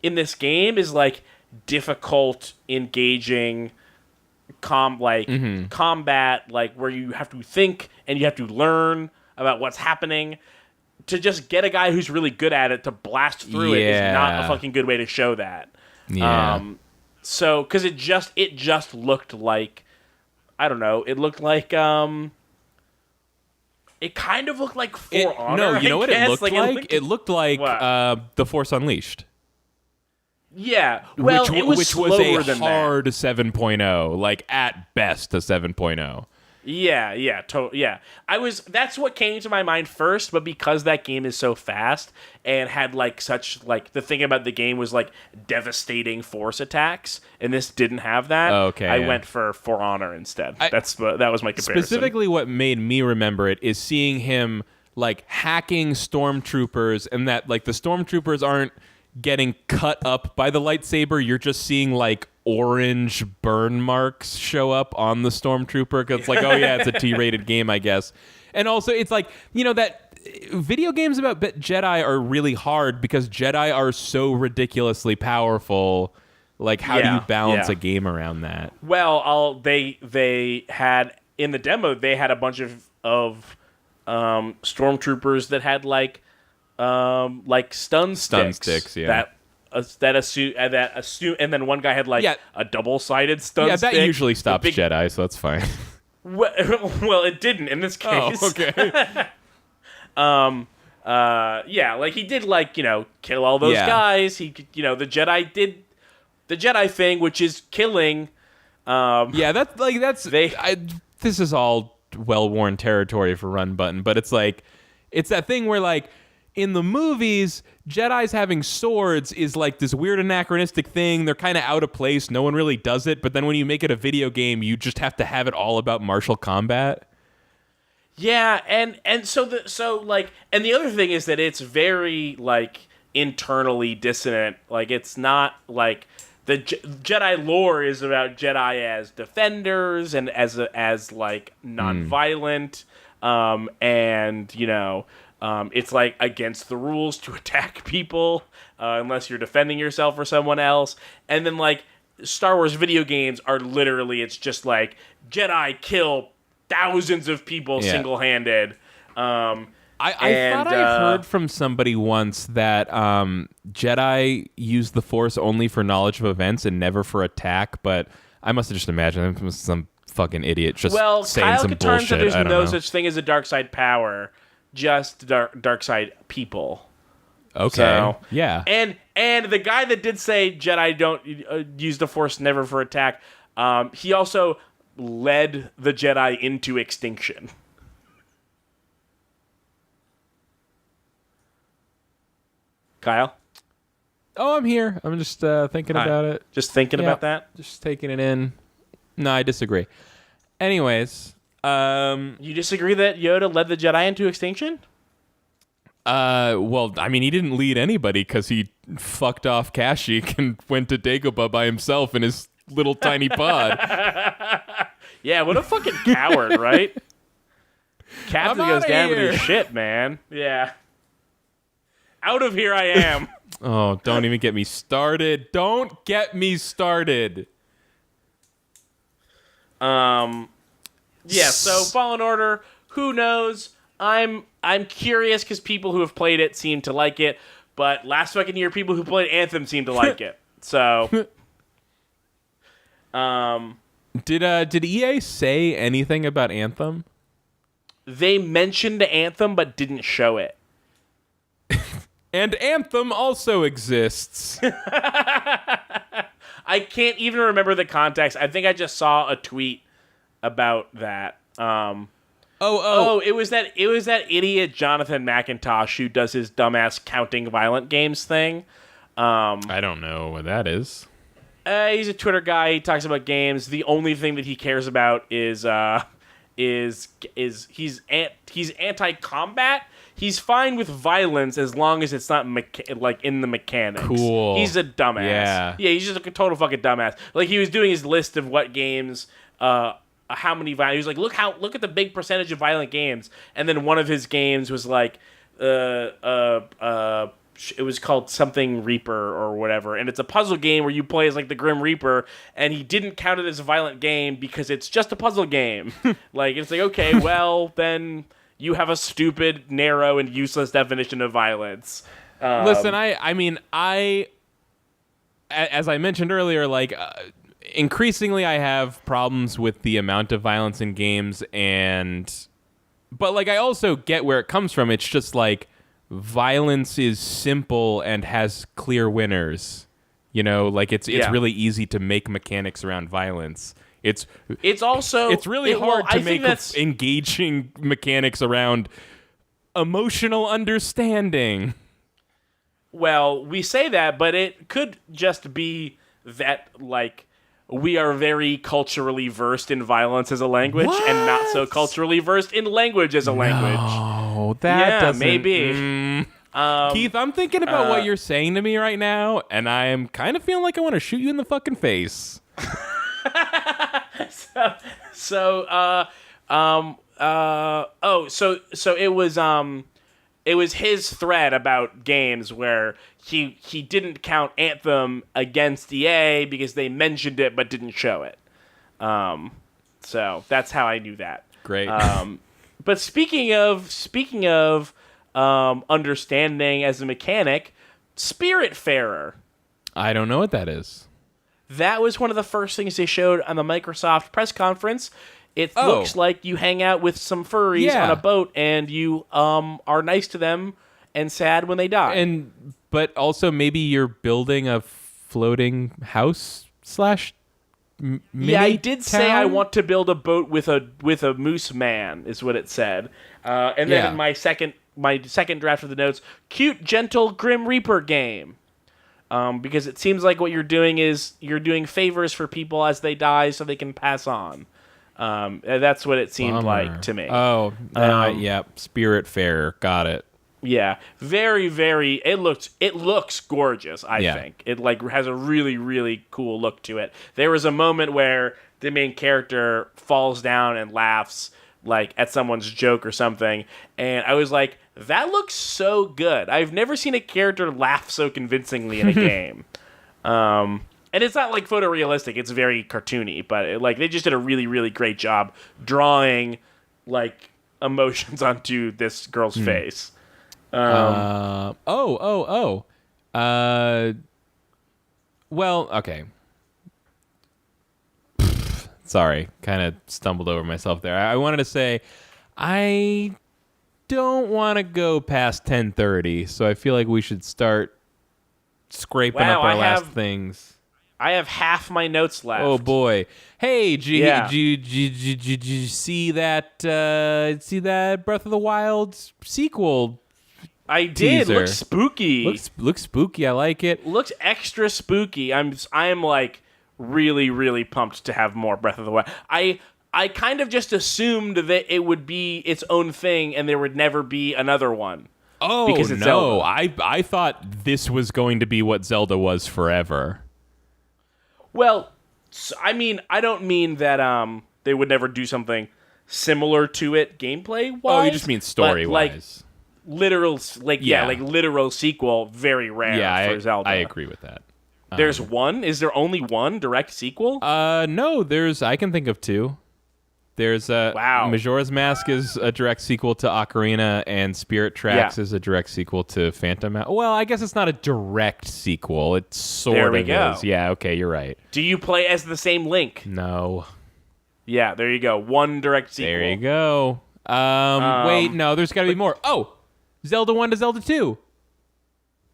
in this game is like difficult, engaging, combat, like where you have to think and you have to learn about what's happening, to just get a guy who's really good at it to blast through it is not a fucking good way to show that. Yeah. So, because it just looked like, I don't know, it looked like, it kind of looked like For Honor. No, you know what it looked like? It looked like The Force Unleashed. Yeah, well, it was which was a hard 7.0, like at best a 7.0. Yeah. That's what came to my mind first, but because that game is so fast and had like such like the thing about the game was like devastating force attacks, and this didn't have that. I went for Honor instead. That was my comparison. Specifically, what made me remember it is seeing him like hacking stormtroopers, and that like the stormtroopers aren't getting cut up by the lightsaber. You're just seeing like orange burn marks show up on the stormtrooper, because it's like, oh yeah, it's a T-rated game, I guess. And also it's like, you know, that video games about Jedi are really hard because Jedi are so ridiculously powerful. Like, how do you balance a game around that? Well, they had in the demo, they had a bunch of stormtroopers that had like stun sticks, yeah. That assume, and then one guy had like a double-sided stun stick. Yeah, that usually stops Jedi, so that's fine. Well, it didn't in this case. Oh, okay. Like he did, like, you know, kill all those guys. He, you know, the Jedi did the Jedi thing, which is killing. This is all well-worn territory for Run Button, but it's like, it's that thing where like, in the movies, Jedis having swords is like this weird anachronistic thing. They're kind of out of place. No one really does it. But then when you make it a video game, you just have to have it all about martial combat. Yeah, and the other thing is that it's very like internally dissonant. Like, it's not like the Jedi lore is about Jedi as defenders and as like non-violent, and you know. It's like against the rules to attack people unless you're defending yourself or someone else. And then like Star Wars video games are literally, it's just like Jedi kill thousands of people single-handed. I thought I heard from somebody once that Jedi use the Force only for knowledge of events and never for attack, but I must have just imagined it was some fucking idiot just saying Kyle some bullshit. Said there's no such thing as a dark side power. Just dark side people. Okay. So, yeah. And the guy that did say Jedi don't use the Force never for attack, he also led the Jedi into extinction. Kyle? Oh, I'm here. I'm just thinking about it. Just thinking about that? Just taking it in. No, I disagree. Anyways, You disagree that Yoda led the Jedi into extinction? well, I mean, he didn't lead anybody because he fucked off Kashyyyk and went to Dagobah by himself in his little tiny pod. Yeah, what a fucking coward, right? Captain goes down with his shit, man. Yeah. Out of here I am. Oh, don't even get me started. Don't get me started. Yeah, so Fallen Order, who knows? I'm curious because people who have played it seem to like it, but last fucking year people who played Anthem seem to like it. So Did EA say anything about Anthem? they mentioned Anthem but didn't show it. And Anthem also exists. I can't even remember the context. I think I just saw a tweet about that. It was that idiot Jonathan McIntosh who does his dumbass counting violent games thing. I don't know what that is. He's a Twitter guy. He talks about games. The only thing that he cares about is he's anti-combat. He's fine with violence as long as it's not in the mechanics. Cool. He's a dumbass. Yeah, he's just a total fucking dumbass. Like he was doing his list of what games, how many violent. He was like, look at the big percentage of violent games, and then one of his games was like, it was called something Reaper or whatever, and it's a puzzle game where you play as like the Grim Reaper, and he didn't count it as a violent game because it's just a puzzle game. Like it's like, okay, well then you have a stupid, narrow, and useless definition of violence. Listen, I mean, as I mentioned earlier, like increasingly I have problems with the amount of violence in games, but like I also get where it comes from. It's just like violence is simple and has clear winners. You know, like it's really easy to make mechanics around violence. It's really hard to make engaging mechanics around emotional understanding. Well, we say that, but it could just be that like we are very culturally versed in violence as a language and not so culturally versed in language as a language. Oh, that doesn't... maybe. Keith, I'm thinking about what you're saying to me right now, and I am kind of feeling like I want to shoot you in the fucking face. So it was his thread about games where he didn't count Anthem against EA because they mentioned it but didn't show it. So that's how I knew that. Great. But speaking of understanding as a mechanic, Spiritfarer. I don't know what that is. That was one of the first things they showed on the Microsoft press conference. It looks like you hang out with some furries on a boat, and you are nice to them and sad when they die. But also maybe you're building a floating house / yeah, I did say I want to build a boat with a moose man, is what it said. And then in my second draft of the notes, cute, gentle Grim Reaper game. Because it seems like what you're doing is you're doing favors for people as they die so they can pass on. That's what it seemed like to me. Oh, Spiritfarer. Got it. Yeah, very, very. It looks gorgeous. I think it like has a really, really cool look to it. There was a moment where the main character falls down and laughs like at someone's joke or something, and I was like, that looks so good. I've never seen a character laugh so convincingly in a game. And it's not like photorealistic; it's very cartoony. But like they just did a really, really great job drawing like emotions onto this girl's face. Well, okay. Sorry, kind of stumbled over myself there. I wanted to say I don't want to go past 10:30, so I feel like we should start scraping up our last things. I have half my notes left. Oh boy! Hey, did you see that? See that Breath of the Wild sequel? I did. teaser. Looks spooky. Looks spooky. I like it. Looks extra spooky. I'm like really, really pumped to have more Breath of the Wild. I kind of just assumed that it would be its own thing and there would never be another one. Oh, because it's no. Zelda. I thought this was going to be what Zelda was forever. Well, I mean, I don't mean that they would never do something similar to it gameplay-wise. Oh, you just mean story-wise. Literal sequel, very rare for Zelda. I agree with that. There's one? Is there only one direct sequel? No, I can think of two. There's Majora's Mask is a direct sequel to Ocarina, and Spirit Tracks is a direct sequel to Phantom Hour. Well, I guess it's not a direct sequel. It sort of is. Yeah, okay, you're right. Do you play as the same Link? No. Yeah, there you go. One direct sequel. There you go. Wait, no, there's got to be more. Oh, Zelda 1 to Zelda 2.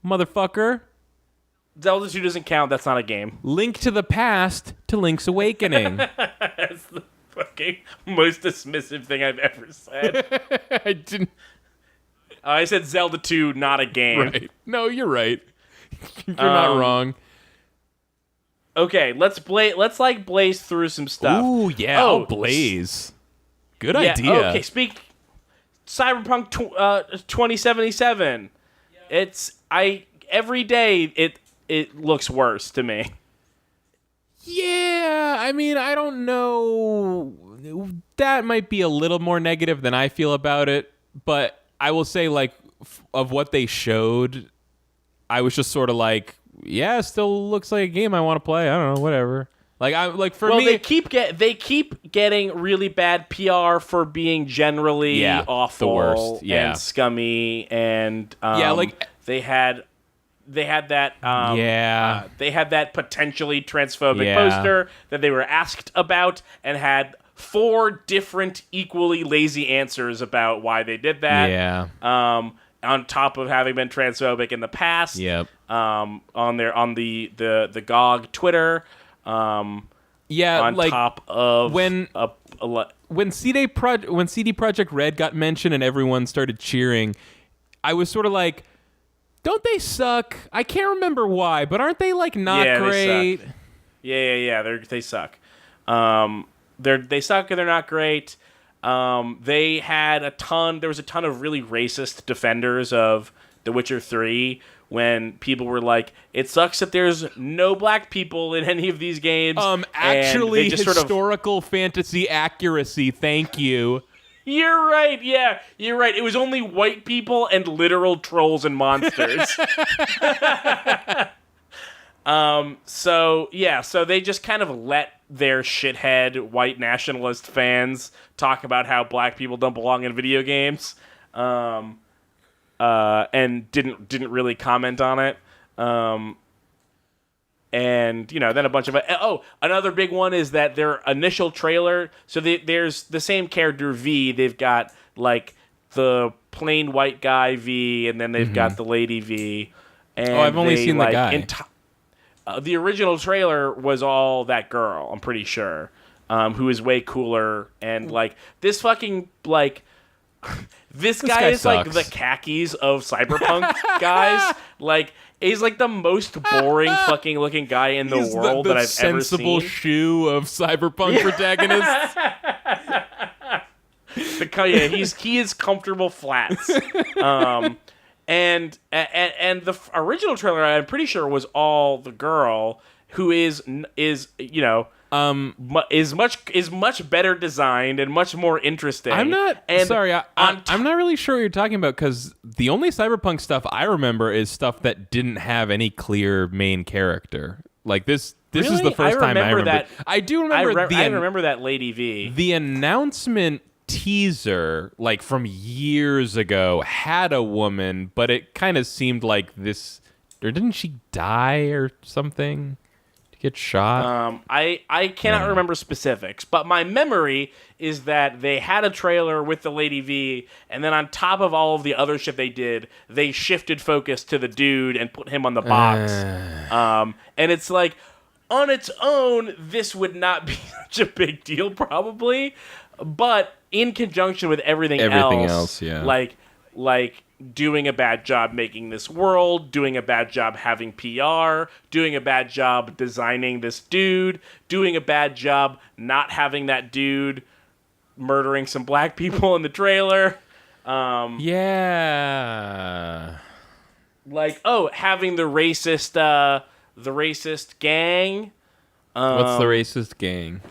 Motherfucker. Zelda 2 doesn't count. That's not a game. Link to the Past to Link's Awakening. That's the fucking most dismissive thing I've ever said. I didn't. I said Zelda 2, not a game. Right. No, you're right. You're not wrong. Okay, let's blaze through some stuff. Ooh, yeah, I'll blaze. Good idea. Okay, Cyberpunk 2077. It's every day it looks worse to me. Yeah, I mean, I don't know. That might be a little more negative than I feel about it, but I will say, like, of what they showed, I was just sort of like, yeah, it still looks like a game I want to play. I don't know, whatever. For me, they keep getting really bad PR for being generally awful, the worst, and scummy, and they had that they had that potentially transphobic poster that they were asked about and had 4 different equally lazy answers about why they did that. Yeah. On top of having been transphobic in the past. Yep. On the GOG Twitter. On top of when CD Projekt Red got mentioned and everyone started cheering, I was sort of like, don't they suck? I can't remember why, but aren't they not great? They suck. Yeah. They suck. They suck and they're not great. They had there was a ton of really racist defenders of The Witcher 3 when people were like, it sucks that there's no black people in any of these games. Actually, historical fantasy accuracy, thank you. You're right, yeah, you're right. It was only white people and literal trolls and monsters. So they just kind of let their shithead white nationalist fans talk about how black people don't belong in video games, and didn't really comment on it. And then a bunch of another big one is that their initial trailer. So there's the same character V. They've got the plain white guy V, and then they've got the lady V. And I've only seen the guy. The original trailer was all that girl, I'm pretty sure, who is way cooler. And, this fucking, this guy is, sucks. the khakis of Cyberpunk guys. He's, the most boring fucking looking guy in the world that I've ever seen. Sensible shoe of Cyberpunk protagonists. He is comfortable flats. And the original trailer, I'm pretty sure, was all the girl who is much better designed and much more interesting. I'm not really sure what you're talking about, because the only Cyberpunk stuff I remember is stuff that didn't have any clear main character. This really? is the first time I remember that. I do remember I remember that Lady V. The announcement teaser from years ago had a woman, but it kind of seemed like this, or didn't she die or something? Get shot? I cannot remember specifics, but my memory is that they had a trailer with the Lady V, and then on top of all of the other shit they did, they shifted focus to the dude and put him on the box. And it's on its own, this would not be such a big deal probably, but in conjunction with everything else, yeah. like doing a bad job making this world, doing a bad job having PR, doing a bad job designing this dude, doing a bad job not having that dude murdering some black people in the trailer. Yeah. Like, having the racist gang. What's the racist gang?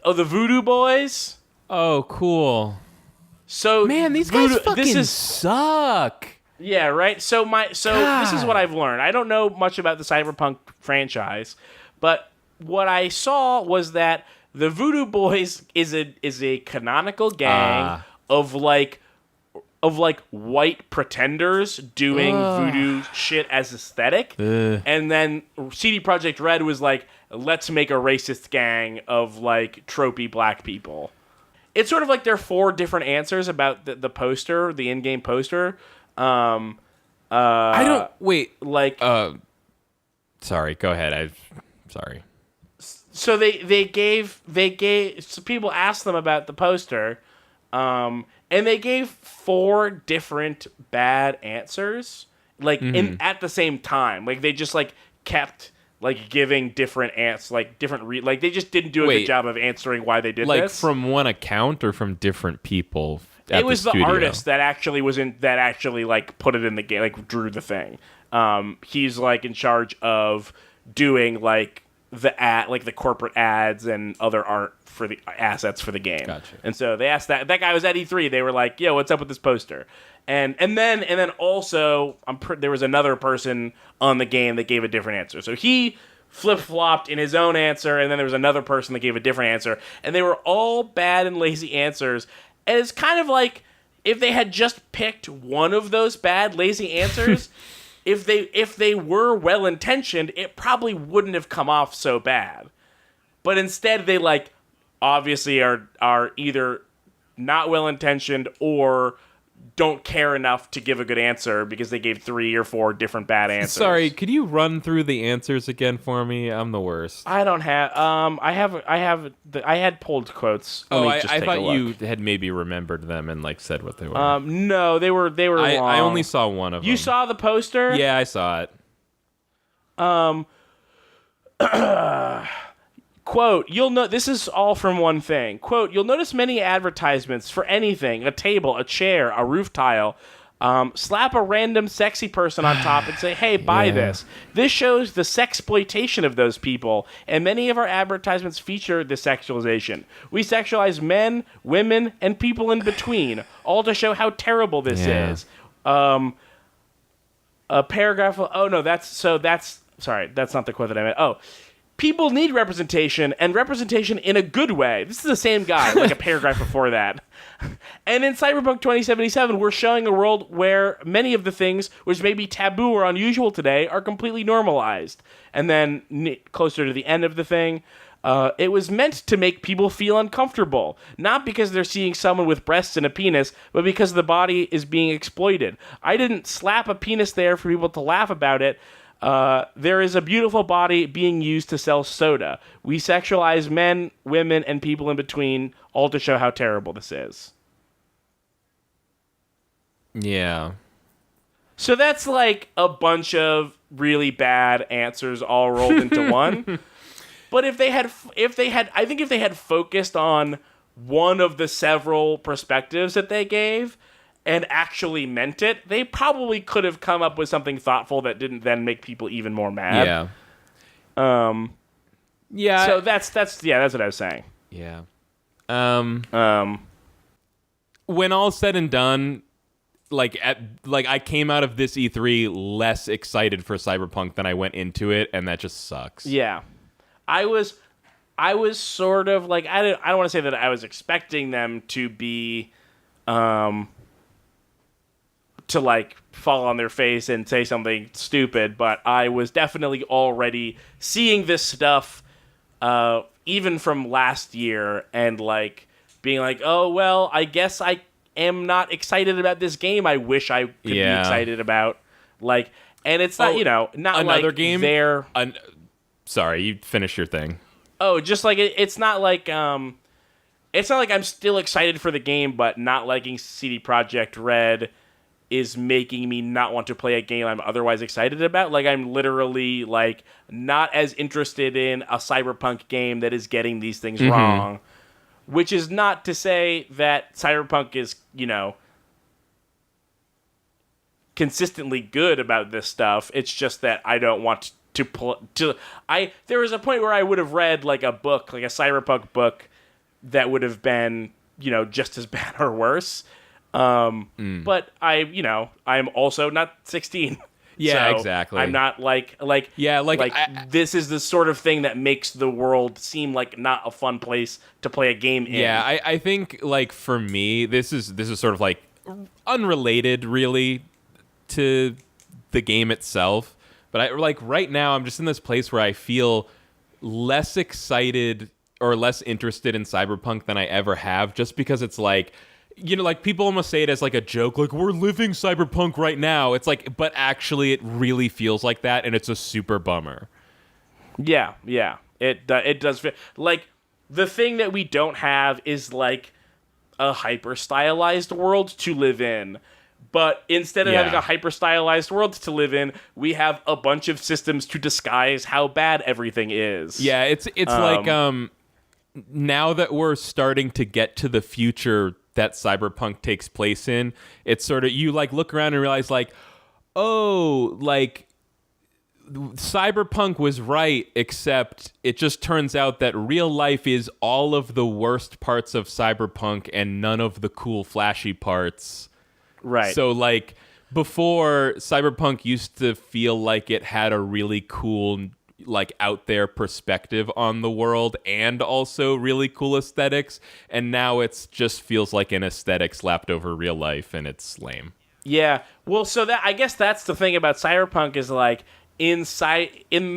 Oh, the Voodoo Boys. Oh, cool. So man, these guys fucking suck. Yeah, right. So this is what I've learned. I don't know much about the Cyberpunk franchise, but what I saw was that the Voodoo Boys is a canonical gang of white pretenders doing voodoo shit as aesthetic. And then CD Projekt Red was like, let's make a racist gang of like tropey black people. It's sort of like there are 4 different answers about the poster, the in-game poster. I don't wait. Like, sorry, go ahead. Sorry. So they gave so people asked them about the poster, and they gave 4 different bad answers, like at the same time. Like they just like kept like giving different answers, like different like they just didn't do a good job of answering why they did like this. From one account or from different people. It was the artist that actually like put it in the game, like drew the thing. He's like in charge of doing like the corporate ads and other art for the assets for the game. Gotcha. And so they asked that guy was at E3. They were like, "Yo, what's up with this poster?" And then also there was another person on the game that gave a different answer. So he flip-flopped in his own answer, and then there was another person that gave a different answer, and they were all bad and lazy answers. And it's kind of like if they had just picked one of those bad, lazy answers, if they were well-intentioned, it probably wouldn't have come off so bad. But instead, they like obviously are either not well-intentioned or don't care enough to give a good answer because they gave 3 or 4 different bad answers. Sorry, could you run through the answers again for me? I'm the worst. I don't have. I had pulled quotes. I thought you had maybe remembered them and like said what they were. No, they were long. I only saw one of them. You saw the poster? Yeah, I saw it. Quote, this is all from one thing. Quote, you'll notice many advertisements for anything, a table, a chair, a roof tile. Slap a random sexy person on top and say, hey, buy this. This shows the sexploitation of those people, and many of our advertisements feature this sexualization. We sexualize men, women, and people in between, all to show how terrible this is. A paragraph sorry, that's not the quote that I meant. People need representation, and representation in a good way. This is the same guy, like a paragraph before that. And in Cyberpunk 2077, we're showing a world where many of the things which may be taboo or unusual today are completely normalized. And then closer to the end of the thing, it was meant to make people feel uncomfortable, not because they're seeing someone with breasts and a penis, but because the body is being exploited. I didn't slap a penis there for people to laugh about it. There is a beautiful body being used to sell soda. We sexualize men, women, and people in between, all to show how terrible this is. Yeah. So that's like a bunch of really bad answers all rolled into one. But if they had focused on one of the several perspectives that they gave and actually meant it, they probably could have come up with something thoughtful that didn't then make people even more mad. Yeah. Yeah. So that's what I was saying. Yeah. When all's said and done, I came out of this E3 less excited for Cyberpunk than I went into it, and that just sucks. Yeah. I was sort of like, I don't want to say that I was expecting them to be to like fall on their face and say something stupid, but I was definitely already seeing this stuff even from last year and like being like, oh well, I guess I am not excited about this game I wish I could be excited about. Like, and it's not, not another like game they're sorry, you finish your thing. Oh, just like it's not like I'm still excited for the game, but not liking CD Projekt Red is making me not want to play a game I'm otherwise excited about. Like, I'm literally, like, not as interested in a Cyberpunk game that is getting these things wrong, which is not to say that Cyberpunk is, you know, consistently good about this stuff. It's just that I don't want there was a point where I would have read, like, a book, like a Cyberpunk book that would have been, you know, just as bad or worse. But I'm also not 16. Yeah, so exactly. I'm not this is the sort of thing that makes the world seem like not a fun place to play a game in. Yeah, I think, like, for me, this is sort of, like, unrelated really to the game itself. But right now I'm just in this place where I feel less excited or less interested in Cyberpunk than I ever have, just because it's like, you know, like, people almost say it as, like, a joke, like, we're living Cyberpunk right now. It's like, but actually it really feels like that, and it's a super bummer. Yeah. It does feel like the thing that we don't have is, like, a hyper stylized world to live in. But instead of having a hyper-stylized world to live in, we have a bunch of systems to disguise how bad everything is. Yeah, it's like, now that we're starting to get to the future that Cyberpunk takes place in, it's sort of, you, like, look around and realize, like, oh, like, Cyberpunk was right, except it just turns out that real life is all of the worst parts of Cyberpunk and none of the cool, flashy parts. Right. So, like, before, Cyberpunk used to feel like it had a really cool, like, out there perspective on the world and also really cool aesthetics, and now it's just feels like an aesthetic slapped over real life, and it's lame. Yeah. Well, so that, I guess that's the thing about Cyberpunk is, like, in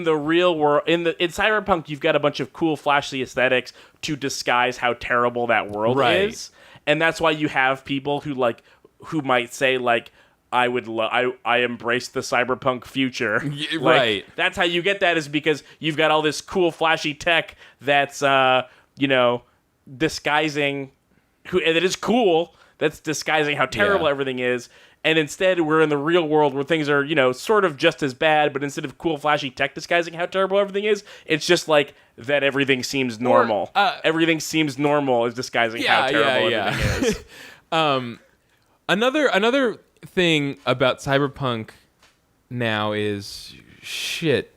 the real world, in Cyberpunk, you've got a bunch of cool, flashy aesthetics to disguise how terrible that world is, and that's why you have people who might say, like, I embrace the cyberpunk future. Like, right. That's how you get that, is because you've got all this cool, flashy tech that's, disguising that is cool. That's disguising how terrible everything is. And instead, we're in the real world where things are, you know, sort of just as bad, but instead of cool, flashy tech disguising how terrible everything is, it's just like that everything seems normal. Everything seems normal is disguising how terrible everything is. Another thing about Cyberpunk now is, shit,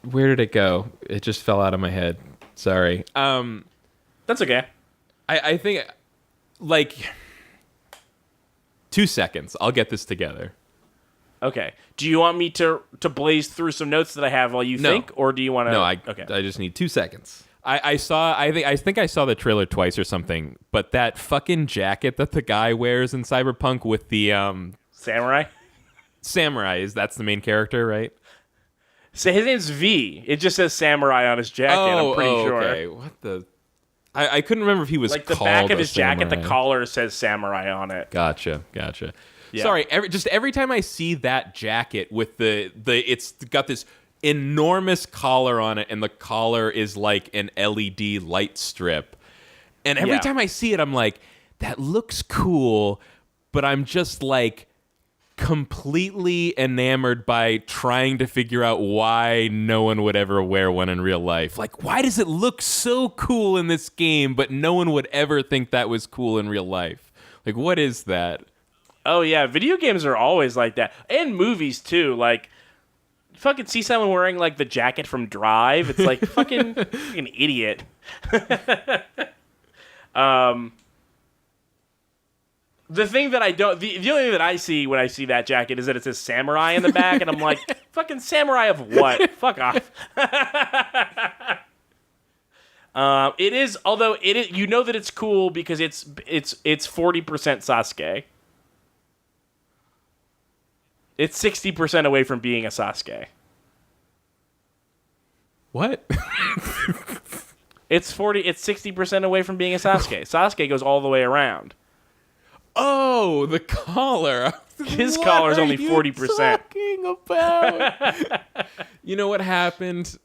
where did it go? It just fell out of my head. Sorry. That's okay. I think, like, 2 seconds. I'll get this together. Okay. Do you want me to blaze through some notes that I have while you think, or do you want to? No, okay. I just need 2 seconds. I think I saw the trailer twice or something, but that fucking jacket that the guy wears in Cyberpunk with the samurai, that's the main character, right? So his name's V. It just says samurai on his jacket. I'm pretty sure. Okay. What the? I couldn't remember if he was like the called back of his samurai. jacket. The collar says samurai on it. Gotcha. Yeah. Sorry. Every time I see that jacket with it's got this enormous collar on it, and the collar is like an LED light strip. And every time I see it, I'm like, that looks cool, but I'm just like completely enamored by trying to figure out why no one would ever wear one in real life. Like, why does it look so cool in this game, but no one would ever think that was cool in real life? Like, what is that? Oh, yeah. Video games are always like that. And movies, too. Like, you fucking see someone wearing, like, the jacket from Drive. It's like, fucking idiot. The thing that I don't... The only thing that I see when I see that jacket is that it says samurai in the back, and I'm like, fucking samurai of what? Fuck off. It is... Although, it is, you know that it's cool because it's 40% Sasuke. It's 60% away from being a Sasuke. What? It's 60% away from being a Sasuke. Sasuke goes all the way around. Oh, the collar. His collar is only 40%. Talking about? You know what happened?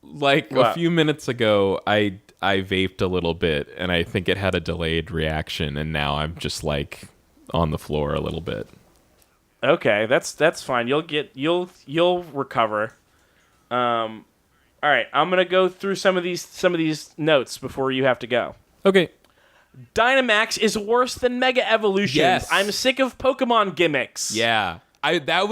Like what? A few minutes ago, I vaped a little bit, and I think it had a delayed reaction, and now I'm just like on the floor a little bit. Okay, that's fine. You'll recover. All right, I'm gonna go through some of these notes before you have to go. Okay. Dynamax is worse than Mega Evolutions. Yes. I'm sick of Pokemon gimmicks. Yeah. I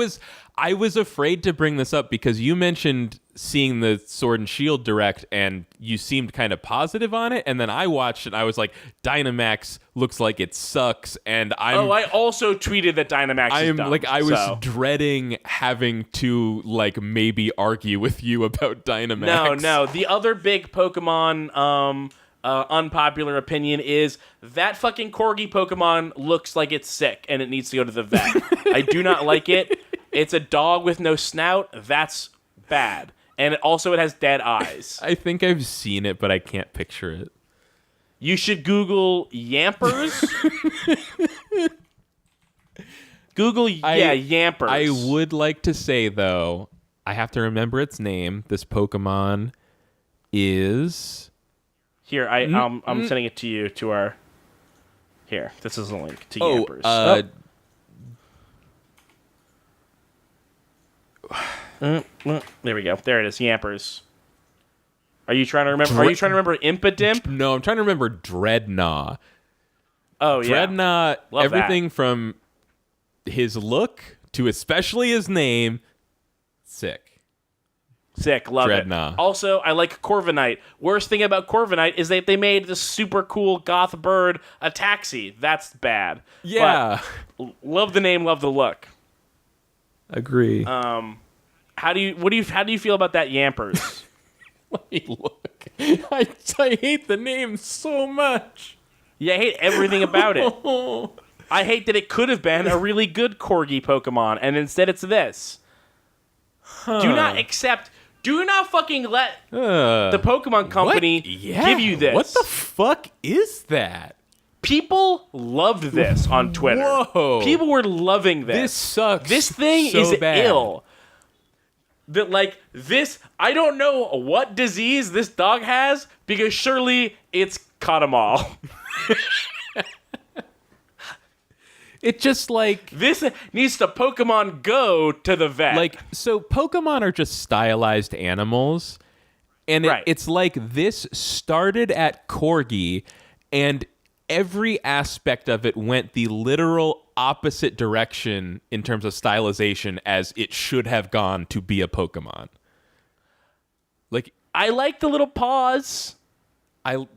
was afraid to bring this up because you mentioned seeing the Sword and Shield Direct and you seemed kind of positive on it, and then I watched it and I was like, Dynamax looks like it sucks, and I also tweeted that Dynamax is dumb. I was dreading having to maybe argue with you about Dynamax. No. The other big Pokemon unpopular opinion is that fucking Corgi Pokemon looks like it's sick and it needs to go to the vet. I do not like it. It's a dog with no snout. That's bad. And it has dead eyes. I think I've seen it, but I can't picture it. You should Google Yampers. Yampers. I would like to say, though, I have to remember its name. This Pokemon is... Here, I'm sending it to you, to our... Here, this is a link to Yampers. There we go. There it is, Yampers. Are you trying to remember? Are you trying to remember Impidimp? No, I'm trying to remember Dreadnought. Oh yeah, Dreadnought. Love everything that. From his look to especially his name, sick. Love Dreadnought. it. Also, I like Corviknight. Worst thing about Corviknight is that they made the super cool goth bird a taxi. That's bad. Yeah. But love the name, love the look. Agree. How do you feel about that Yampers? Let me look. I hate the name so much. Yeah, I hate everything about it. I hate that it could have been a really good Corgi Pokemon, and instead it's this. Do not fucking let the Pokemon Company give you this. What the fuck is that? People loved this on Twitter. Whoa. People were loving this. This sucks. This thing so is bad. ill. I don't know what disease this dog has, because surely it's caught 'em all. It just this needs to Pokemon Go to the vet. So Pokemon are just stylized animals, and Right. it's like this started at Corgi, and every aspect of it went the literal opposite direction in terms of stylization as it should have gone to be a Pokemon. I like the little paws, but it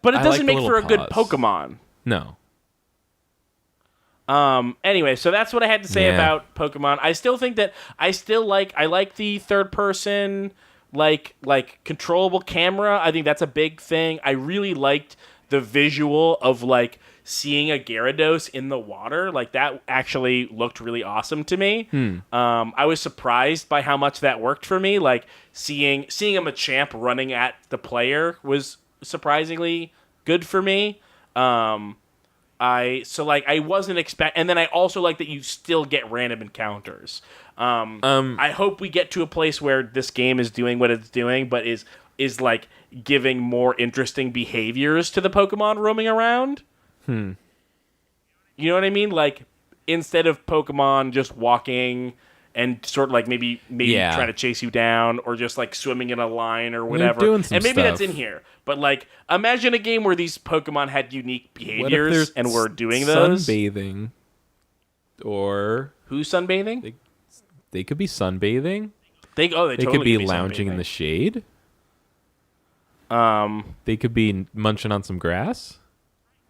I doesn't the make for a little good paws. Pokemon. No. Anyway, so that's what I had to say Yeah. about Pokemon. I still think that I like the third person, controllable camera. I think that's a big thing. I really liked the visual of seeing a Gyarados in the water. That actually looked really awesome to me. I was surprised by how much that worked for me. Seeing a Machamp running at the player was surprisingly good for me. I wasn't and then I also like that you still get random encounters. I hope we get to a place where this game is doing what it's doing, but is giving more interesting behaviors to the Pokemon roaming around. You know what I mean? Instead of Pokemon just walking and sort of maybe trying to chase you down, or just swimming in a line or whatever. doing some and maybe stuff. that's in here. But imagine a game where these Pokemon had unique What if behaviors there's and were doing those. sunbathing? Or Who's sunbathing? they could be sunbathing. They They totally could be lounging in sunbathing. the shade. They could be munching on some grass.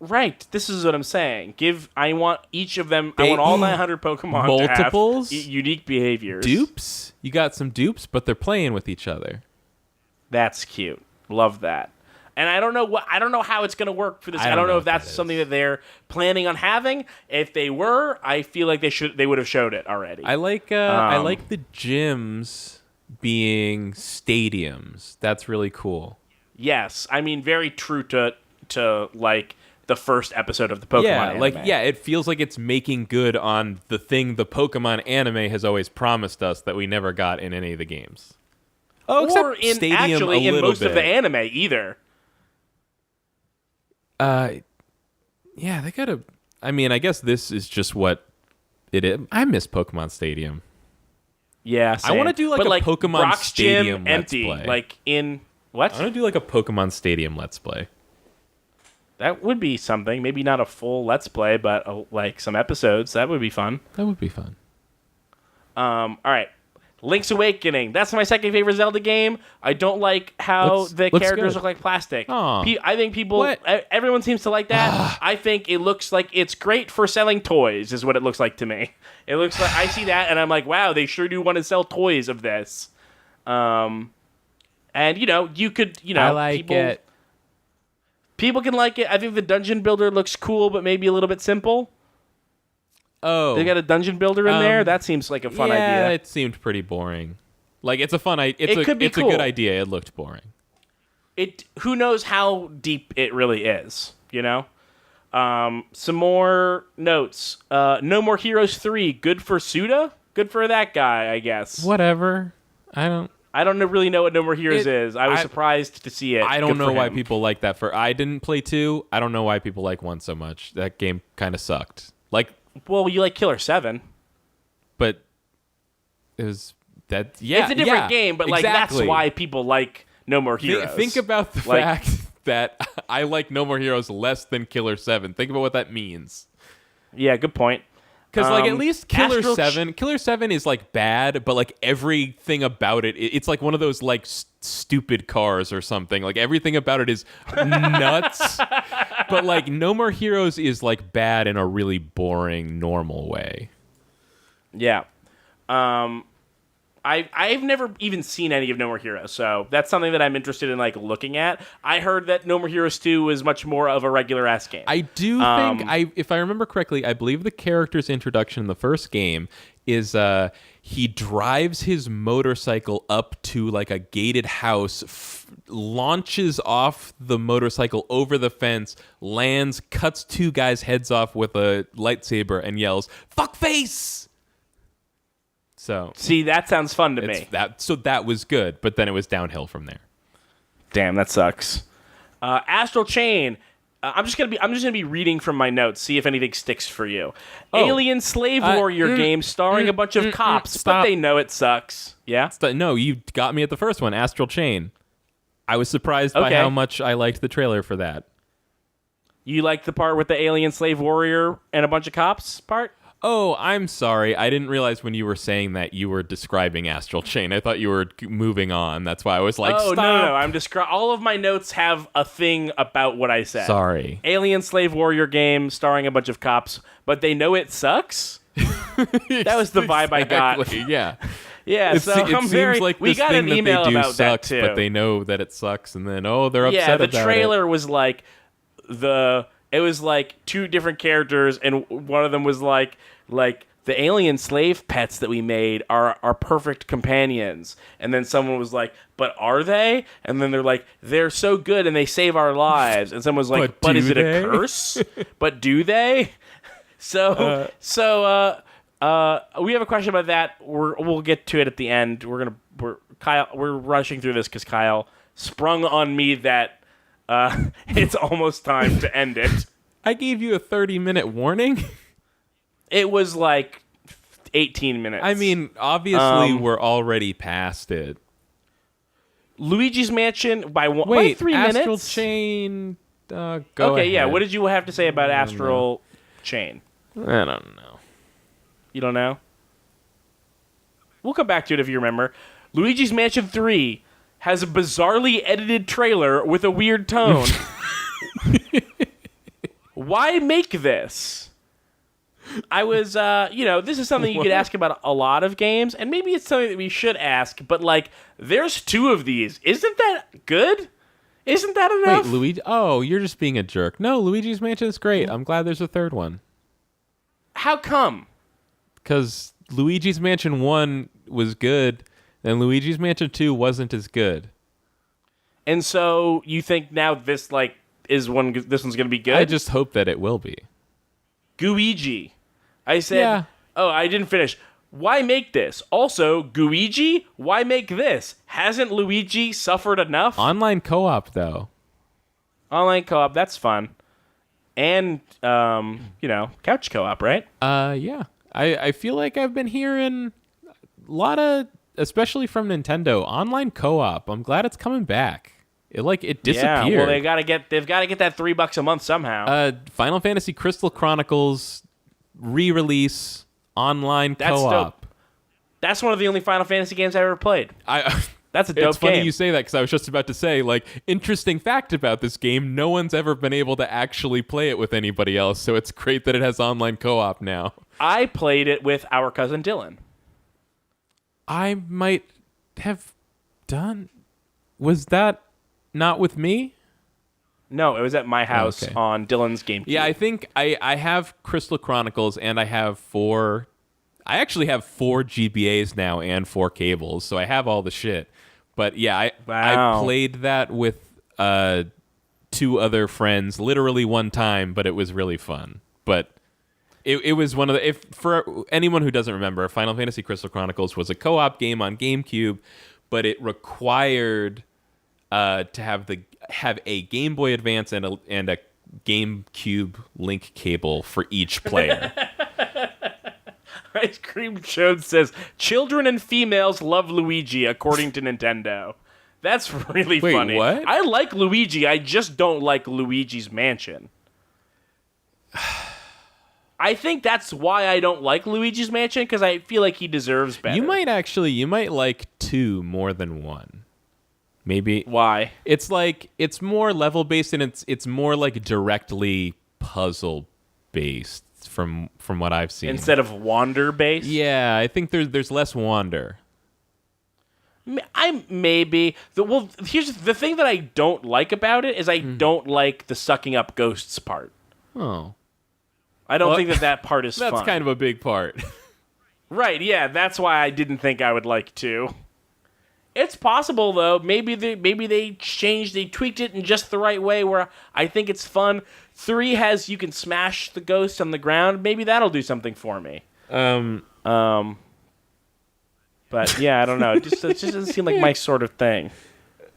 Right. This is what I'm saying. I want each of them. I want all 900 Pokemon Multiples? to have unique behaviors. Dupes? You got some dupes, but they're playing with each other. That's cute. Love that. And I don't know how it's going to work for this. I don't know if that's something that they're planning on having. If they were, I feel like they would have showed it already. I like the gyms being stadiums. That's really cool. Yes. I mean, very true to the first episode of the Pokemon anime. It feels like it's making good on the thing the Pokemon anime has always promised us that we never got in any of the games. Oh, or except in Stadium in most of the anime either. Yeah, they gotta. I mean, I guess this is just what I miss Pokemon Stadium. Yeah, same. I want to do like but, a Pokemon Brock's Stadium gym Let's empty, Play. like in what? I want to do like a Pokemon Stadium Let's Play. That would be something. Maybe not a full Let's Play, but like some episodes. That would be fun. That would be fun. All right. Link's Awakening. That's my second favorite Zelda game. I don't like how the characters look like plastic. I think everyone seems to like that. I think it looks like it's great for selling toys, is what it looks like to me. It looks like I see that and I'm like, wow, they sure do want to sell toys of this. And you could, I like it. People can like it. I think the dungeon builder looks cool, but maybe a little bit simple. Oh, they got a dungeon builder in there. That seems like a fun idea. Yeah, it seemed pretty boring. Like it's a fun idea. It's a good idea. It looked boring. Who knows how deep it really is? Some more notes. No More Heroes 3. Good for Suda. Good for that guy, I guess. Whatever. I don't really know what No More Heroes is. I was surprised to see it. I don't know why people like that. I didn't play 2. I don't know why people like 1 so much. That game kind of sucked. Well, you like Killer 7. But it was that. Yeah, it's a different game, but exactly. That's why people like No More Heroes. Think about the fact that I like No More Heroes less than Killer 7. Think about what that means. Yeah, good point. Because at least Killer 7 is bad, but everything about it's like one of those stupid cars or something. Everything about it is nuts. But No More Heroes is bad in a really boring, normal way. Yeah. I've never even seen any of No More Heroes, so that's something that I'm interested in looking at. I heard that No More Heroes 2 was much more of a regular-ass game. I do think, if I remember correctly, I believe the character's introduction in the first game is he drives his motorcycle up to a gated house, launches off the motorcycle over the fence, lands, cuts 2 guys' heads off with a lightsaber, and yells, "Fuckface!" So see, that sounds fun to me. So that was good, but then it was downhill from there. Damn, that sucks. Astral Chain. I'm just gonna be reading from my notes. See if anything sticks for you. Alien Slave Warrior game starring a bunch of cops, but they know it sucks. Yeah. No, you got me at the first one. Astral Chain. I was surprised by how much I liked the trailer for that. You liked the part with the Alien Slave Warrior and a bunch of cops part? Oh, I'm sorry. I didn't realize when you were saying that you were describing Astral Chain. I thought you were moving on. That's why I was like, oh, stop. No. I'm all of my notes have a thing about what I said. Sorry. Alien Slave Warrior game starring a bunch of cops, but they know it sucks? That was the vibe I got. Yeah. Yeah, it seems like we got an email that they do about sucks, that too. But they know that it sucks, and then they're upset about it. Yeah, the trailer was it was 2 different characters, and one of them was like the alien slave pets that we made are perfect companions. And then someone was like, but are they? And then they're like, they're so good and they save our lives. And someone was like, but is it a curse? But do they? So we have a question about that. We'll get to it at the end. We're rushing through this because Kyle sprung on me that it's almost time to end it. I gave you a 30-minute warning. It was 18 minutes. I mean, obviously, we're already past it. Luigi's Mansion by 3 minutes? Astral Chain, go Okay, ahead. yeah. What did you have to say about Astral Chain? I don't know. You don't know? We'll come back to it if you remember. Luigi's Mansion 3 has a bizarrely edited trailer with a weird tone. Why make this? I was, this is something you could ask about a lot of games, and maybe it's something that we should ask, but, there's 2 of these. Isn't that good? Isn't that enough? Wait, Luigi? Oh, you're just being a jerk. No, Luigi's Mansion is great. I'm glad there's a 3rd one. How come? Because Luigi's Mansion 1 was good, and Luigi's Mansion 2 wasn't as good. And so, you think now this one's going to be good? I just hope that it will be. Luigi. I said, Oh, I didn't finish. Why make this? Also, Luigi, why make this? Hasn't Luigi suffered enough? Online co-op, though. Online co-op, that's fun. And, couch co-op, right? Yeah. I feel like I've been hearing a lot of, especially from Nintendo, online co-op. I'm glad it's coming back. It disappeared. Yeah, well, they've got to get that $3 a month somehow. Final Fantasy Crystal Chronicles re-release online co-op. Dope. That's one of the only Final Fantasy games I ever played. That's a dope game. It's funny you say that because I was just about to say, interesting fact about this game, no one's ever been able to actually play it with anybody else, so it's great that it has online co-op now. I played it with our cousin Dylan. I might have done... Was that not with me? No, it was at my house on Dylan's GameCube. Yeah, I think I have Crystal Chronicles, and I actually have 4 GBAs now and 4 cables, so I have all the shit. But yeah, I played that with 2 other friends, literally one time, but it was really fun. But it was one of the... For anyone who doesn't remember, Final Fantasy Crystal Chronicles was a co-op game on GameCube, but it required to have a Game Boy Advance and a GameCube link cable for each player. Ice Cream Jones says, children and females love Luigi, according to Nintendo. That's really funny. Wait, what? I like Luigi, I just don't like Luigi's Mansion. I think that's why I don't like Luigi's Mansion, because I feel like he deserves better. You might like 2 more than 1. Maybe. Why? It's more level based, and it's more directly puzzle based from what I've seen. Instead of wander based? Yeah, I think there's less wander. Here's the thing that I don't like about it is I don't like the sucking up ghosts part. Oh. I don't think that part is fun. That's kind of a big part. Right, yeah, that's why I didn't think I would like 2. It's possible though. Maybe they tweaked it in just the right way where I think it's fun. 3 has you can smash the ghosts on the ground. Maybe that'll do something for me. But yeah, I don't know. It just doesn't seem like my sort of thing.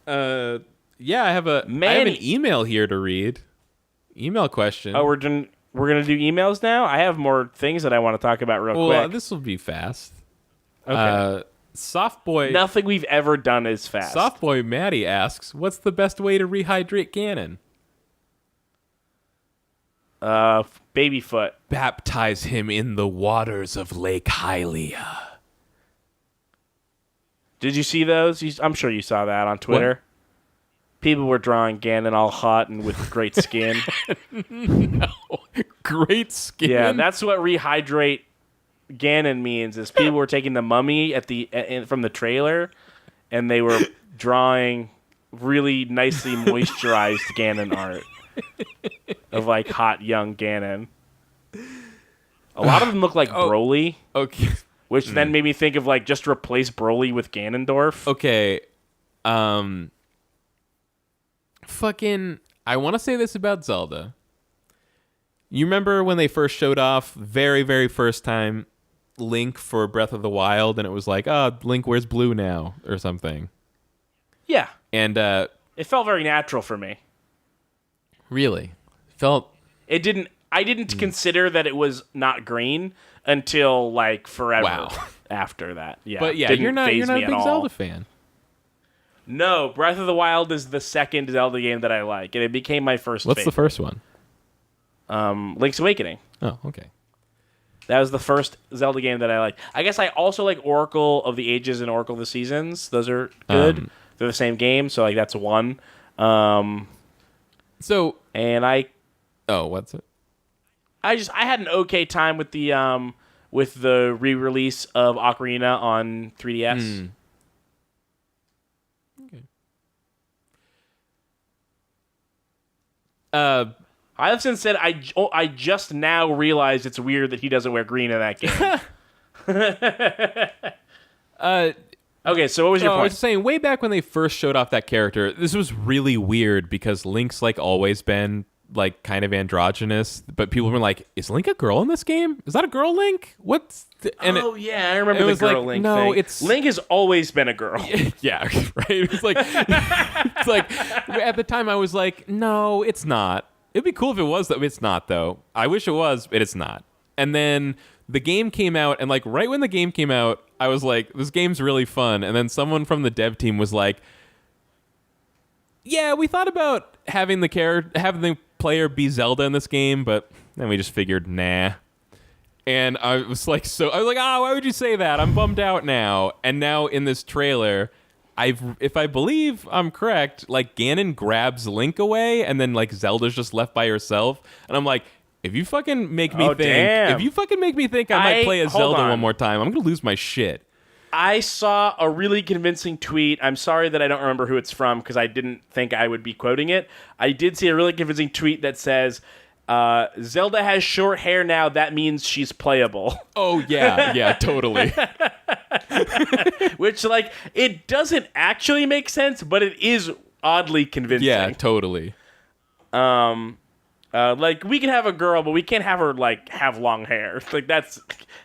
Yeah, I have an email here to read. Email question. Oh, we're gonna do emails now. I have more things that I want to talk about real quick. This will be fast. Okay. Softboy. Nothing we've ever done is fast. Softboy Maddie asks, "What's the best way to rehydrate Ganon?" Babyfoot. Baptize him in the waters of Lake Hylia. Did you see those? I'm sure you saw that on Twitter. What? People were drawing Ganon all hot and with great skin. No, great skin. Yeah, that's what rehydrate Ganon means. Is people were taking the mummy from the trailer, and they were drawing really nicely moisturized Ganon art of hot young Ganon. A lot of them look like Broly. Okay. Which then made me think of just replace Broly with Ganondorf. Okay. I want to say this about Zelda. You remember when they first showed off, very, very first time, Link for Breath of the Wild, and it was Link wears blue now, or something. Yeah. And it felt very natural for me. Really? I didn't consider that it was not green until forever after that. Yeah. But yeah, you're not a big Zelda fan. No, Breath of the Wild is the second Zelda game that I like, and it became my first What's favorite. the first one? Link's Awakening. Oh, okay. That was the first Zelda game that I like. I guess I also like Oracle of the Ages and Oracle of the Seasons. Those are good. They're the same game, so that's one. Oh, what's it? I had an okay time with the re-release of Ocarina on 3DS. Okay. I've said I just now realized it's weird that he doesn't wear green in that game. Okay, so what was your point? I was saying, way back when they first showed off that character, this was really weird because Link's always been kind of androgynous, but people were like, "Is Link a girl in this game? Is that a girl Link? What's?" Yeah, I remember the girl Link thing. Link has always been a girl. Yeah, right. It's at the time I was like, "No, it's not." It'd be cool if it was, though. It's not, though. I wish it was, but it's not. And then the game came out, and like right when the game came out, I was like, this game's really fun. And then someone from the dev team was like, yeah, we thought about having the player be Zelda in this game, but then we just figured, nah. And I was like, why would you say that? I'm bummed out now. And now in this trailer, if I believe I'm correct, like Ganon grabs Link away, and then like Zelda's just left by herself. And I'm like, if you fucking make me think I might play as Zelda one more time, I'm gonna lose my shit. I saw a really convincing tweet. I'm sorry that I don't remember who it's from because I didn't think I would be quoting it. I did see a really convincing tweet that says, Zelda has short hair now, that means she's playable. Oh, yeah, totally. Which, like, it doesn't actually make sense, but it is oddly convincing. Yeah, totally. Like, we can have a girl, but we can't have her, like, have long hair. Like, that's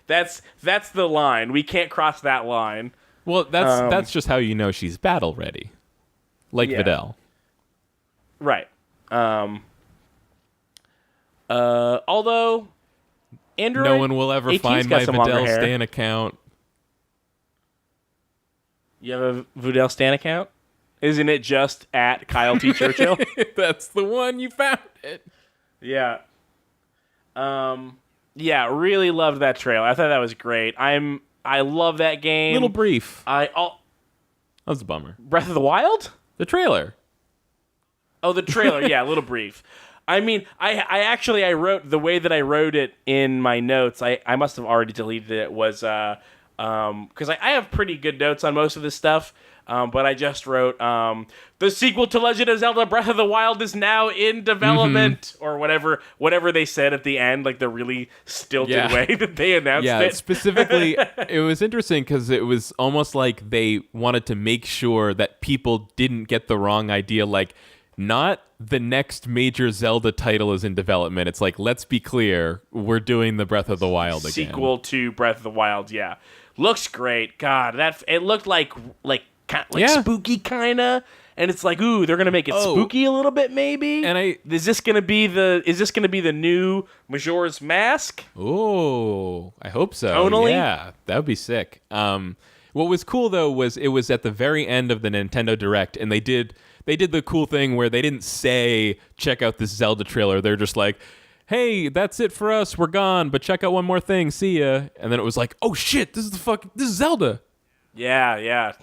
the line. We can't cross that line. Well, that's just how you know she's battle ready. Like Videl. Right. Although Android, no one will ever 18's find got my some longer Videl hair. Stan account. You have a Videl Stan account? Isn't it just at Kyle T. Churchill? That's the one, you found it. Yeah. Yeah, really loved that trailer. I thought that was great. I love that game. Little brief. That was a bummer. Breath of the Wild? The trailer. Oh, the trailer. Yeah, a little brief. I mean, I wrote the way that I wrote it in my notes. I must have already deleted it. Was because I have pretty good notes on most of this stuff. But I just wrote the sequel to Legend of Zelda: Breath of the Wild is now in development, or whatever they said at the end, like the really stilted way that they announced it. Specifically, it was interesting because it was almost like they wanted to make sure that people didn't get the wrong idea, like. Not the next major Zelda title is in development. It's like, let's be clear, we're doing the Breath of the Wild again. Sequel to Breath of the Wild, yeah. Looks great. God, it looked like spooky kinda, and it's like, ooh, they're gonna make it spooky a little bit, maybe. And is this gonna be the new Majora's Mask? Oh, I hope so. Tonally? Yeah, that would be sick. What was cool though was it was at the very end of the Nintendo Direct, and they did the cool thing where they didn't say, check out this Zelda trailer. They're just like, hey, that's it for us. We're gone, but check out one more thing. See ya. And then it was like, oh shit, this is Zelda. Yeah.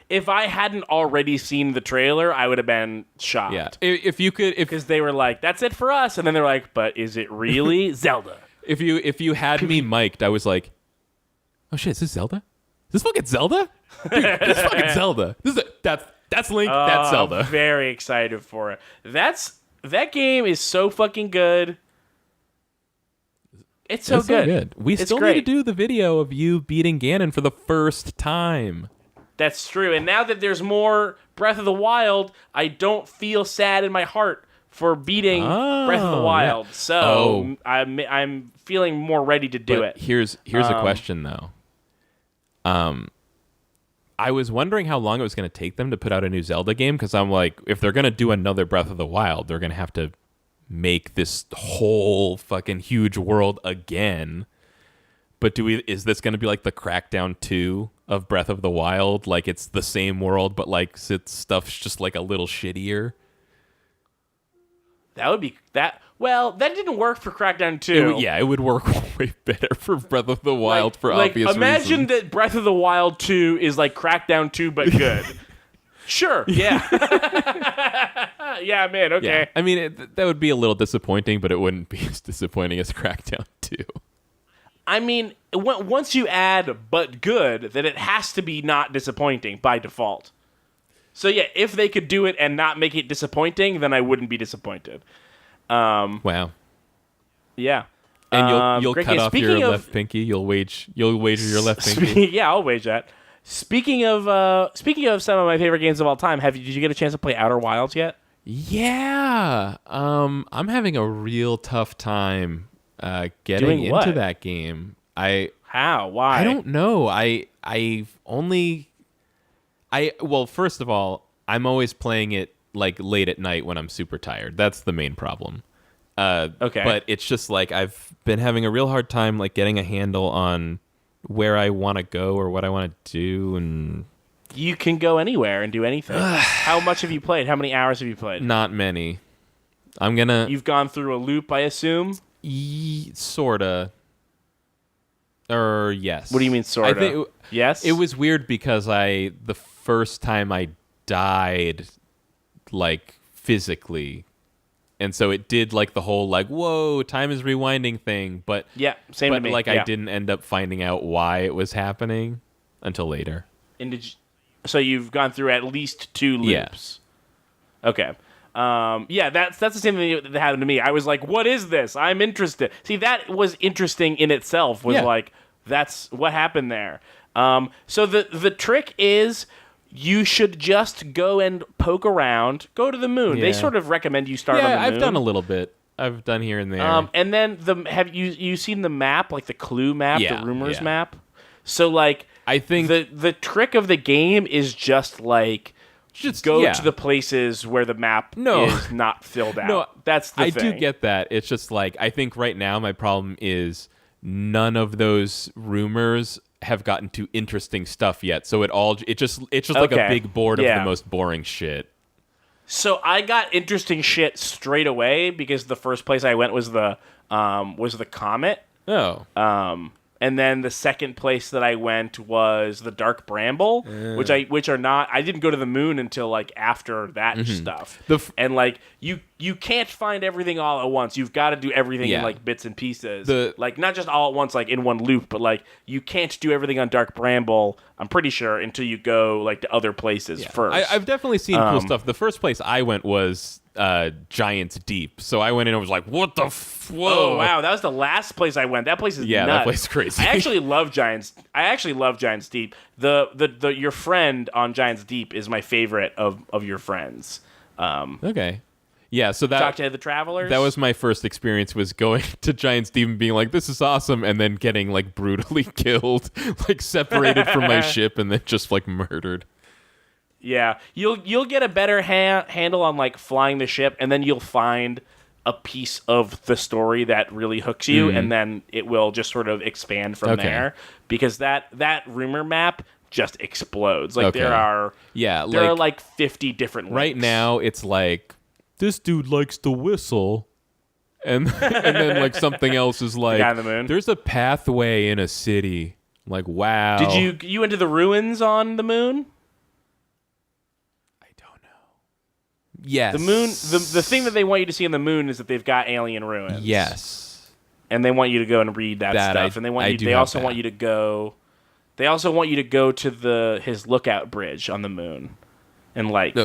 If I hadn't already seen the trailer, I would have been shocked. Yeah. If you could, because they were like, that's it for us. And then they're like, but is it really Zelda? If you had me mic'd, I was like, oh shit, is this Zelda? Is this fucking Zelda? Dude, this is fucking Zelda. That's Link, that's Zelda. I'm very excited for it. That game is so fucking good. It's so good. We still need to do the video of you beating Ganon for the first time. That's true. And now that there's more Breath of the Wild, I don't feel sad in my heart for beating Breath of the Wild. Yeah. So I'm feeling more ready to do it. Here's a question though. I was wondering how long it was going to take them to put out a new Zelda game, because I'm like, if they're going to do another Breath of the Wild, they're going to have to make this whole fucking huge world again. But is this going to be like the Crackdown 2 of Breath of the Wild? Like, it's the same world, but like stuff's just like a little shittier? That would be that. Well, that didn't work for Crackdown 2. It would work way better for Breath of the Wild for obvious reasons. Imagine that Breath of the Wild 2 is like Crackdown 2, but good. Sure, yeah. Yeah, man, okay. Yeah. I mean, that would be a little disappointing, but it wouldn't be as disappointing as Crackdown 2. I mean, once you add but good, then it has to be not disappointing by default. So yeah, if they could do it and not make it disappointing, then I wouldn't be disappointed. Wow. Yeah. And you'll cut off your left pinky. You'll wager your left pinky. Yeah, I'll wager that. Speaking of some of my favorite games of all time, did you get a chance to play Outer Wilds yet? Yeah. I'm having a real tough time getting into that game. How? Why? I don't know. Well, first of all, I'm always playing it like late at night when I'm super tired. That's the main problem. Okay. But it's just like I've been having a real hard time like getting a handle on where I want to go or what I want to do, and You can go anywhere and do anything. How much have you played? How many hours have you played? not many. I'm gonna You've gone through a loop, I assume? sorta. Or yes. What do you mean, sorta? I think Yes? it was weird because the first time I died, like physically, and so it did like the whole like whoa time is rewinding thing, but Yeah, same but to me. like yeah. I didn't end up finding out why it was happening until later. So you've gone through at least 2 loops. Yeah. Okay. Yeah, that's the same thing that happened to me. I was like, "What is this? I'm interested." See, that was interesting in itself. Was Yeah. like, that's what happened there. So the trick is, you should just go and poke around. Go to the moon. They Yeah. sort of recommend you start on the Yeah, moon. I've done a little bit. I've done here and there. And then have you seen the map, like the clue map, Yeah, the rumors yeah. map? So like, I think the trick of the game is just like, just go yeah. to the places where the map No. is not filled out. No, That's the I thing. do get that. It's just like I think right now my problem is none of those rumors have gotten to interesting stuff yet. So it's just like a Okay. big board of Yeah. the most boring shit. So I got interesting shit straight away because the first place I went was the Comet. Oh. And then the second place that I went was the Dark Bramble, which are not. I didn't go to the moon until like after that stuff. And like you can't find everything all at once. You've got to do everything in Yeah. like bits and pieces. The- Like not just all at once, like in one loop, but like you can't do everything on Dark Bramble. I'm pretty sure until you go like to other places first. I've definitely seen cool stuff. The first place I went was Giants Deep. So I went in and was like, what the whoa. Oh wow, that was the last place I went. That place is Yeah, nuts. that place is crazy. I actually love Giants. I actually love Giants Deep. The your friend on Giants Deep is my favorite of your friends. Okay. Yeah, so Talk to the Travelers. that was my first experience, was going to Giants Deep and being like, this is awesome, and then getting like brutally killed, like separated from my ship and then just like murdered. Yeah, you'll get a better handle on like flying the ship, and then you'll find a piece of the story that really hooks you, and then it will just sort of expand from Okay. there. Because that rumor map just explodes. Like Okay. there are like 50 different links. Right now, it's like, this dude likes to whistle. And then like something else is like, guy on the moon? there's a pathway in a city. I'm like, wow. Did you went to the ruins on the moon? I don't know. Yes. The moon, the thing that they want you to see on the moon is that they've got alien ruins. Yes. And they want you to go and read that stuff. And they also want you to go. They also want you to go to his lookout bridge on the moon, and like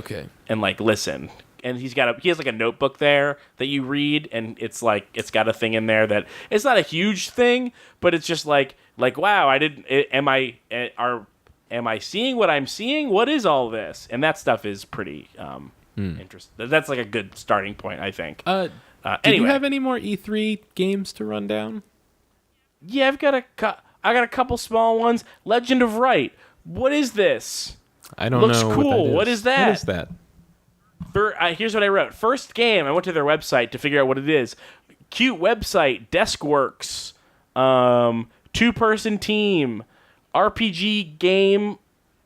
listen. And he has like a notebook there that you read, and it's got a thing in there that it's not a huge thing, but it's just like wow, am I seeing what I'm seeing? What is all this? And that stuff is pretty interesting. That's like a good starting point, I think. Do Anyway, you have any more E3 games to run down? yeah, I got a couple small ones. Legend of Right. What is this? I don't Looks know. cool. What is that? What What is is that? Here's what I wrote. First game, I went to their website to figure out what it is. Cute website, Deskworks, 2-person team, RPG game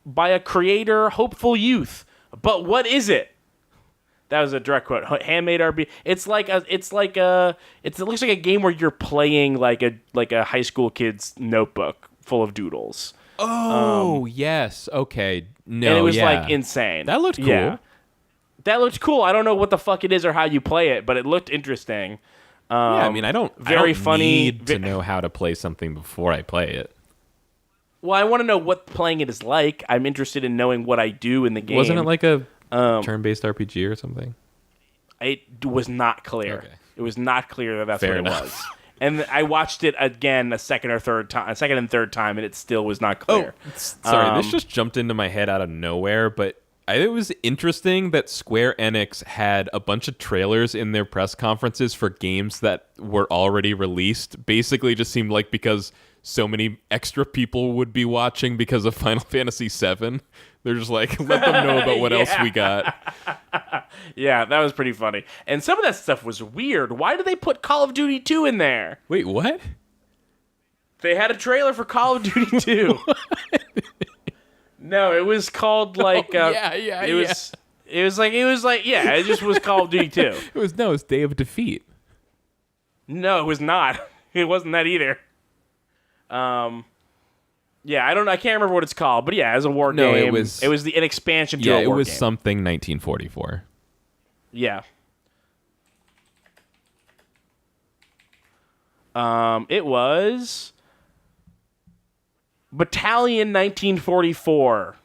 by a creator, hopeful youth. But what is it? That was a direct quote. Handmade RPG. It looks like a game where you're playing like a high school kid's notebook full of doodles. Oh, yes. Okay. No, And it was yeah. like insane. That looked cool. Yeah. That looked cool. I don't know what the fuck it is or how you play it, but it looked interesting. Yeah, I mean, I don't very funny. need to know how to play something before I play it. Well, I want to know what playing it is like. I'm interested in knowing what I do in the game. Wasn't it like a turn-based RPG or something? It was not clear. Okay. It was not clear that that's Fair what enough. it was. And I watched it again a second and third time, and it still was not clear. Sorry, this just jumped into my head out of nowhere, but it was interesting that Square Enix had a bunch of trailers in their press conferences for games that were already released. Basically, just seemed like because so many extra people would be watching because of Final Fantasy VII. They're just like, let them know about what else we got. Yeah, that was pretty funny. And some of that stuff was weird. Why did they put Call of Duty 2 in there? Wait, what? They had a trailer for Call of Duty 2. No, it was called like it was like it just was Call of Duty 2. It's Day of Defeat. No, it was not. It wasn't that either. Yeah, I can't remember what it's called, but yeah, as a war game, it was an expansion to a war game. Yeah, it was something 1944. Yeah. It was Battalion 1944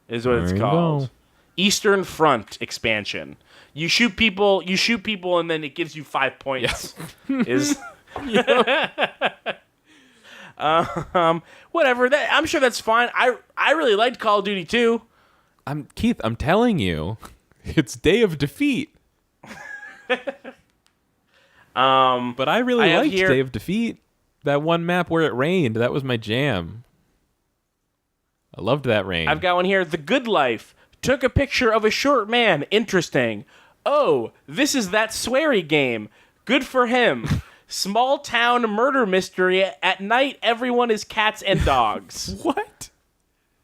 is what it's called. Eastern Front expansion. You shoot people, and then it gives you 5 points. Whatever. I'm sure that's fine. I really liked Call of Duty 2. Keith, I'm telling you, it's Day of Defeat. But I really liked Day of Defeat. That one map where it rained, that was my jam. I loved that rain. I've got one here. The Good Life. Took a picture of a short man. Interesting. Oh, this is that sweary game. Good for him. Small town murder mystery. At night, everyone is cats and dogs. What?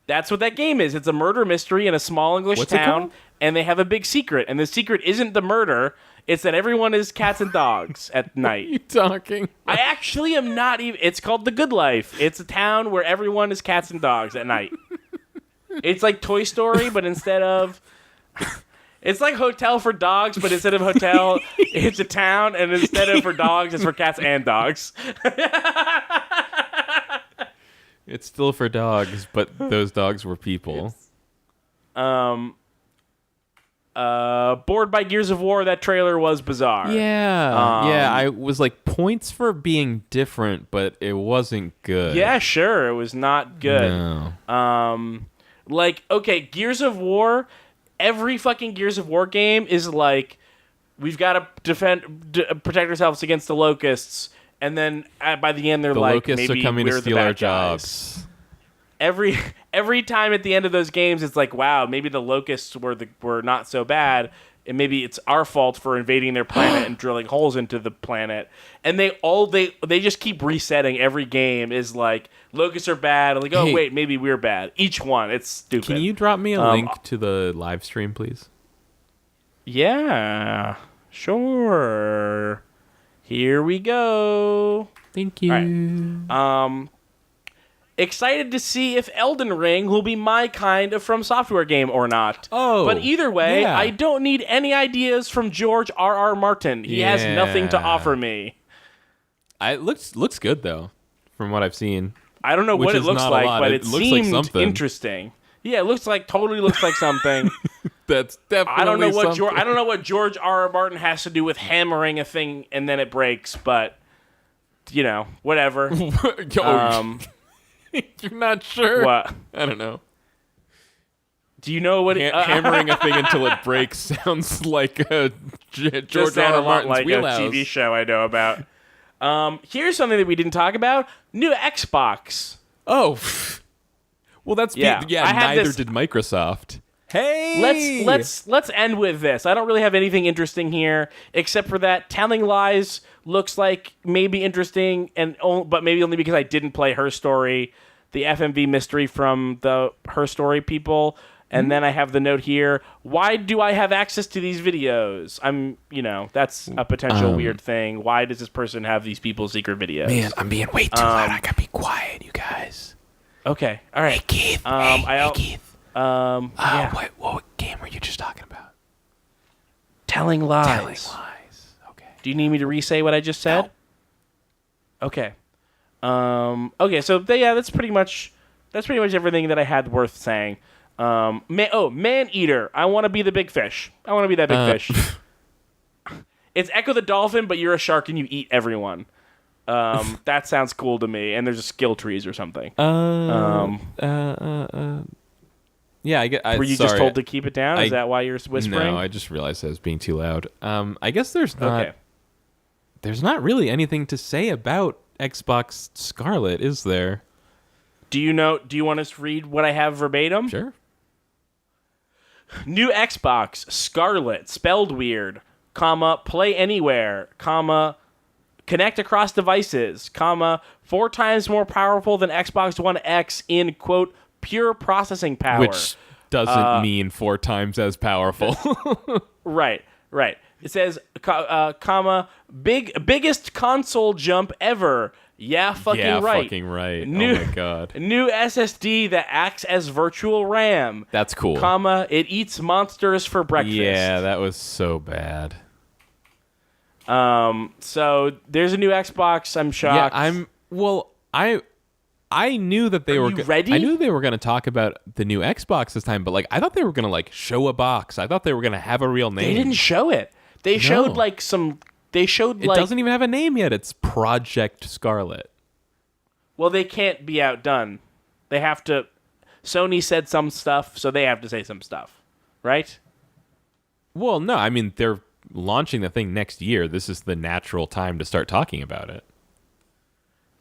That's what that game is. It's a murder mystery in a small English town, and they have a big secret. And the secret isn't the murder. It's that everyone is cats and dogs at night. What are you talking? I actually am not even... It's called The Good Life. It's a town where everyone is cats and dogs at night. It's like Toy Story, but instead of... It's like Hotel for Dogs, but instead of hotel, it's a town, and instead of for dogs, it's for cats and dogs. It's still for dogs, but those dogs were people. Bored by Gears of War, that trailer was bizarre. Yeah. I was like, points for being different, but it wasn't good. Yeah, sure. It was not good. No. Okay, Gears of War, every fucking Gears of War game is like, we've got to protect ourselves against the locusts, and then by the end they're like, locusts maybe are coming we're to steal the bad our guys. jobs. Every time at the end of those games, it's like, wow, maybe the locusts were not so bad, and maybe it's our fault for invading their planet and drilling holes into the planet. And they just keep resetting. Every game is like, locusts are bad. I'm like, oh wait, maybe we're bad. Each one, it's stupid. Can you drop me a link to the live stream, please? Yeah, sure. Here we go. Thank you. All right. Excited to see if Elden Ring will be my kind of From Software game or not. Oh, but either way, yeah. I don't need any ideas from George R.R. Martin. He has nothing to offer me. It looks good though, from what I've seen. I don't know what it looks like, but it looks seemed like interesting. Yeah, it totally looks like something. That's definitely I don't know what something. I don't know what George R.R. Martin has to do with hammering a thing and then it breaks, but whatever. You're not sure? What? I don't know. Do you know what hammering a thing until it breaks sounds like a George R. R. Martin's like wheelhouse. a TV show I know about. Here's something that we didn't talk about: new Xbox. Oh, well, that's neither did Microsoft. Hey, let's end with this. I don't really have anything interesting here except for that Telling Lies looks like maybe interesting, but maybe only because I didn't play Her Story, the FMV mystery from the Her Story people. And then I have the note here: why do I have access to these videos? That's a potential weird thing. Why does this person have these people's secret videos? Man, I'm being way too loud. I gotta be quiet, you guys. Okay, all right. Hey, Keith. Hey, Keith. Yeah. What game were you just talking about? Telling Lies. Telling Lies. Okay. Do you need me to re-say what I just said? No. Okay. Okay. So that's pretty much everything that I had worth saying. Man Eater. I want to be the big fish. I want to be that big fish. It's Echo the Dolphin, but you're a shark and you eat everyone. That sounds cool to me. And there's a skill trees or something. Yeah, were you just told to keep it down? Is that why you're whispering? No, I just realized I was being too loud. I guess there's not really anything to say about Xbox Scarlet is there? Do you want to read what I have verbatim? Sure. New Xbox Scarlet, spelled weird, play anywhere, connect across devices, 4 times more powerful than Xbox One X in, quote, pure processing power. Which doesn't mean 4 times as powerful. Right. It says, biggest console jump ever. Yeah, fucking right. Oh my god. New SSD that acts as virtual RAM. That's cool. It eats monsters for breakfast. Yeah, that was so bad. So there's a new Xbox. I'm shocked. Yeah, I knew that they were ready? I knew they were going to talk about the new Xbox this time, but like I thought they were going to like show a box. I thought they were going to have a real name. They didn't show it. They showed like some. They showed like. It doesn't even have a name yet. It's Project Scarlet. Well, they can't be outdone. They have to. Sony said some stuff, so they have to say some stuff, right? Well, no, I mean they're launching the thing next year. This is the natural time to start talking about it.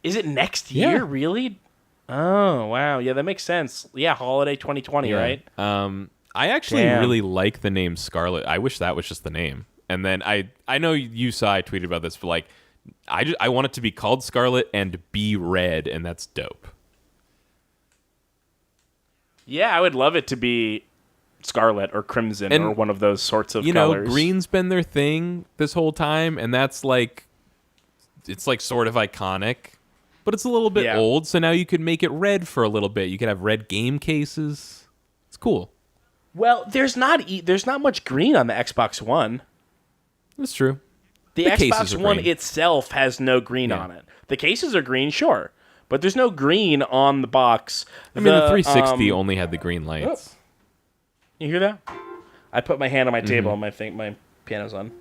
Is it next year? Yeah. Really? Oh, wow. Yeah, that makes sense. Yeah, holiday 2020, right? I actually really like the name Scarlet. I wish that was just the name. And then I know you saw I tweeted about this, but like I want it to be called Scarlet and be red, and that's dope. Yeah, I would love it to be Scarlet or Crimson or one of those sorts of colors. Green's been their thing this whole time, and that's like it's like sort of iconic, but it's a little bit old, so now you could make it red for a little bit. You could have red game cases. It's cool. Well, there's not much green on the Xbox One. That's true. The Xbox One itself has no green on it. The cases are green, sure, but there's no green on the box. I mean, the 360 only had the green lights. You hear that? I put my hand on my table and my piano's on.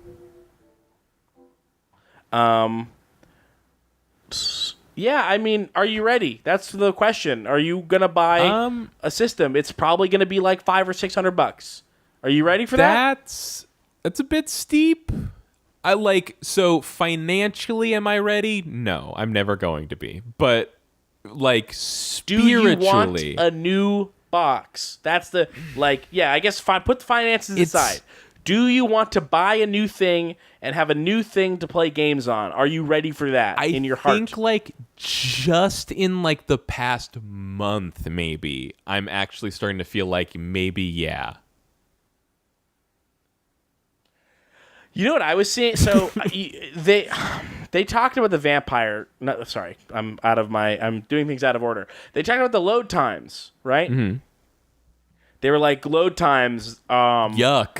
Yeah, I mean, are you ready? That's the question. Are you gonna buy a system? It's probably gonna be like $500 or $600. Are you ready for that? That's a bit steep. So financially, am I ready? No, I'm never going to be. But like spiritually, do you want a new box? That's the I guess put the finances aside. Do you want to buy a new thing and have a new thing to play games on? Are you ready for that in your heart? I think like just in like the past month, maybe I'm actually starting to feel like maybe yeah. You know what I was seeing? So they talked about the vampire. No, sorry, I'm doing things out of order. They talked about the load times, right? Mm-hmm. They were like load times. Yuck,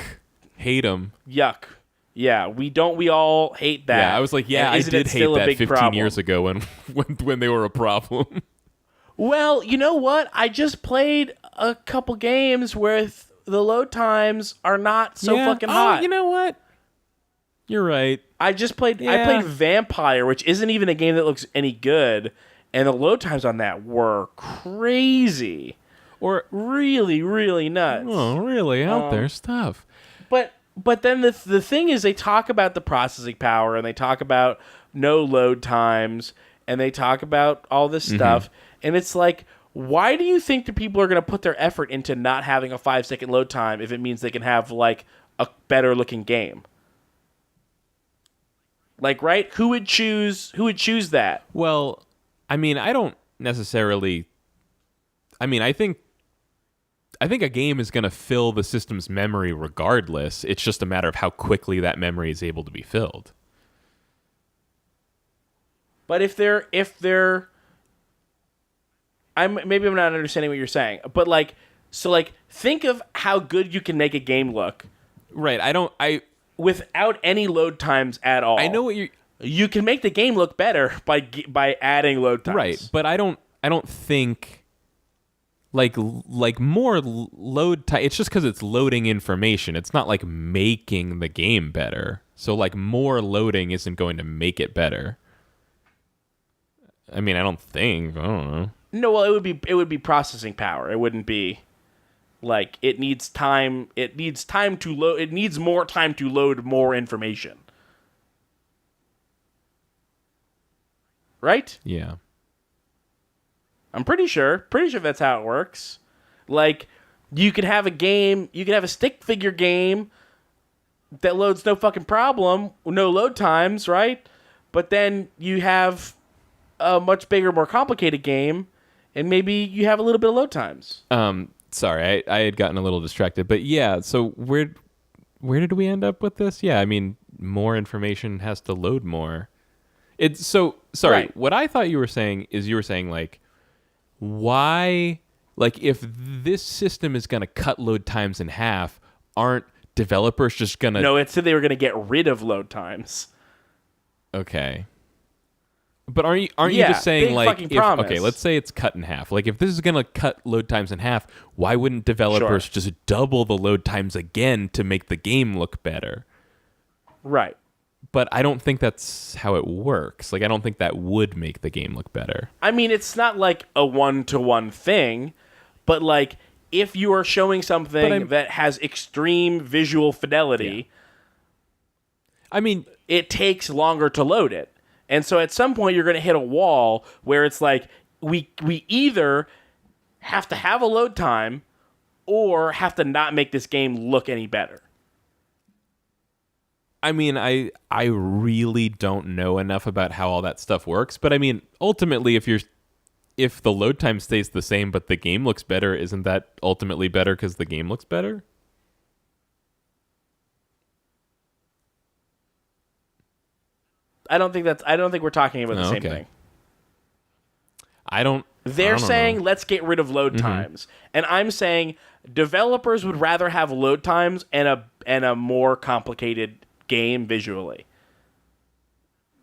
hate them. Yuck. Yeah, we all hate that. Yeah, I was like, I did hate that 15 years ago when they were a problem. Well, you know what? I just played a couple games where the load times are not so fucking hot. You know what? You're right. I played Vampire, which isn't even a game that looks any good, and the load times on that were crazy. Or really, really nuts. Oh, really out there stuff. But then the thing is, they talk about the processing power, and they talk about no load times, and they talk about all this stuff, and it's like, why do you think that people are going to put their effort into not having a 5-second load time if it means they can have like a better looking game? Like, right? Who would choose that? Well, I mean, I don't necessarily. I mean, I think a game is going to fill the system's memory regardless. It's just a matter of how quickly that memory is able to be filled. But if they're maybe I'm not understanding what you're saying. But think of how good you can make a game look. Right. Without any load times at all. I know what you can make the game look better by adding load times. Right, but I don't think like more load time. It's just because it's loading information. It's not like making the game better. So like more loading isn't going to make it better. I mean, I don't think. I don't know. No, well, it would be processing power. It wouldn't be. Like, it needs time. It needs time to load. It needs more time to load more information. right? Yeah. I'm pretty sure that's how it works. Like, you could have a stick figure game that loads no fucking problem, no load times, right? But then you have a much bigger, more complicated game, and maybe you have a little bit of load times. Sorry, I had gotten a little distracted, but yeah. So where did we end up with this? Yeah, I mean, more information has to load more. It's so sorry. Right. What I thought you were saying is like, why, like, if this system is going to cut load times in half, aren't developers just going to... No, it said they were going to get rid of load times. Okay. But aren't you Yeah, just saying, big like, fucking promise. okay, let's say it's cut in half. Like, if this is going to cut load times in half, why wouldn't developers just double the load times again to make the game look better? Right. But I don't think that's how it works. Like, I don't think that would make the game look better. I mean, it's not like a one-to-one thing, but like if you are showing something that has extreme visual fidelity, I mean, it takes longer to load it. And so at some point you're going to hit a wall where it's like we either have to have a load time or have to not make this game look any better. I mean, I really don't know enough about how all that stuff works, but I mean, ultimately, if the load time stays the same but the game looks better, isn't that ultimately better because the game looks better? I don't think we're talking about the same thing. They're saying know. let's get rid of load times, and I'm saying developers would rather have load times and a more complicated game visually.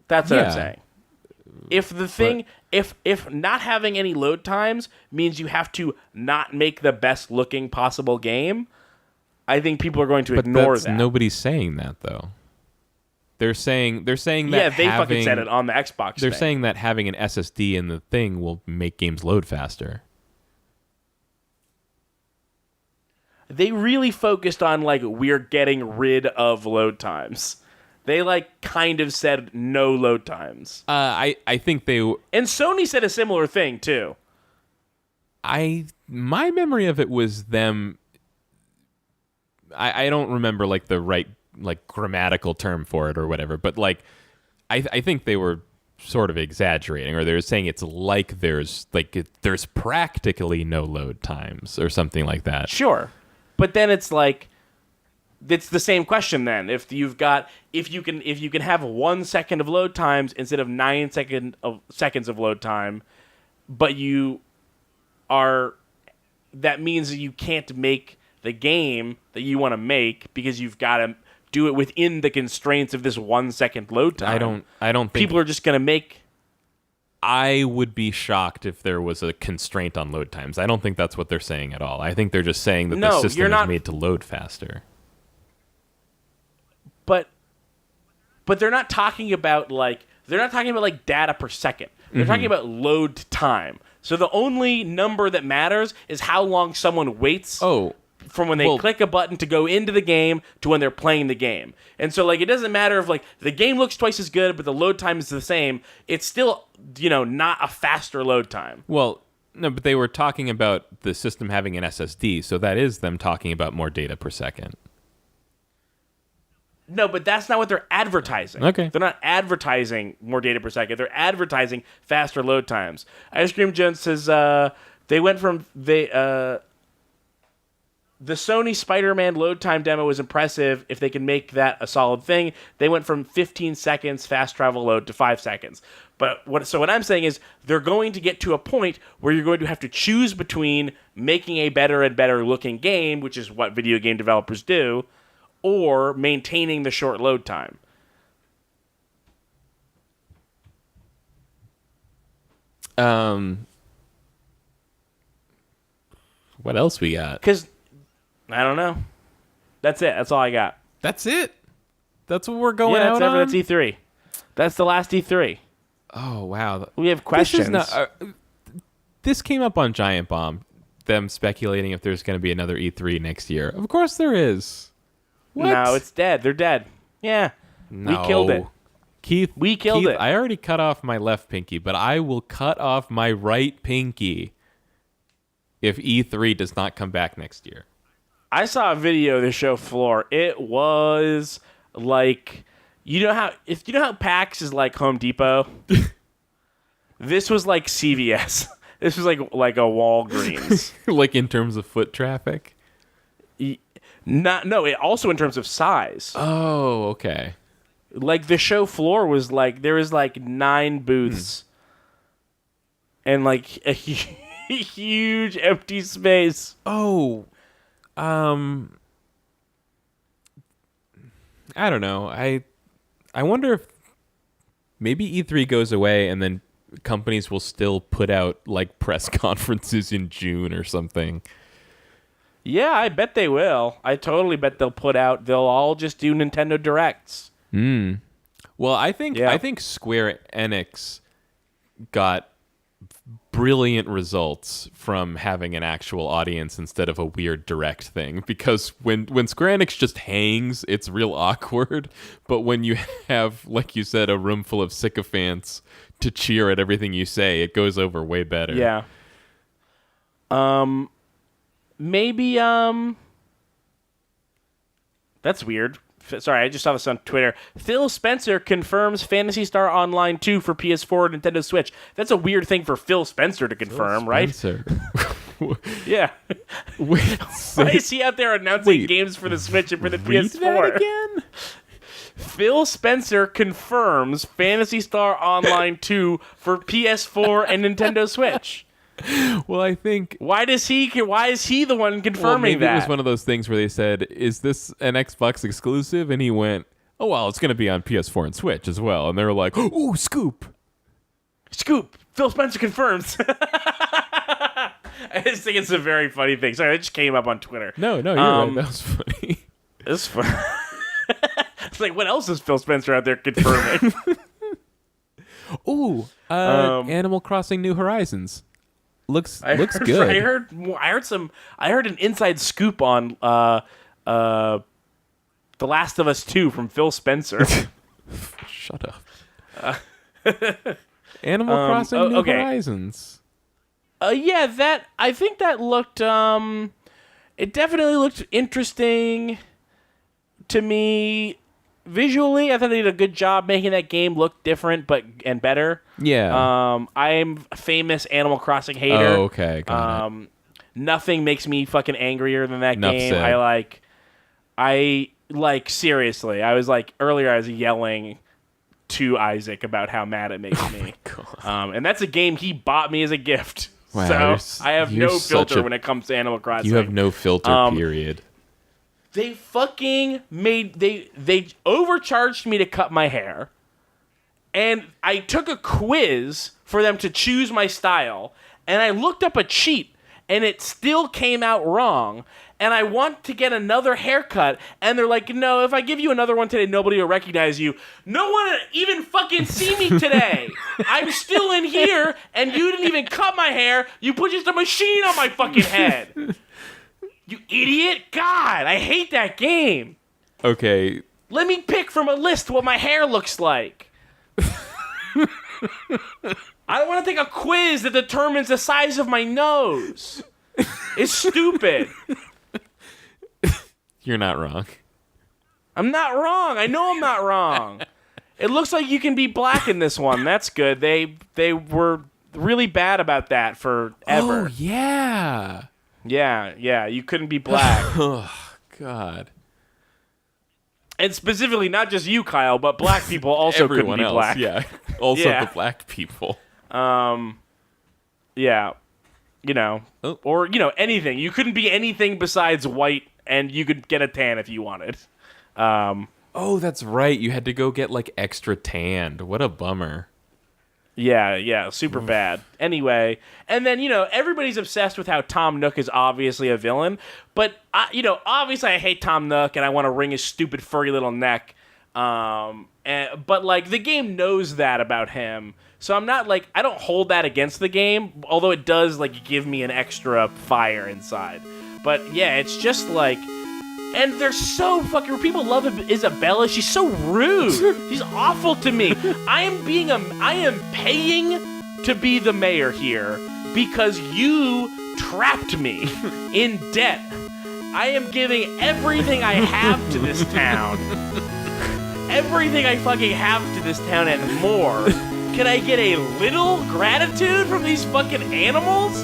That's what I'm saying. If the thing, if not having any load times means you have to not make the best looking possible game, I think people are going to ignore that. Nobody's saying that though. They're saying that fucking said it on the Xbox. They're saying that having an SSD in the thing will make games load faster. They really focused on like we're getting rid of load times. They like kind of said no load times. I think they and Sony said a similar thing too. My memory of it was them. I don't remember like the right like grammatical term for it or whatever, but like I think they were sort of exaggerating, or they were saying it's like there's practically no load times or something like that. Sure. But then it's like it's the same question then. If you can have 1 second of load times instead of 9 seconds of load time, but that means that you can't make the game that you want to make because you've got to do it within the constraints of this 1 second load time. I don't think people are just going to make. I would be shocked if there was a constraint on load times. I don't think that's what they're saying at all. I think they're just saying that the system is made to load faster. But they're not talking about like data per second. They're talking about load time. So the only number that matters is how long someone waits from when they click a button to go into the game to when they're playing the game. And so like it doesn't matter if like the game looks twice as good but the load time is the same. It's still, not a faster load time. Well, no, but they were talking about the system having an SSD, so that is them talking about more data per second. No, but that's not what they're advertising. Okay. They're not advertising more data per second. They're advertising faster load times. Ice Cream Jones says they went from the Sony Spider-Man load time demo was impressive if they can make that a solid thing. They went from 15 seconds fast travel load to 5 seconds. But what I'm saying is they're going to get to a point where you're going to have to choose between making a better and better looking game, which is what video game developers do, or maintaining the short load time. What else we got? Because I don't know. That's it. That's all I got. That's it. That's what we're going out on. That's E3. That's the last E3. Oh wow. We have questions. This came up on Giant Bomb. Them speculating if there's going to be another E3 next year. Of course there is. What? No, it's dead. They're dead. Yeah. No. We killed it. Keith, We killed it. I already cut off my left pinky, but I will cut off my right pinky if E3 does not come back next year. I saw a video of the show floor. It was like, you know how PAX is like Home Depot? This was like CVS. This was like a Walgreens. Like in terms of foot traffic? No, it also in terms of size. Oh, okay. Like the show floor was like, there was like 9 booths and like a huge empty space. Oh, I don't know. I wonder if maybe E3 goes away and then companies will still put out like press conferences in June or something. Yeah, I bet they will. I totally bet they'll all just do Nintendo Directs. Well, I think Square Enix got brilliant results from having an actual audience instead of a weird direct thing, because when Square Enix just hangs, it's real awkward, but when you have, like you said, a room full of sycophants to cheer at everything you say, it goes over way better. Yeah. Maybe that's weird. Sorry, I just saw this on Twitter. Phil Spencer confirms Phantasy Star Online 2 for PS4 and Nintendo Switch. That's a weird thing for Phil Spencer to confirm, right? Yeah. Wait, why is he out there announcing games for the Switch and for the PS4? That again? Phil Spencer confirms Phantasy Star Online 2 for PS4 and Nintendo Switch. Well, I think... Why is he the one confirming maybe that? It was one of those things where they said, is this an Xbox exclusive? And he went, oh, well, it's going to be on PS4 and Switch as well. And they were like, ooh, scoop. Scoop. Phil Spencer confirms. I just think it's a very funny thing. Sorry, it just came up on Twitter. No, you're right. That was funny. It's fun. It's like, what else is Phil Spencer out there confirming? Ooh, Animal Crossing New Horizons. Looks good. I heard an inside scoop on The Last of Us 2 from Phil Spencer. Shut up. Animal Crossing New Horizons. Yeah, I think that looked it definitely looked interesting to me. Visually, I thought they did a good job making that game look different and better. Yeah. I'm a famous Animal Crossing hater. Oh, okay. Got it. Nothing makes me fucking angrier than that Enough game. said. I seriously. I was like earlier. I was yelling to Isaac about how mad it makes me. God. And that's a game he bought me as a gift. Wow, So I have no filter when it comes to Animal Crossing. You have no filter. Period. They fucking they overcharged me to cut my hair, and I took a quiz for them to choose my style, and I looked up a cheat, and it still came out wrong, and I want to get another haircut, and they're like, no, if I give you another one today, nobody will recognize you. No one even fucking see me today. I'm still in here, and you didn't even cut my hair. You put just a machine on my fucking head. You idiot! God, I hate that game. Okay. Let me pick from a list what my hair looks like. I don't want to take a quiz that determines the size of my nose. It's stupid. You're not wrong. I'm not wrong. I know I'm not wrong. It looks like you can be black in this one. That's good. They were really bad about that forever. Oh, yeah. Yeah, you couldn't be black. Oh, God. And specifically, not just you, Kyle, but black people also Everyone couldn't be else, black. Yeah, also Yeah. the black people. Yeah, or anything. You couldn't be anything besides white, and you could get a tan if you wanted. Oh, that's right. You had to go get like extra tanned. What a bummer. Yeah, super bad. Anyway, and then, everybody's obsessed with how Tom Nook is obviously a villain, but, obviously I hate Tom Nook and I want to wring his stupid furry little neck, but, the game knows that about him, so I'm not, I don't hold that against the game, although it does, give me an extra fire inside. But, yeah, it's just, And they're so fucking. People love Isabella. She's so rude. She's awful to me. I am paying to be the mayor here because you trapped me in debt. I am giving everything I have to this town. Everything I fucking have to this town and more. Can I get a little gratitude from these fucking animals?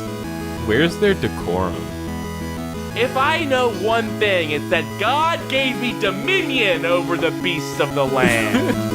Where's their decorum? If I know one thing, it's that God gave me dominion over the beasts of the land.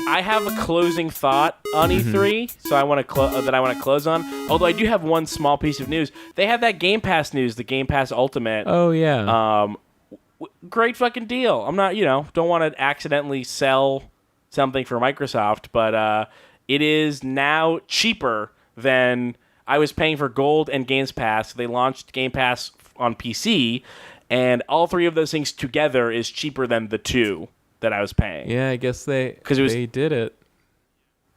I have a closing thought on E3, so I want to close on. Although I do have one small piece of news. They have that Game Pass news, the Game Pass Ultimate. Oh yeah. Great fucking deal. I'm not, don't want to accidentally sell something for Microsoft, but it is now cheaper than I was paying for Gold and Games Pass. They launched Game Pass on PC, and all three of those things together is cheaper than the two that I was paying. Yeah, I guess they did it.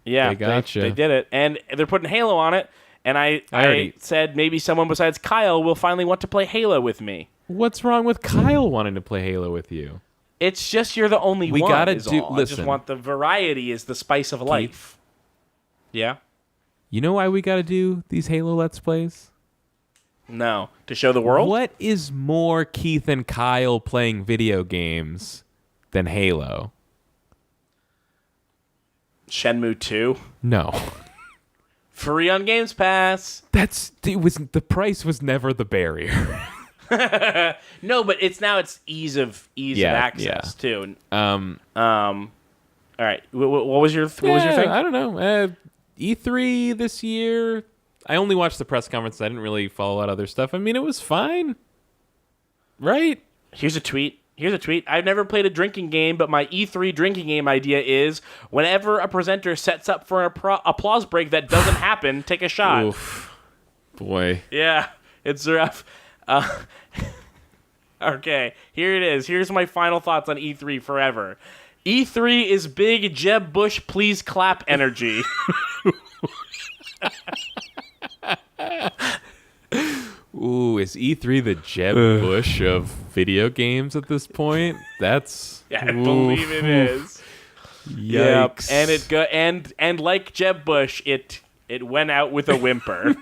Yeah, they gotcha. They did it, and they're putting Halo on it. And I said maybe someone besides Kyle will finally want to play Halo with me. What's wrong with Kyle wanting to play Halo with you? It's just you're the only one. We gotta do. Listen, I just want the variety is the spice of life. Yeah. You know why we gotta do these Halo Let's Plays? No, to show the world. What is more Keith and Kyle playing video games than Halo? Shenmue 2. No. Free on Games Pass. The price was never the barrier. No, but it's ease of access too. All right. What was your thing? I don't know. E3 this year. I only watched the press conference. I didn't really follow a lot of other stuff. I mean, it was fine. Right? Here's a tweet. I've never played a drinking game, but my E3 drinking game idea is whenever a presenter sets up for an applause break that doesn't happen, take a shot. Oof. Boy. Yeah, it's rough. Okay, here it is. Here's my final thoughts on E3 forever. E3 is big Jeb Bush please clap energy. Ooh, is E3 the Jeb Bush of video games at this point? That's I believe it is. Yikes! Yep. And and like Jeb Bush, it went out with a whimper.